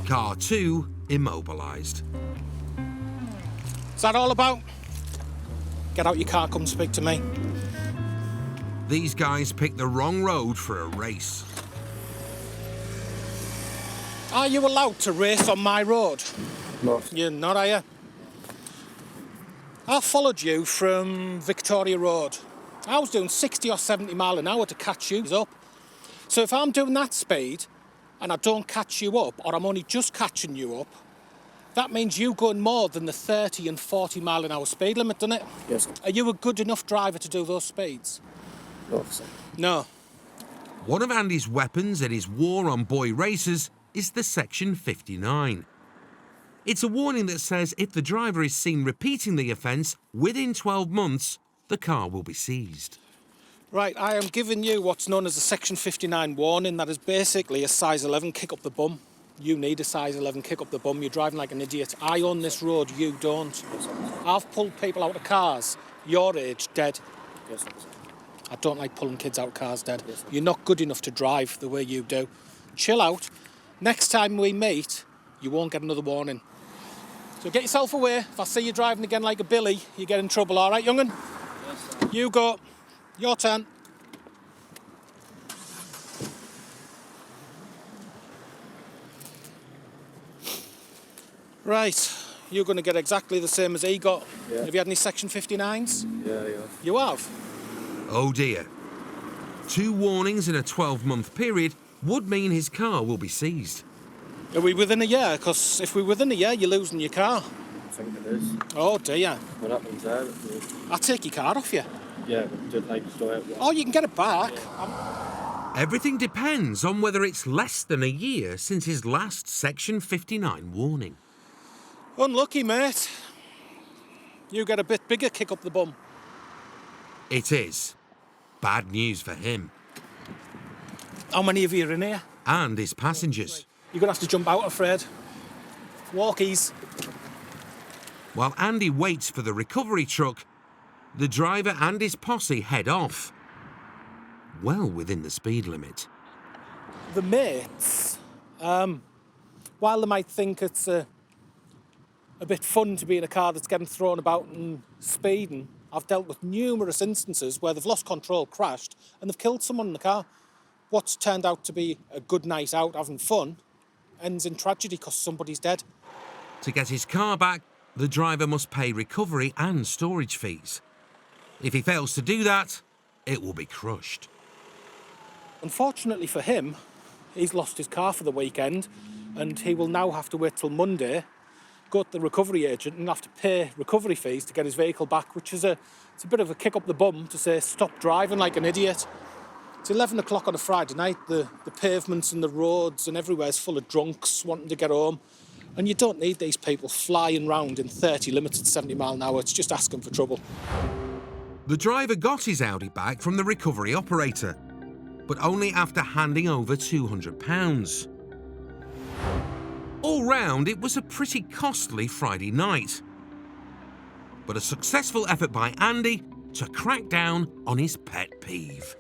Car 2 immobilised. Is that all about? Get out your car, come speak to me. These guys picked the wrong road for a race. Are you allowed to race on my road? No. You're not, are you? I followed you from Victoria Road. I was doing 60 or 70 mile an hour to catch you up. So if I'm doing that speed and I don't catch you up, or I'm only just catching you up, that means you going more than the 30 and 40 mile an hour speed limit, doesn't it? Yes. Are you a good enough driver to do those speeds? No, sir. No. One of Andy's weapons in his war on boy racers is the Section 59. It's a warning that says if the driver is seen repeating the offence within 12 months, the car will be seized. Right, I am giving you what's known as a Section 59 warning. That is basically a size 11 kick up the bum. You need a size 11 kick up the bum. You're driving like an idiot. I own this road, you don't. I've pulled people out of cars your age dead. Yes, sir. I don't like pulling kids out of cars dead. Yes, you're not good enough to drive the way you do. Chill out. Next time we meet, you won't get another warning. So get yourself away. If I see you driving again like a billy, you get in trouble, all right, young'un? Yes, sir. You go. Your turn. Right, you're going to get exactly the same as he got. Yeah. Have you had any Section 59s? Yeah, yeah. You have? Oh dear. 2 warnings in a 12-month period would mean his car will be seized. Are we within a year? Because if we're within a year, you're losing your car. I think it is. Oh dear. What happens there? I'll take your car off you. Yeah, but just like store it. Oh, you can get it back. Yeah. Everything depends on whether it's less than a year since his last Section 59 warning. Unlucky, mate. You get a bit bigger kick up the bum. It is. Bad news for him. How many of you are in here? And his passengers. You're going to have to jump out, afraid. Walkies. While Andy waits for the recovery truck, the driver and his posse head off. Well within the speed limit. The mates While they might think it's a bit fun to be in a car that's getting thrown about and speeding, I've dealt with numerous instances where they've lost control, crashed, and they've killed someone in the car. What's turned out to be a good night out having fun ends in tragedy because somebody's dead. To get his car back, the driver must pay recovery and storage fees. If he fails to do that, it will be crushed. Unfortunately for him, he's lost his car for the weekend and he will now have to wait till Monday, go to the recovery agent and have to pay recovery fees to get his vehicle back, which is it's a bit of a kick up the bum to say stop driving like an idiot. It's 11 o'clock on a Friday night, the pavements and the roads and everywhere's full of drunks wanting to get home. And you don't need these people flying round in 30 limits at 70 mile an hour. It's just asking for trouble. The driver got his Audi back from the recovery operator, but only after handing over £200. All round, it was a pretty costly Friday night. But a successful effort by Andy to crack down on his pet peeve.